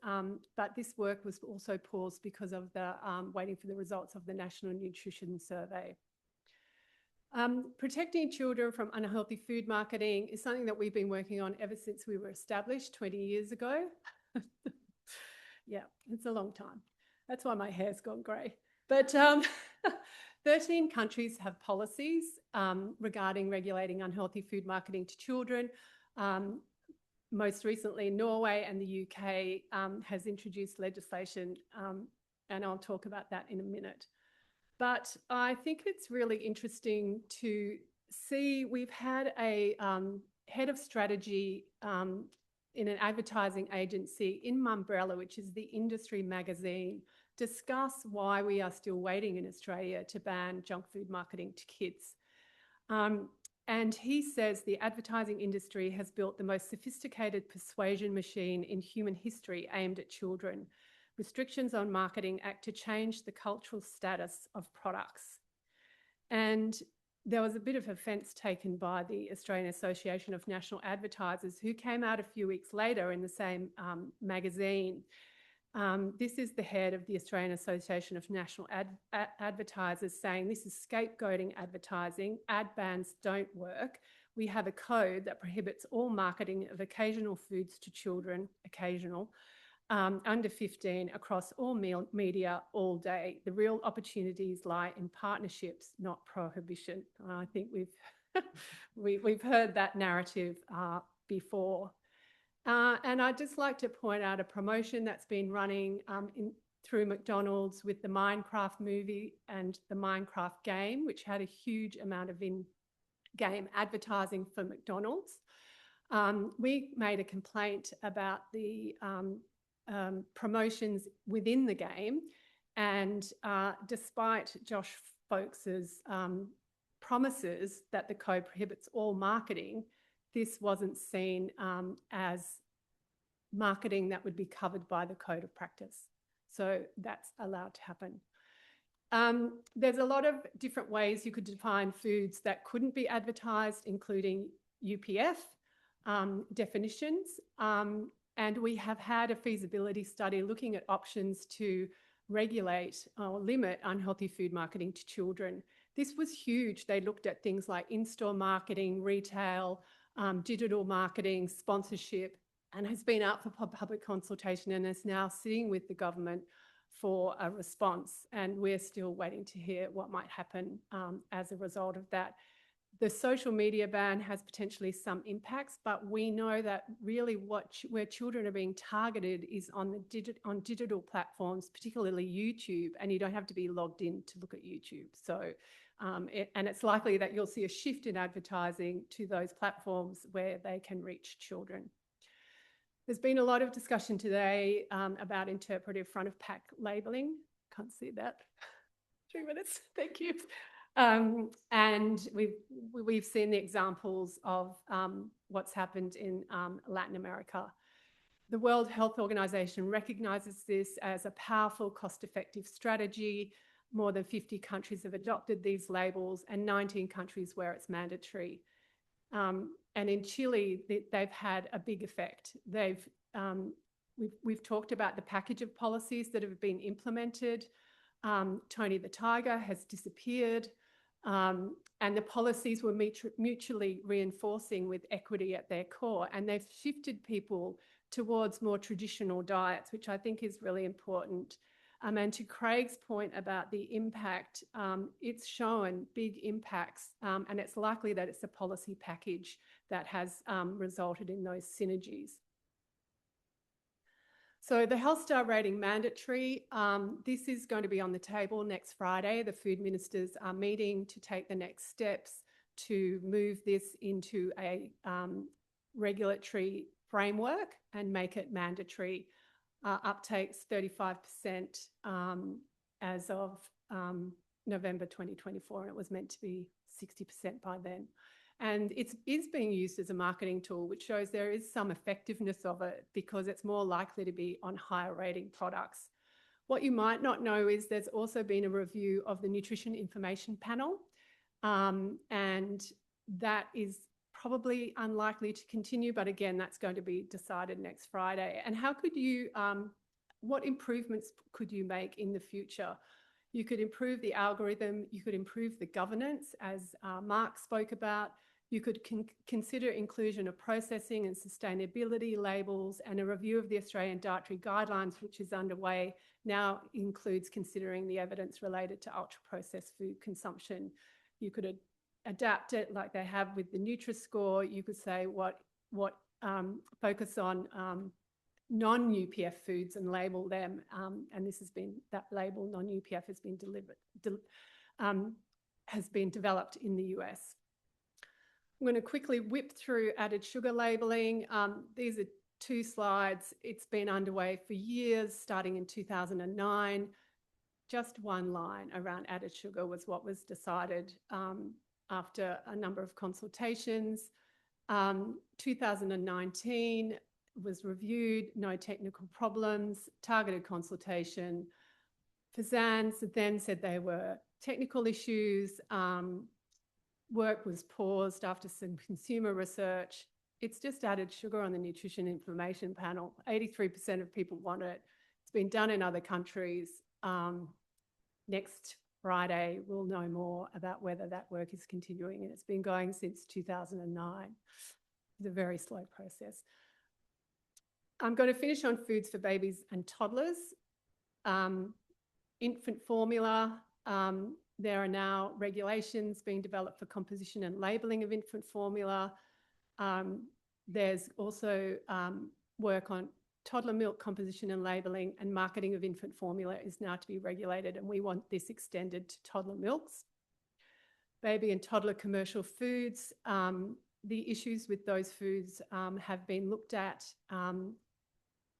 But this work was also paused because of the waiting for the results of the National Nutrition Survey. Protecting children from unhealthy food marketing is something that we've been working on ever since we were established 20 years ago. Yeah, it's a long time. That's why my hair's gone grey. But 13 countries have policies regarding regulating unhealthy food marketing to children. Most recently, Norway and the UK has introduced legislation, and I'll talk about that in a minute. But I think it's really interesting to see we've had a head of strategy in an advertising agency in Mumbrella, which is the industry magazine, discuss why we are still waiting in Australia to ban junk food marketing to kids. And he says the advertising industry has built the most sophisticated persuasion machine in human history aimed at children. Restrictions on marketing act to change the cultural status of products. And there was a bit of offence taken by the Australian Association of National Advertisers, who came out a few weeks later in the same magazine. This is the head of the Australian Association of National Advertisers saying this is scapegoating advertising. Ad bans don't work. We have a code that prohibits all marketing of occasional foods to children, under 15 across all media all day. The real opportunities lie in partnerships, not prohibition. I think we've heard that narrative before. And I'd just like to point out a promotion that's been running through McDonald's with the Minecraft movie and the Minecraft game, which had a huge amount of in-game advertising for McDonald's. We made a complaint about the promotions within the game, and despite Josh Folks's promises that the code prohibits all marketing, this wasn't seen as marketing that would be covered by the code of practice. So that's allowed to happen. There's a lot of different ways you could define foods that couldn't be advertised, including UPF definitions. And we have had a feasibility study looking at options to regulate or limit unhealthy food marketing to children. This was huge. They looked at things like in-store marketing, retail, digital marketing, sponsorship, and has been out for public consultation and is now sitting with the government for a response. And we're still waiting to hear what might happen as a result of that. The social media ban has potentially some impacts, but we know that really where children are being targeted is on digital platforms, particularly YouTube, and you don't have to be logged in to look at YouTube. So, and it's likely that you'll see a shift in advertising to those platforms where they can reach children. There's been a lot of discussion today about interpretive front of pack labelling. Can't see that. 3 minutes, thank you. And we've seen the examples of what's happened in Latin America. The World Health Organization recognizes this as a powerful, cost-effective strategy. More than 50 countries have adopted these labels and 19 countries where it's mandatory. And in Chile, they've had a big effect. We've talked about the package of policies that have been implemented. Tony the Tiger has disappeared. And the policies were mutually reinforcing with equity at their core. And they've shifted people towards more traditional diets, which I think is really important. And to Craig's point about the impact, it's shown big impacts, and it's likely that it's a policy package that has resulted in those synergies. So the Health Star rating mandatory, this is going to be on the table next Friday. The food ministers are meeting to take the next steps to move this into a regulatory framework and make it mandatory. Uptake's 35% as of November 2024, and it was meant to be 60% by then. And it is being used as a marketing tool, which shows there is some effectiveness of it because it's more likely to be on higher rating products. What you might not know is there's also been a review of the Nutrition Information Panel, and that is probably unlikely to continue, but again, that's going to be decided next Friday. And how could you, what improvements could you make in the future? You could improve the algorithm, you could improve the governance, as Mark spoke about. You could consider inclusion of processing and sustainability labels, and a review of the Australian Dietary Guidelines, which is underway, now includes considering the evidence related to ultra-processed food consumption. You could adapt it like they have with the Nutri-Score. You could say focus on non-UPF foods and label them, and this has been, that label non-UPF has been developed in the US. I'm going to quickly whip through added sugar labelling. These are 2 slides. It's been underway for years, starting in 2009. Just 1 line around added sugar was what was decided after a number of consultations. 2019 was reviewed, no technical problems, targeted consultation. FSANZ then said there were technical issues. Work was paused after some consumer research. It's just added sugar on the Nutrition Information Panel. 83% of people want it. It's been done in other countries. Next Friday, we'll know more about whether that work is continuing, and it's been going since 2009. It's a very slow process. I'm going to finish on foods for babies and toddlers. Infant formula, there are now regulations being developed for composition and labelling of infant formula. There's also work on toddler milk composition and labelling, and marketing of infant formula is now to be regulated, and we want this extended to toddler milks. Baby and toddler commercial foods, the issues with those foods have been looked at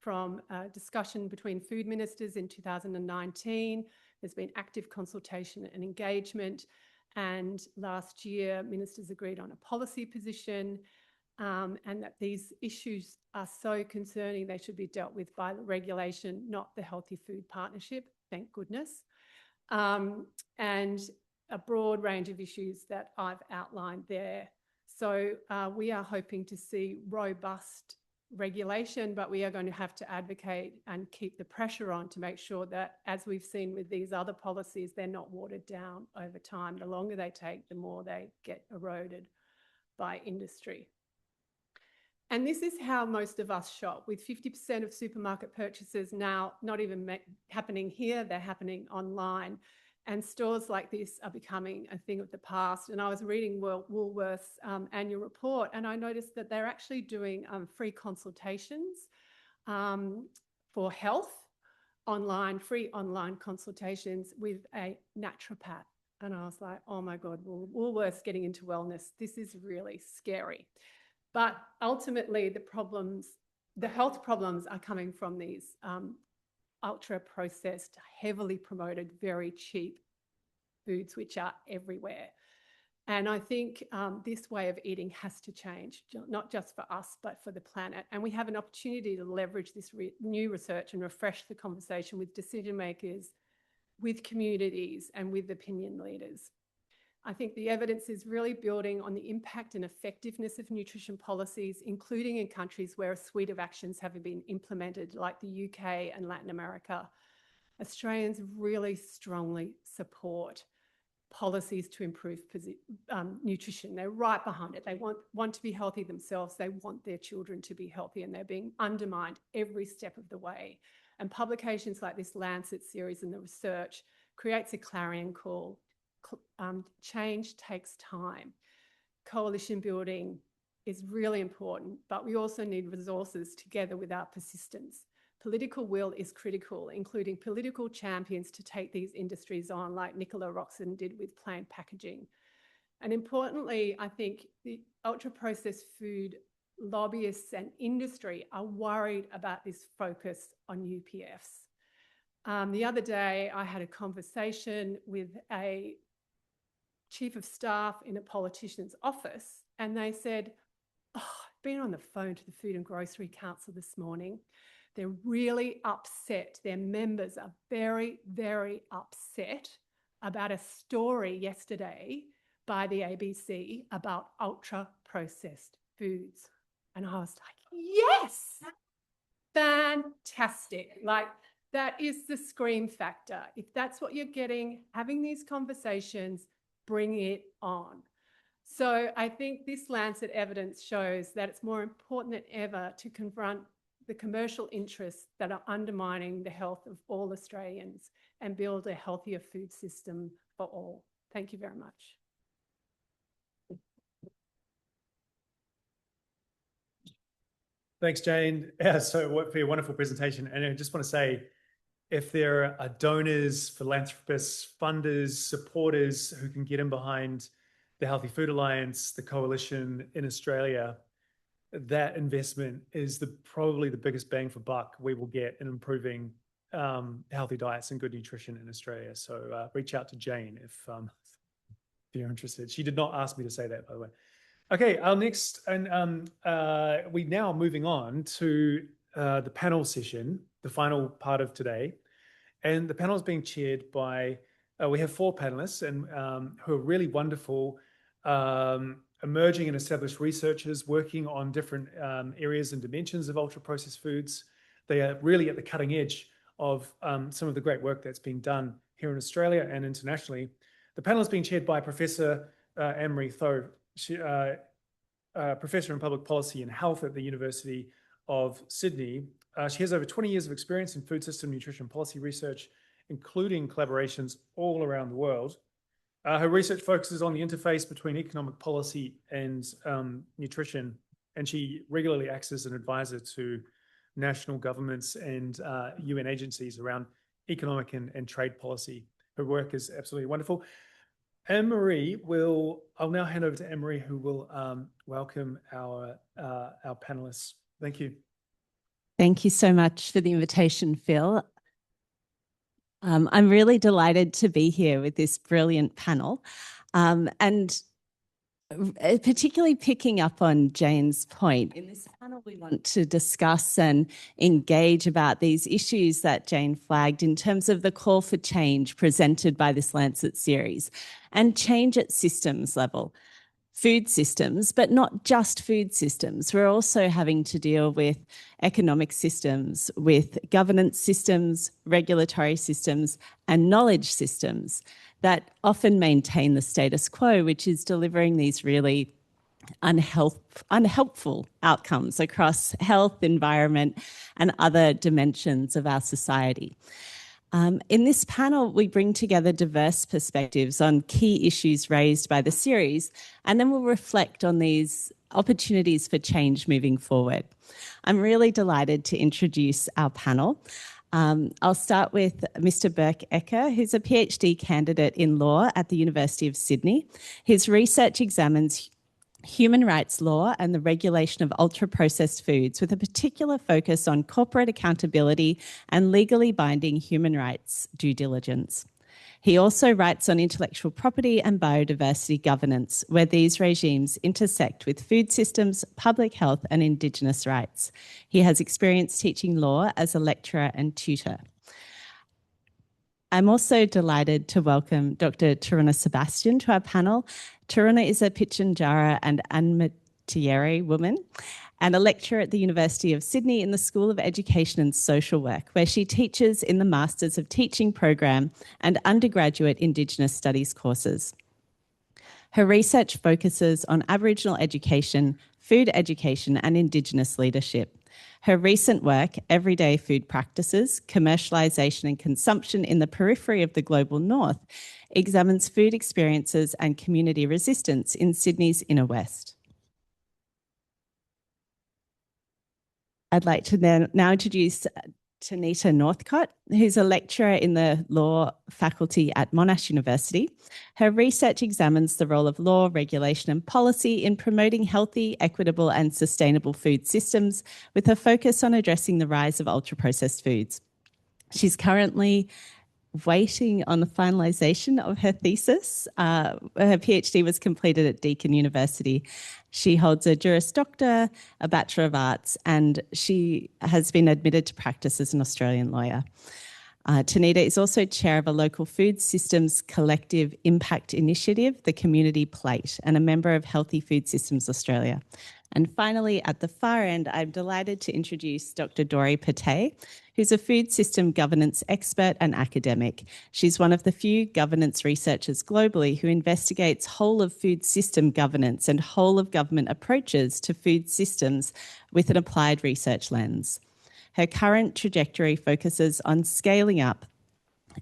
from a discussion between food ministers in 2019. There's been active consultation and engagement, and last year ministers agreed on a policy position, and that these issues are so concerning they should be dealt with by the regulation, not the Healthy Food Partnership, thank goodness. And a broad range of issues that I've outlined there. So we are hoping to see robust regulation, but we are going to have to advocate and keep the pressure on to make sure that, as we've seen with these other policies, they're not watered down over time. The longer they take, the more they get eroded by industry. And this is how most of us shop, with 50% of supermarket purchases now not even happening here, they're happening online. And stores like this are becoming a thing of the past. And I was reading Woolworth's annual report, and I noticed that they're actually doing free consultations for health online, free online consultations with a naturopath. And I was like, oh my God, Woolworth's getting into wellness. This is really scary. But ultimately, the health problems are coming from these ultra-processed, heavily promoted, very cheap foods which are everywhere. And I think this way of eating has to change, not just for us, but for the planet. And we have an opportunity to leverage this new research and refresh the conversation with decision makers, with communities, and with opinion leaders. I think the evidence is really building on the impact and effectiveness of nutrition policies, including in countries where a suite of actions have been implemented, like the UK and Latin America. Australians really strongly support policies to improve nutrition. They're right behind it. They want to be healthy themselves. They want their children to be healthy, and they're being undermined every step of the way. And publications like this Lancet series and the research creates a clarion call. Change takes time. Coalition building is really important, but we also need resources together with our persistence. Political will is critical, including political champions to take these industries on, like Nicola Roxon did with plain packaging. And importantly, I think the ultra-processed food lobbyists and industry are worried about this focus on UPFs. The other day, I had a conversation with a chief of staff in a politician's office, and they said, "Oh, I've been on the phone to the Food and Grocery Council this morning. They're really upset. Their members are very, very upset about a story yesterday by the ABC about ultra-processed foods." And I was like, yes, fantastic. Like, that is the scream factor. If that's what you're getting, having these conversations, bring it on. So I think this Lancet evidence shows that it's more important than ever to confront the commercial interests that are undermining the health of all Australians and build a healthier food system for all. Thank you very much. Thanks, Jane. So for your wonderful presentation. And I just want to say, if there are donors, philanthropists, funders, supporters who can get in behind the Healthy Food Alliance, the coalition in Australia, that investment is probably the biggest bang for buck we will get in improving healthy diets and good nutrition in Australia. So reach out to Jane if you're interested. She did not ask me to say that, by the way. Okay, our next, and we now are moving on to the panel session, the final part of today. And the panel is being chaired by, we have 4 panelists and who are really wonderful, emerging and established researchers working on different areas and dimensions of ultra-processed foods. They are really at the cutting edge of some of the great work that's being done here in Australia and internationally. The panel is being chaired by Professor Anne-Marie Tho, Professor in Public Policy and Health at the University of Sydney. She has over 20 years of experience in food system nutrition policy research, including collaborations all around the world. Her research focuses on the interface between economic policy and nutrition, and she regularly acts as an advisor to national governments and UN agencies around economic and trade policy. Her work is absolutely wonderful. Anne-Marie I'll now hand over to Anne-Marie, who will welcome our panelists. Thank you. Thank you so much for the invitation, Phil. I'm really delighted to be here with this brilliant panel, and particularly picking up on Jane's point. In this panel, we want to discuss and engage about these issues that Jane flagged in terms of the call for change presented by this Lancet series, and change at systems level. Food systems, but not just food systems. We're also having to deal with economic systems, with governance systems, regulatory systems, and knowledge systems that often maintain the status quo, which is delivering these really unhelpful outcomes across health, environment, and other dimensions of our society. In this panel, we bring together diverse perspectives on key issues raised by the series, and then we'll reflect on these opportunities for change moving forward. I'm really delighted to introduce our panel. I'll start with Mr. Burke Ecker, who's a PhD candidate in law at the University of Sydney. His research examines human rights law and the regulation of ultra-processed foods, with a particular focus on corporate accountability and legally binding human rights due diligence. He also writes on intellectual property and biodiversity governance, where these regimes intersect with food systems, public health, and Indigenous rights. He has experience teaching law as a lecturer and tutor. I'm also delighted to welcome Dr. Taruna Sebastian to our panel. Taruna is a Pitjantjatjara and Anmatieri woman and a lecturer at the University of Sydney in the School of Education and Social Work, where she teaches in the Masters of Teaching program and undergraduate Indigenous Studies courses. Her research focuses on Aboriginal education, food education, and Indigenous leadership. Her recent work, Everyday Food Practices, Commercialisation and Consumption in the Periphery of the Global North, examines food experiences and community resistance in Sydney's inner west. I'd like to now introduce Tanita Northcott, who's a lecturer in the law faculty at Monash University. Her research examines the role of law, regulation and policy in promoting healthy, equitable and sustainable food systems, with a focus on addressing the rise of ultra-processed foods. She's currently waiting on the finalisation of her thesis. Her PhD was completed at Deakin University. She holds a Juris Doctor, a Bachelor of Arts, and she has been admitted to practice as an Australian lawyer. Tanita is also chair of a local food systems collective impact initiative, the Community Plate, and a member of Healthy Food Systems Australia. And finally, at the far end, I'm delighted to introduce Dr. Dori Pate, who's a food system governance expert and academic. She's one of the few governance researchers globally who investigates whole of food system governance and whole of government approaches to food systems with an applied research lens. Her current trajectory focuses on scaling up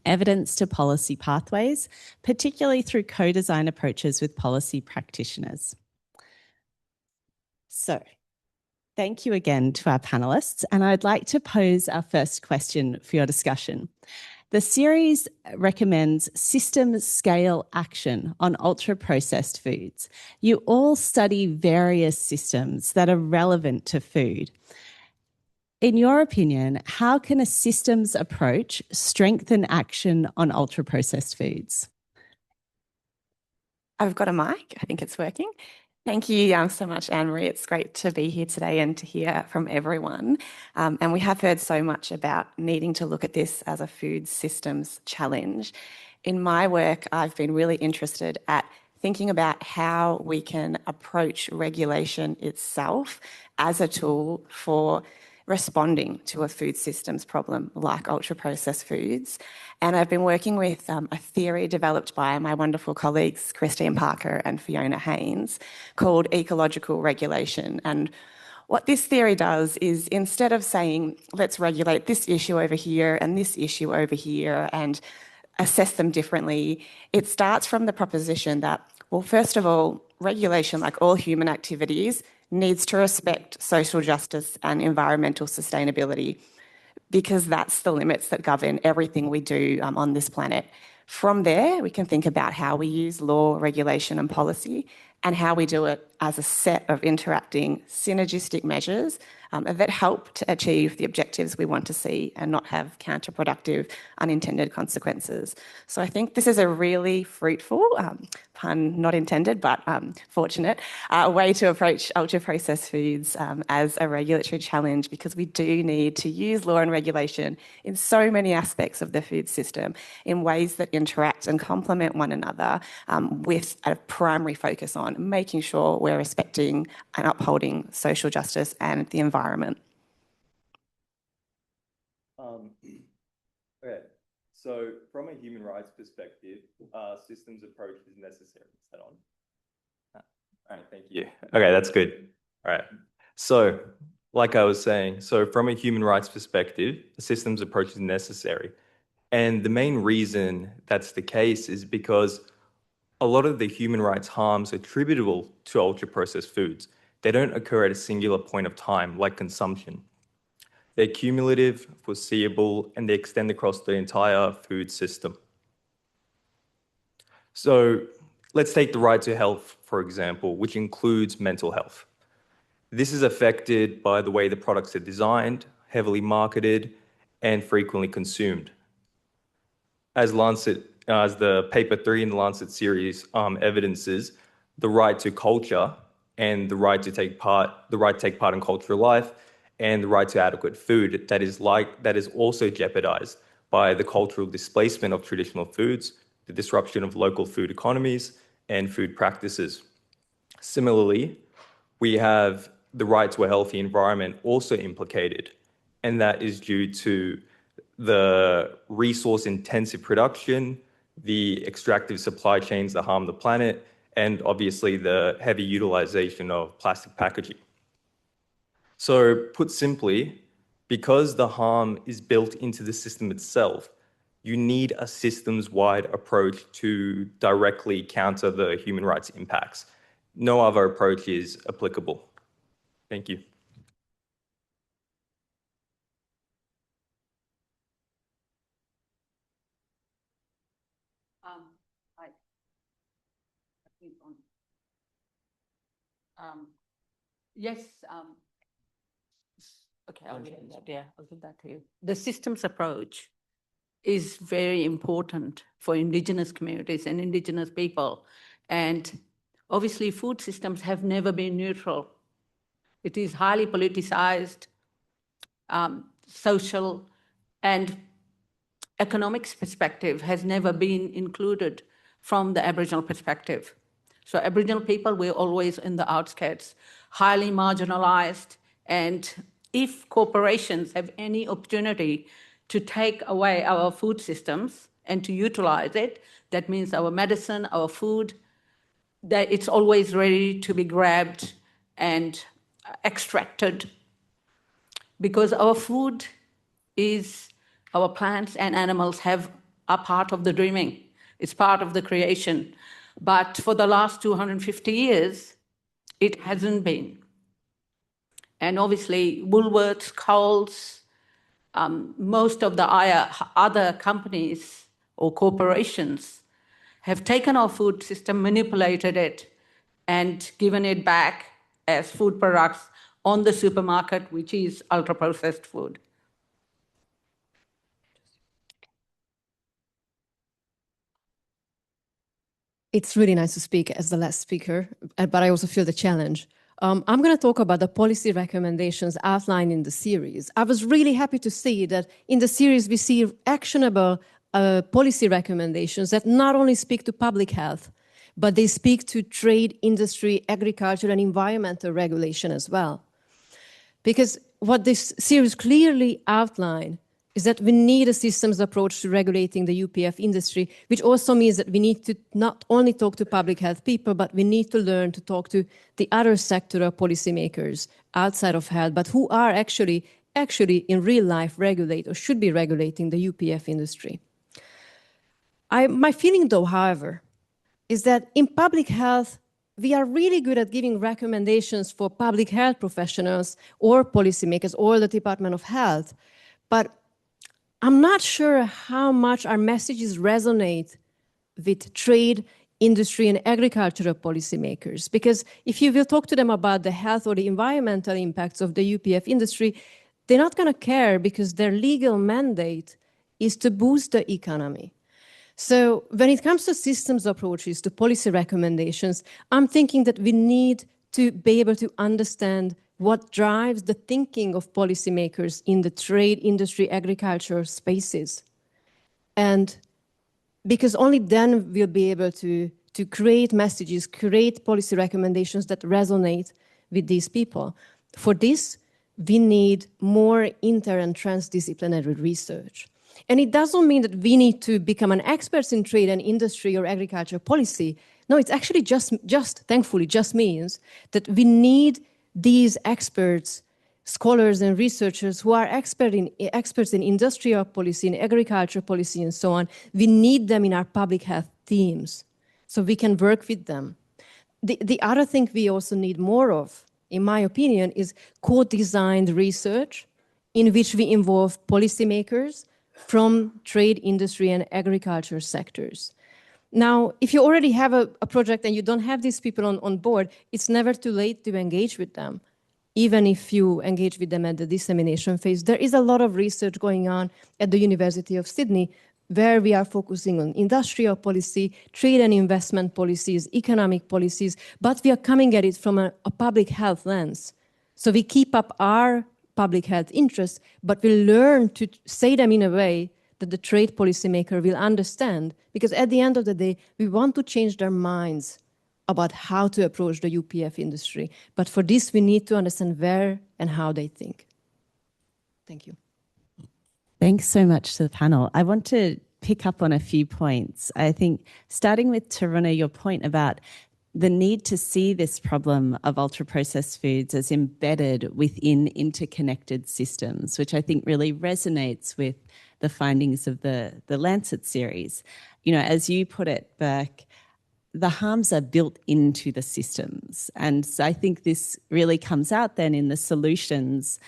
evidence to policy pathways, particularly through co-design approaches with policy practitioners. So, thank you again to our panellists, and I'd like to pose our first question for your discussion. The series recommends system scale action on ultra-processed foods. You all study various systems that are relevant to food. In your opinion, how can a systems approach strengthen action on ultra-processed foods? I've got a mic. I think it's working. Thank you so much, Anne-Marie. It's great to be here today and to hear from everyone. And we have heard so much about needing to look at this as a food systems challenge. In my work, I've been really interested at thinking about how we can approach regulation itself as a tool for responding to a food systems problem like ultra-processed foods. And I've been working with a theory developed by my wonderful colleagues, Christine Parker and Fiona Haynes, called ecological regulation. And what this theory does is, instead of saying, let's regulate this issue over here and this issue over here and assess them differently, it starts from the proposition that, well, first of all, regulation, like all human activities, needs to respect social justice and environmental sustainability, because that's the limits that govern everything we do on this planet. From there, we can think about how we use law, regulation and policy, and how we do it as a set of interacting synergistic measures that help to achieve the objectives we want to see and not have counterproductive unintended consequences. So I think this is a really fruitful, pun not intended, but fortunate, way to approach ultra-processed foods as a regulatory challenge, because we do need to use law and regulation in so many aspects of the food system in ways that interact and complement one another, with a primary focus on making sure we're respecting and upholding social justice and the environment. Okay, so from a human rights perspective, systems approach is necessary. Is that on? All right, thank you. Okay, that's good. All right. So, like I was saying, so from a human rights perspective, a systems approach is necessary. And the main reason that's the case is because a lot of the human rights harms attributable to ultra-processed foods, they don't occur at a singular point of time, like consumption. They're cumulative, foreseeable, and they extend across the entire food system. So let's take the right to health, for example, which includes mental health. This is affected by the way the products are designed, heavily marketed, and frequently consumed. As Lancet as the paper 3 in the Lancet series evidences, the right to culture and the right to take part in cultural life and the right to adequate food that is also jeopardized by the cultural displacement of traditional foods, the disruption of local food economies and food practices. Similarly, we have the right to a healthy environment also implicated, and that is due to the resource-intensive production, the extractive supply chains that harm the planet, and obviously the heavy utilization of plastic packaging. So put simply, because the harm is built into the system itself, you need a systems-wide approach to directly counter the human rights impacts. No other approach is applicable. Thank you. Yes. Okay, I'll give that. Yeah, I'll give that to you. The systems approach is very important for Indigenous communities and Indigenous people. And obviously, food systems have never been neutral. It is highly politicized, social, and economics perspective has never been included from the Aboriginal perspective. So Aboriginal people were always in the outskirts, highly marginalized, and if corporations have any opportunity to take away our food systems and to utilize it, that means our medicine, our food, that it's always ready to be grabbed and extracted. Because our food is, our plants and animals are part of the dreaming. It's part of the creation. But for the last 250 years, it hasn't been. And obviously, Woolworths, Coles, most of the other companies or corporations have taken our food system, manipulated it, and given it back as food products on the supermarket, which is ultra-processed food. It's really nice to speak as the last speaker, but I also feel the challenge. I'm going to talk about the policy recommendations outlined in the series. I was really happy to see that in the series we see actionable policy recommendations that not only speak to public health, but they speak to trade, industry, agriculture, and environmental regulation as well. Because what this series clearly outlined is that we need a systems approach to regulating the UPF industry, which also means that we need to not only talk to public health people, but we need to learn to talk to the other sectoral policymakers outside of health, but who are actually in real life regulate or should be regulating the UPF industry. My feeling though, however, is that in public health, we are really good at giving recommendations for public health professionals or policymakers or the Department of Health, but I'm not sure how much our messages resonate with trade, industry, and agricultural policymakers. Because if you will talk to them about the health or the environmental impacts of the UPF industry, they're not going to care because their legal mandate is to boost the economy. So when it comes to systems approaches to policy recommendations, I'm thinking that we need to be able to understand what drives the thinking of policymakers in the trade, industry, agriculture spaces. And because only then we'll be able to create messages, create policy recommendations that resonate with these people. For this, we need more inter and transdisciplinary research. And it doesn't mean that we need to become an expert in trade and industry or agriculture policy. No, it's actually thankfully, just means that we need these experts, scholars and researchers who are experts in industrial policy, in agriculture policy, and so on. We need them in our public health teams so we can work with them. The other thing we also need more of, in my opinion, is co-designed research in which we involve policymakers from trade, industry, and agriculture sectors. Now, if you already have a project and you don't have these people on board, it's never too late to engage with them. Even if you engage with them at the dissemination phase, there is a lot of research going on at the University of Sydney where we are focusing on industrial policy, trade and investment policies, economic policies, but we are coming at it from a public health lens. So we keep up our public health interests, but we learn to say them in a way that the trade policymaker will understand, because at the end of the day, we want to change their minds about how to approach the UPF industry. But for this, we need to understand where and how they think. Thank you. Thanks so much to the panel. I want to pick up on a few points. I think starting with Taruna, your point about the need to see this problem of ultra-processed foods as embedded within interconnected systems, which I think really resonates with the findings of the Lancet series. You know, as you put it, Burke, the harms are built into the systems. And so I think this really comes out then in the solutions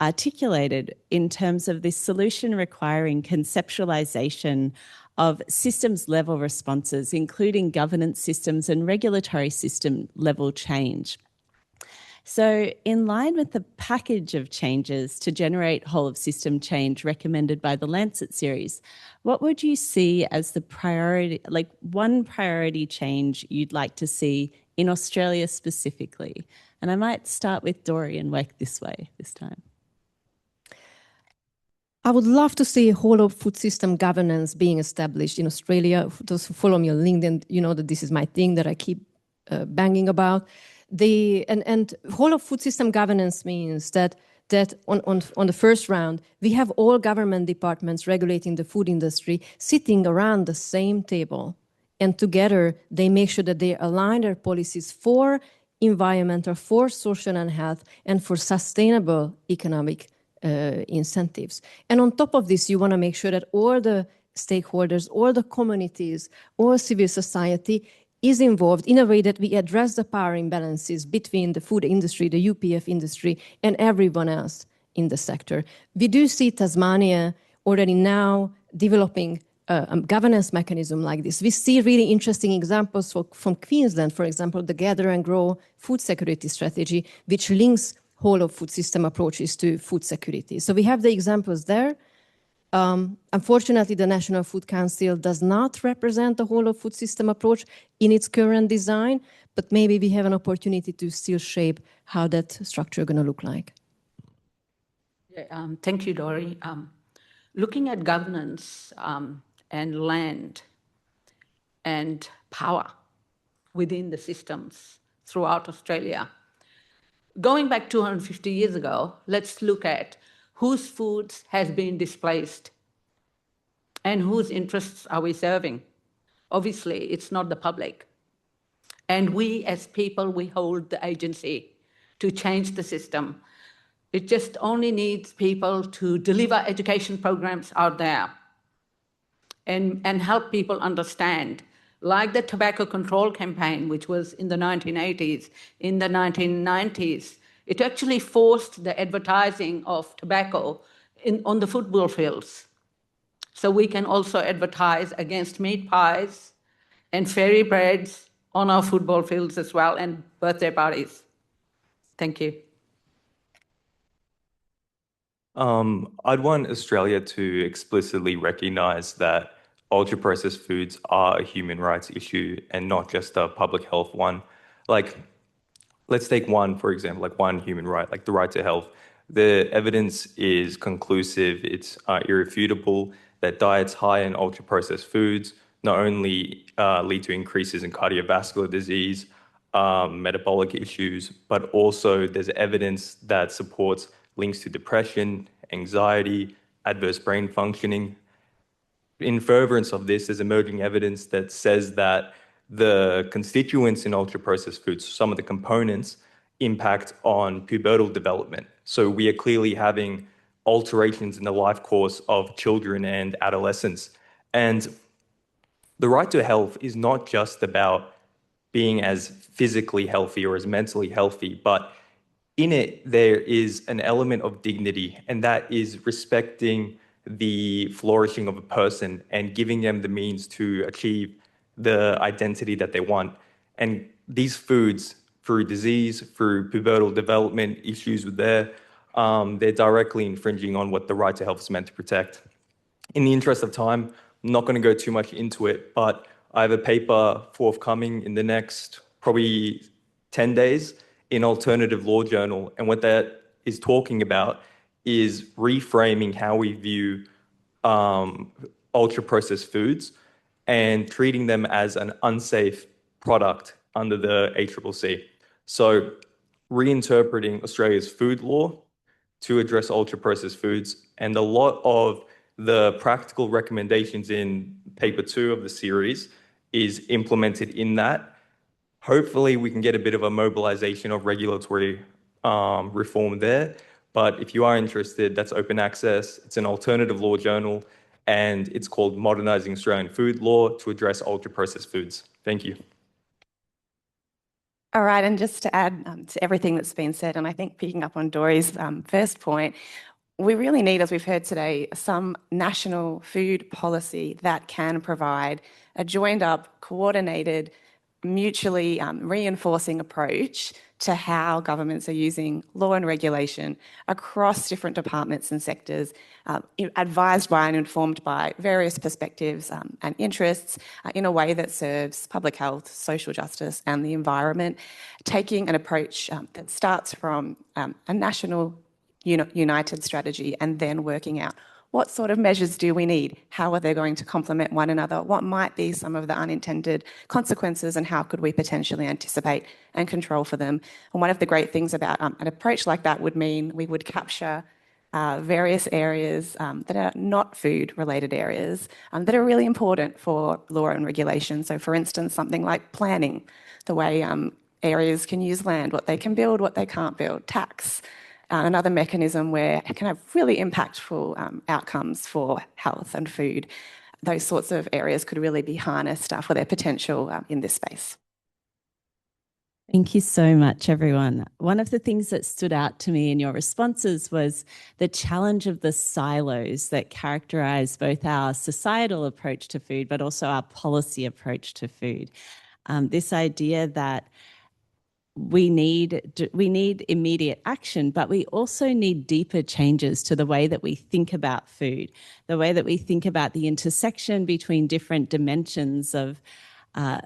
articulated in terms of this solution requiring conceptualization of systems level responses, including governance systems and regulatory system level change. So in line with the package of changes to generate whole of system change recommended by the Lancet series, what would you see as the priority, like one priority change you'd like to see in Australia specifically? And I might start with Dory and work this way this time. I would love to see whole of food system governance being established in Australia. Those who follow me on LinkedIn, you know that this is my thing that I keep banging about. And whole of food system governance means that on the first round, we have all government departments regulating the food industry sitting around the same table. And together, they make sure that they align their policies for environmental, for social and health, and for sustainable economic incentives. And on top of this, you want to make sure that all the stakeholders, all the communities, all civil society is involved in a way that we address the power imbalances between the food industry, the UPF industry, and everyone else in the sector. We do see Tasmania already now developing a governance mechanism like this. We see really interesting examples from Queensland, for example, the Gather and Grow food security strategy, which links whole of food system approaches to food security. So we have the examples there. Unfortunately, the National Food Council does not represent the whole of food system approach in its current design, but maybe we have an opportunity to still shape how that structure is going to look like. Yeah, thank you, Dory. Looking at governance and land and power within the systems throughout Australia, going back 250 years ago, let's look at whose foods has been displaced and whose interests are we serving. Obviously, it's not the public. And we as people, we hold the agency to change the system. It just only needs people to deliver education programs out there and help people understand, like the tobacco control campaign, which was in the 1980s, in the 1990s, it actually forced the advertising of tobacco on the football fields. So we can also advertise against meat pies and fairy breads on our football fields as well, and birthday parties. Thank you. I'd want Australia to explicitly recognise that ultra-processed foods are a human rights issue and not just a public health one. Like, let's take one, for example, like one human right, like the right to health. The evidence is conclusive, it's irrefutable that diets high in ultra-processed foods not only lead to increases in cardiovascular disease, metabolic issues, but also there's evidence that supports links to depression, anxiety, adverse brain functioning. In furtherance of this, there's emerging evidence that says that the constituents in ultra-processed foods, some of the components, impact on pubertal development. So we are clearly having alterations in the life course of children and adolescents. And the right to health is not just about being as physically healthy or as mentally healthy, but in it, there is an element of dignity, and that is respecting the flourishing of a person and giving them the means to achieve the identity that they want. And these foods, through disease, through pubertal development issues with they're directly infringing on what the right to health is meant to protect. In the interest of time, I'm not going to go too much into it, but I have a paper forthcoming in the next probably 10 days in Alternative Law Journal. And what that is talking about is reframing how we view ultra-processed foods and treating them as an unsafe product under the ACCC. So reinterpreting Australia's food law to address ultra-processed foods, and a lot of the practical recommendations in paper 2 of the series is implemented in that. Hopefully we can get a bit of a mobilization of regulatory reform there. But if you are interested, that's open access. It's an alternative law journal, and it's called Modernizing Australian Food Law to Address Ultra-Processed Foods. Thank you. All right, and just to add to everything that's been said, and I think picking up on Dory's first point, we really need, as we've heard today, some national food policy that can provide a joined-up, coordinated, mutually reinforcing approach to how governments are using law and regulation across different departments and sectors, advised by and informed by various perspectives and interests in a way that serves public health, social justice and the environment, taking an approach that starts from a national united strategy and then working out what sort of measures do we need? How are they going to complement one another? What might be some of the unintended consequences and how could we potentially anticipate and control for them? And one of the great things about an approach like that would mean we would capture various areas that are not food-related areas that are really important for law and regulation. So for instance, something like planning, the way areas can use land, what they can build, what they can't build, tax, another mechanism where it can have really impactful outcomes for health and food. Those sorts of areas could really be harnessed for their potential in this space. Thank you so much, everyone. One of the things that stood out to me in your responses was the challenge of the silos that characterize both our societal approach to food, but also our policy approach to food. This idea that we need immediate action, but we also need deeper changes to the way that we think about food, the way that we think about the intersection between different dimensions of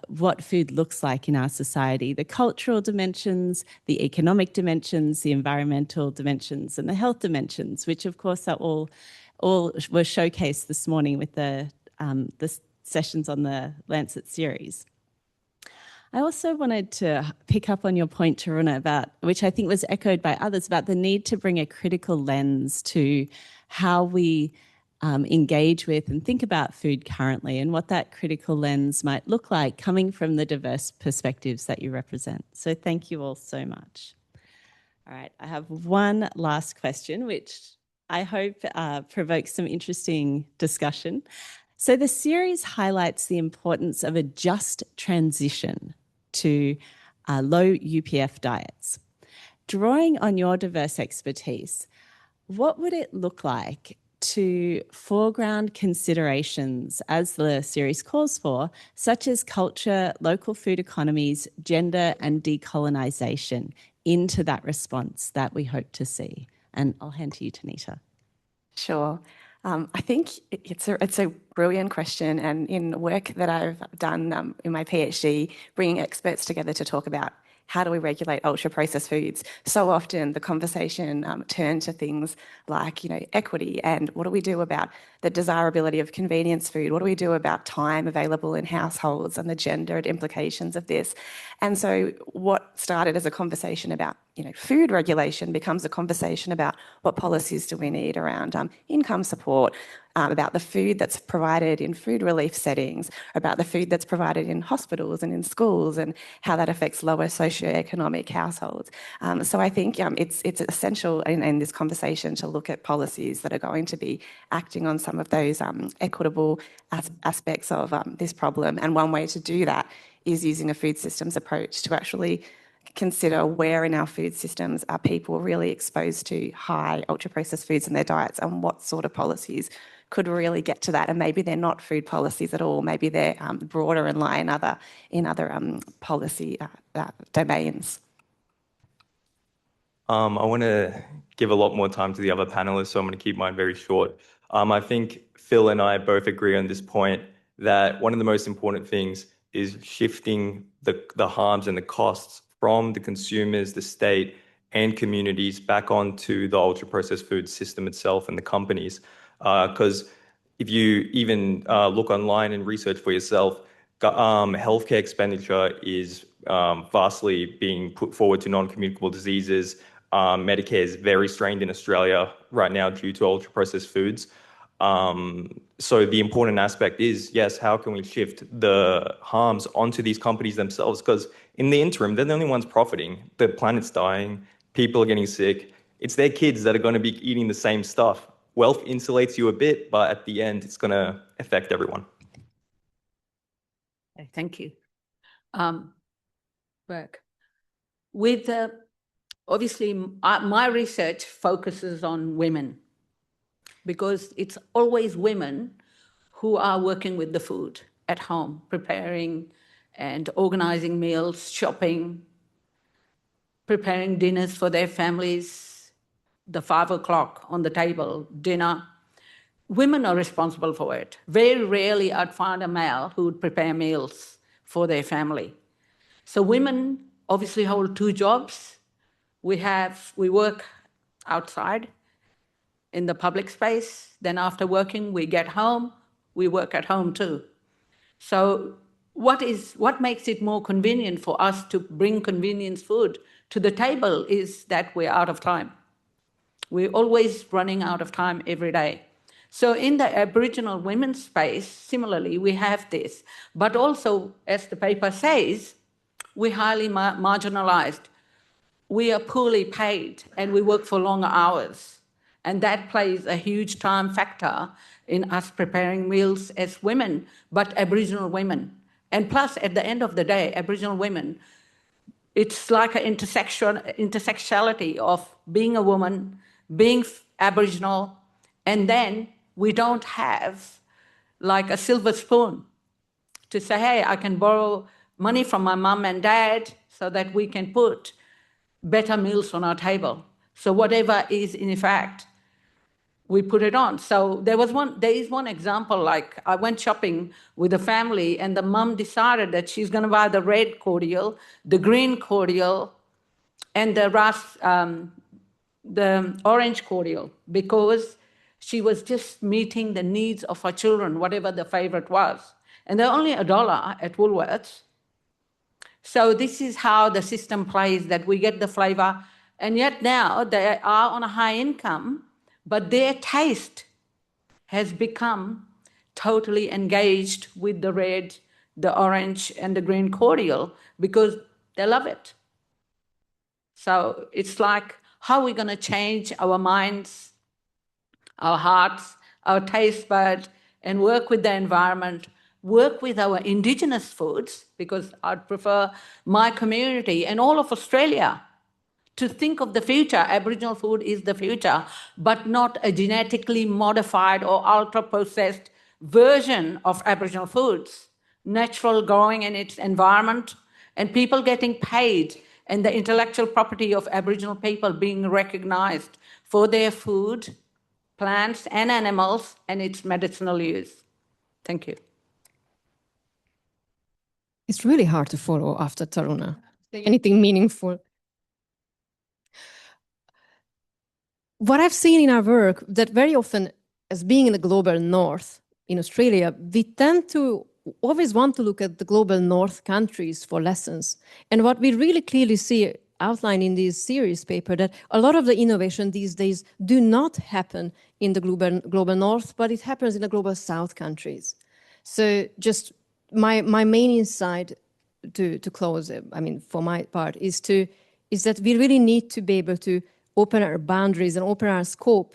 what food looks like in our society, the cultural dimensions, the economic dimensions, the environmental dimensions, and the health dimensions, which of course are all were showcased this morning with the sessions on the Lancet series. I also wanted to pick up on your point, Taruna, about, which I think was echoed by others, about the need to bring a critical lens to how we engage with and think about food currently and what that critical lens might look like coming from the diverse perspectives that you represent. So thank you all so much. All right, I have one last question, which I hope provokes some interesting discussion. So the series highlights the importance of a just transition to low UPF diets. Drawing on your diverse expertise, what would it look like to foreground considerations, as the series calls for, such as culture, local food economies, gender and decolonisation into that response that we hope to see? And I'll hand to you, Tanita. Sure. I think it's a brilliant question, and in work that I've done in my PhD, bringing experts together to talk about how do we regulate ultra-processed foods, so often the conversation turned to things like, equity and what do we do about the desirability of convenience food? What do we do about time available in households and the gendered implications of this? And so what started as a conversation about food regulation becomes a conversation about what policies do we need around income support, about the food that's provided in food relief settings, about the food that's provided in hospitals and in schools and how that affects lower socioeconomic households. So I think it's essential in this conversation to look at policies that are going to be acting on some of those equitable aspects of this problem. And one way to do that is using a food systems approach to actually consider where in our food systems are people really exposed to high ultra-processed foods in their diets and what sort of policies could really get to that. And maybe they're not food policies at all. Maybe they're broader and lie in other policy domains. I want to give a lot more time to the other panelists, so I'm going to keep mine very short. I think Phil and I both agree on this point that one of the most important things is shifting the harms and the costs from the consumers, the state, and communities back onto the ultra-processed food system itself and the companies. Because if you even look online and research for yourself, healthcare expenditure is vastly being put forward to non-communicable diseases. Medicare is very strained in Australia right now due to ultra-processed foods. So the important aspect is, yes, how can we shift the harms onto these companies themselves? Because in the interim, they're the only ones profiting. The planet's dying, people are getting sick. It's their kids that are going to be eating the same stuff. Wealth insulates you a bit, but at the end, it's going to affect everyone. Okay, thank you. Work. With obviously, my research focuses on women because it's always women who are working with the food at home, preparing and organizing meals, shopping, preparing dinners for their families, the 5 o'clock on the table, dinner. Women are responsible for it. Very rarely I'd find a male who would prepare meals for their family. So women obviously hold 2 jobs. We work outside in the public space. Then after working, we get home, we work at home too. So what makes it more convenient for us to bring convenience food to the table is that we're out of time. We're always running out of time every day. So in the Aboriginal women's space, similarly, we have this. But also, as the paper says, we're highly marginalized. We are poorly paid and we work for longer hours. And that plays a huge time factor in us preparing meals as women, but Aboriginal women. And plus, at the end of the day, Aboriginal women, it's like an intersectionality of being a woman, being Aboriginal, and then we don't have like a silver spoon to say, hey, I can borrow money from my mum and dad so that we can put better meals on our table. So whatever is in fact, we put it on. So there is one example, like I went shopping with a family and the mum decided that she's going to buy the red cordial, the green cordial, and the orange cordial because she was just meeting the needs of her children, whatever the favorite was. And they're only $1 at Woolworths. So this is how the system plays, that we get the flavor. And yet now they are on a high income, but their taste has become totally engaged with the red, the orange, and the green cordial because they love it. So it's like, how are we going to change our minds, our hearts, our taste bud, and work with the environment, work with our indigenous foods, because I'd prefer my community and all of Australia to think of the future. Aboriginal food is the future, but not a genetically modified or ultra-processed version of Aboriginal foods. Natural growing in its environment and people getting paid and the intellectual property of Aboriginal people being recognised for their food, plants and animals, and its medicinal use. Thank you. It's really hard to follow after Taruna. Anything meaningful? What I've seen in our work, that very often, as being in the global north in Australia, we tend to always want to look at the global north countries for lessons. And what we really clearly see outlined in this series paper, that a lot of the innovation these days do not happen in the global north, but it happens in the global south countries. So just my main insight to close, I mean, for my part, is that we really need to be able to open our boundaries and open our scope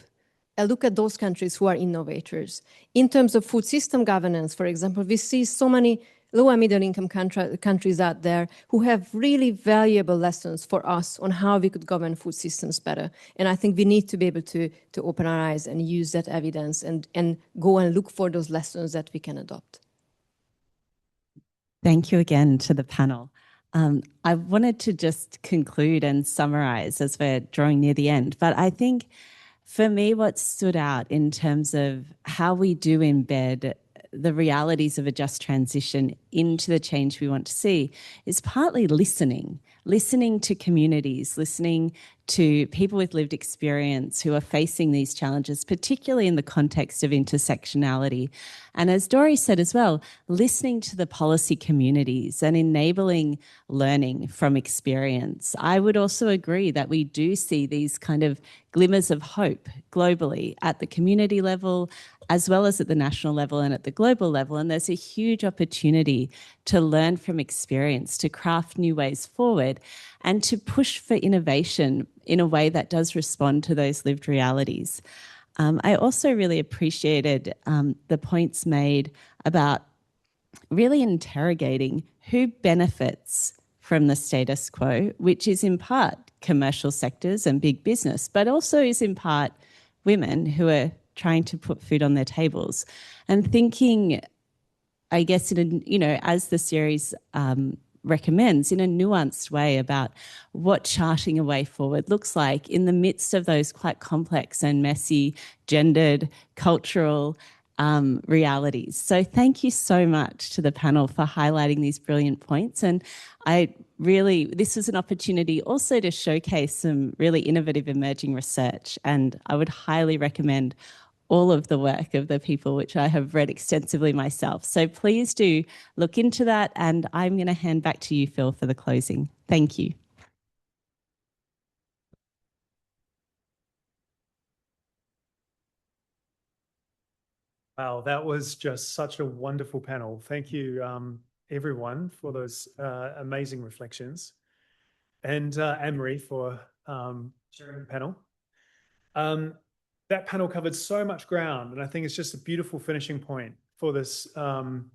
and look at those countries who are innovators. In terms of food system governance, for example, we see so many low and middle income countries out there who have really valuable lessons for us on how we could govern food systems better. And I think we need to be able to open our eyes and use that evidence and go and look for those lessons that we can adopt. Thank you again to the panel. I wanted to just conclude and summarize as we're drawing near the end, but I think For me, what stood out in terms of how we do embed the realities of a just transition into the change we want to see is partly listening to communities, listening to people with lived experience who are facing these challenges, particularly in the context of intersectionality. And as Dory said as well, listening to the policy communities and enabling learning from experience. I would also agree that we do see these kind of glimmers of hope globally at the community level, as well as at the national level and at the global level. And there's a huge opportunity to learn from experience, to craft new ways forward, and to push for innovation in a way that does respond to those lived realities. I also really appreciated the points made about really interrogating who benefits from the status quo, which is in part commercial sectors and big business, but also is in part women who are trying to put food on their tables, and thinking, I guess, as the series recommends, in a nuanced way about what charting a way forward looks like in the midst of those quite complex and messy, gendered, cultural realities. So thank you so much to the panel for highlighting these brilliant points. And this was an opportunity also to showcase some really innovative emerging research. And I would highly recommend all of the work of the people, which I have read extensively myself. So please do look into that. And I'm going to hand back to you, Phil, for the closing. Thank you. Wow, that was just such a wonderful panel. Thank you, everyone, for those amazing reflections. And Anne-Marie for chairing the panel. That panel covered so much ground, and I think it's just a beautiful finishing point for this, all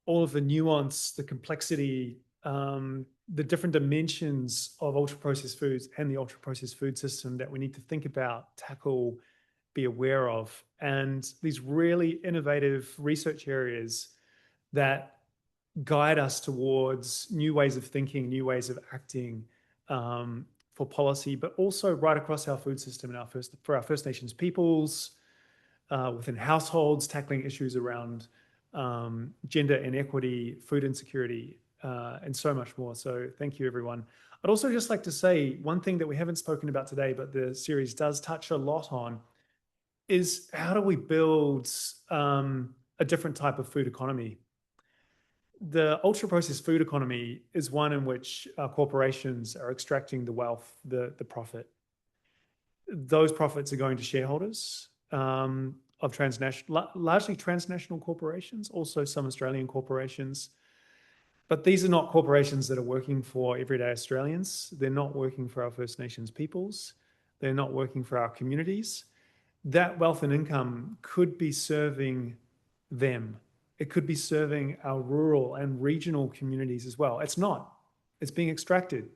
of the nuance, the complexity, the different dimensions of ultra-processed foods and the ultra-processed food system that we need to think about, tackle, be aware of, and these really innovative research areas that guide us towards new ways of thinking, new ways of acting for policy, but also right across our food system and for our First Nations peoples, within households, tackling issues around gender inequity, food insecurity, and so much more. So thank you, everyone. I'd also just like to say one thing that we haven't spoken about today, but the series does touch a lot on, is how do we build a different type of food economy? The ultra-processed food economy is one in which corporations are extracting the wealth, the profit. Those profits are going to shareholders of largely transnational corporations, also some Australian corporations. But these are not corporations that are working for everyday Australians. They're not working for our First Nations peoples. They're not working for our communities. That wealth and income could be serving them. It could be serving our rural and regional communities as well. It's not. It's being extracted.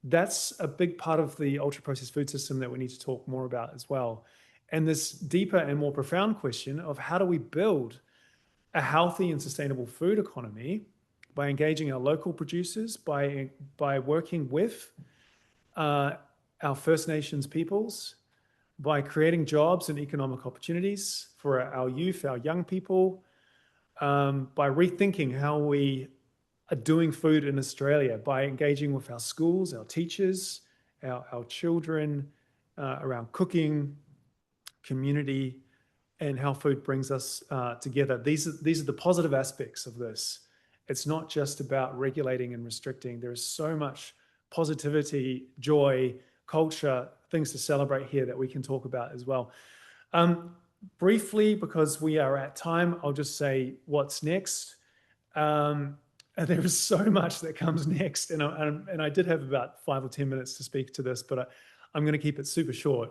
That's a big part of the ultra-processed food system that we need to talk more about as well. And this deeper and more profound question of how do we build a healthy and sustainable food economy by engaging our local producers, by working with our First Nations peoples, by creating jobs and economic opportunities for our youth, our young people, by rethinking how we are doing food in Australia, by engaging with our schools, our teachers, our children, around cooking, community, and how food brings us together. These are the positive aspects of this. It's not just about regulating and restricting. There is so much positivity, joy, culture, things to celebrate here that we can talk about as well. Briefly, because we are at time, I'll just say what's next. There is so much that comes next, and I did have about 5 or 10 minutes to speak to this, but I'm going to keep it super short.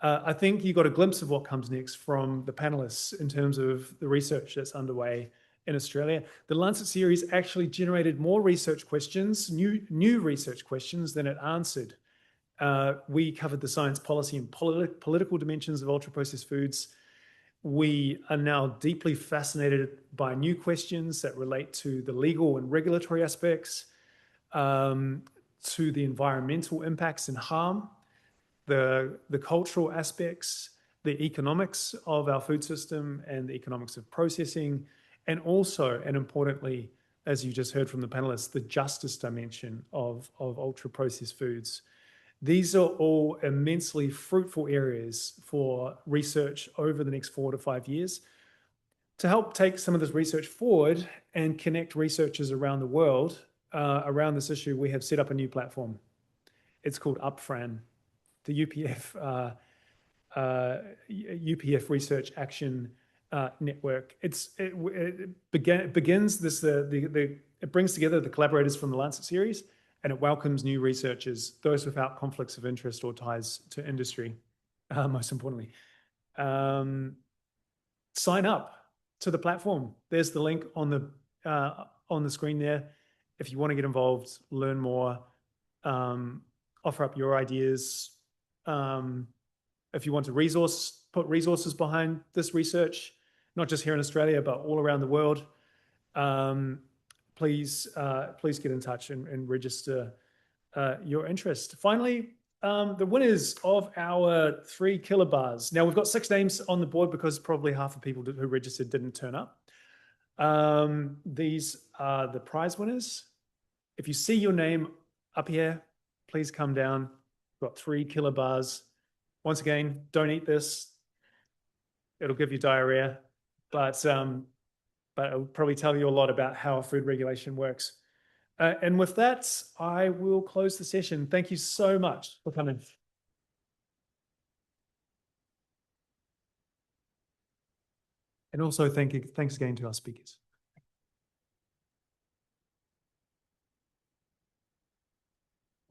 I think you got a glimpse of what comes next from the panelists in terms of the research that's underway in Australia. The Lancet series actually generated more research questions, new research questions than it answered. We covered the science, policy, and political dimensions of ultra-processed foods. We are now deeply fascinated by new questions that relate to the legal and regulatory aspects, to the environmental impacts and harm, the cultural aspects, the economics of our food system and the economics of processing, and also, and importantly, as you just heard from the panelists, the justice dimension of ultra-processed foods. These are all immensely fruitful areas for research over the next 4 to 5 years. To help take some of this research forward and connect researchers around the world around this issue, we have set up a new platform. It's called UPFRAN, the UPF Research Action Network. It brings together the collaborators from the Lancet series, and it welcomes new researchers, those without conflicts of interest or ties to industry, most importantly. Sign up to the platform. There's the link on the screen there. If you want to get involved, learn more, offer up your ideas. If you want to put resources behind this research, not just here in Australia, but all around the world, please get in touch and register your interest. Finally, the winners of our 3 kilobars. Now, we've got 6 names on the board because probably half the people who registered didn't turn up. These are the prize winners. If you see your name up here, please come down. We've got 3 kilobars. Once again, don't eat this. It'll give you diarrhea, but it'll probably tell you a lot about how food regulation works. And with that, I will close the session. Thank you so much for coming. And also thanks again to our speakers.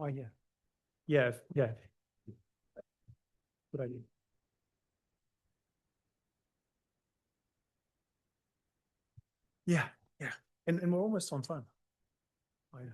Oh, yeah. Yeah. Good idea. Yeah. And we're almost on time. Oh, yeah.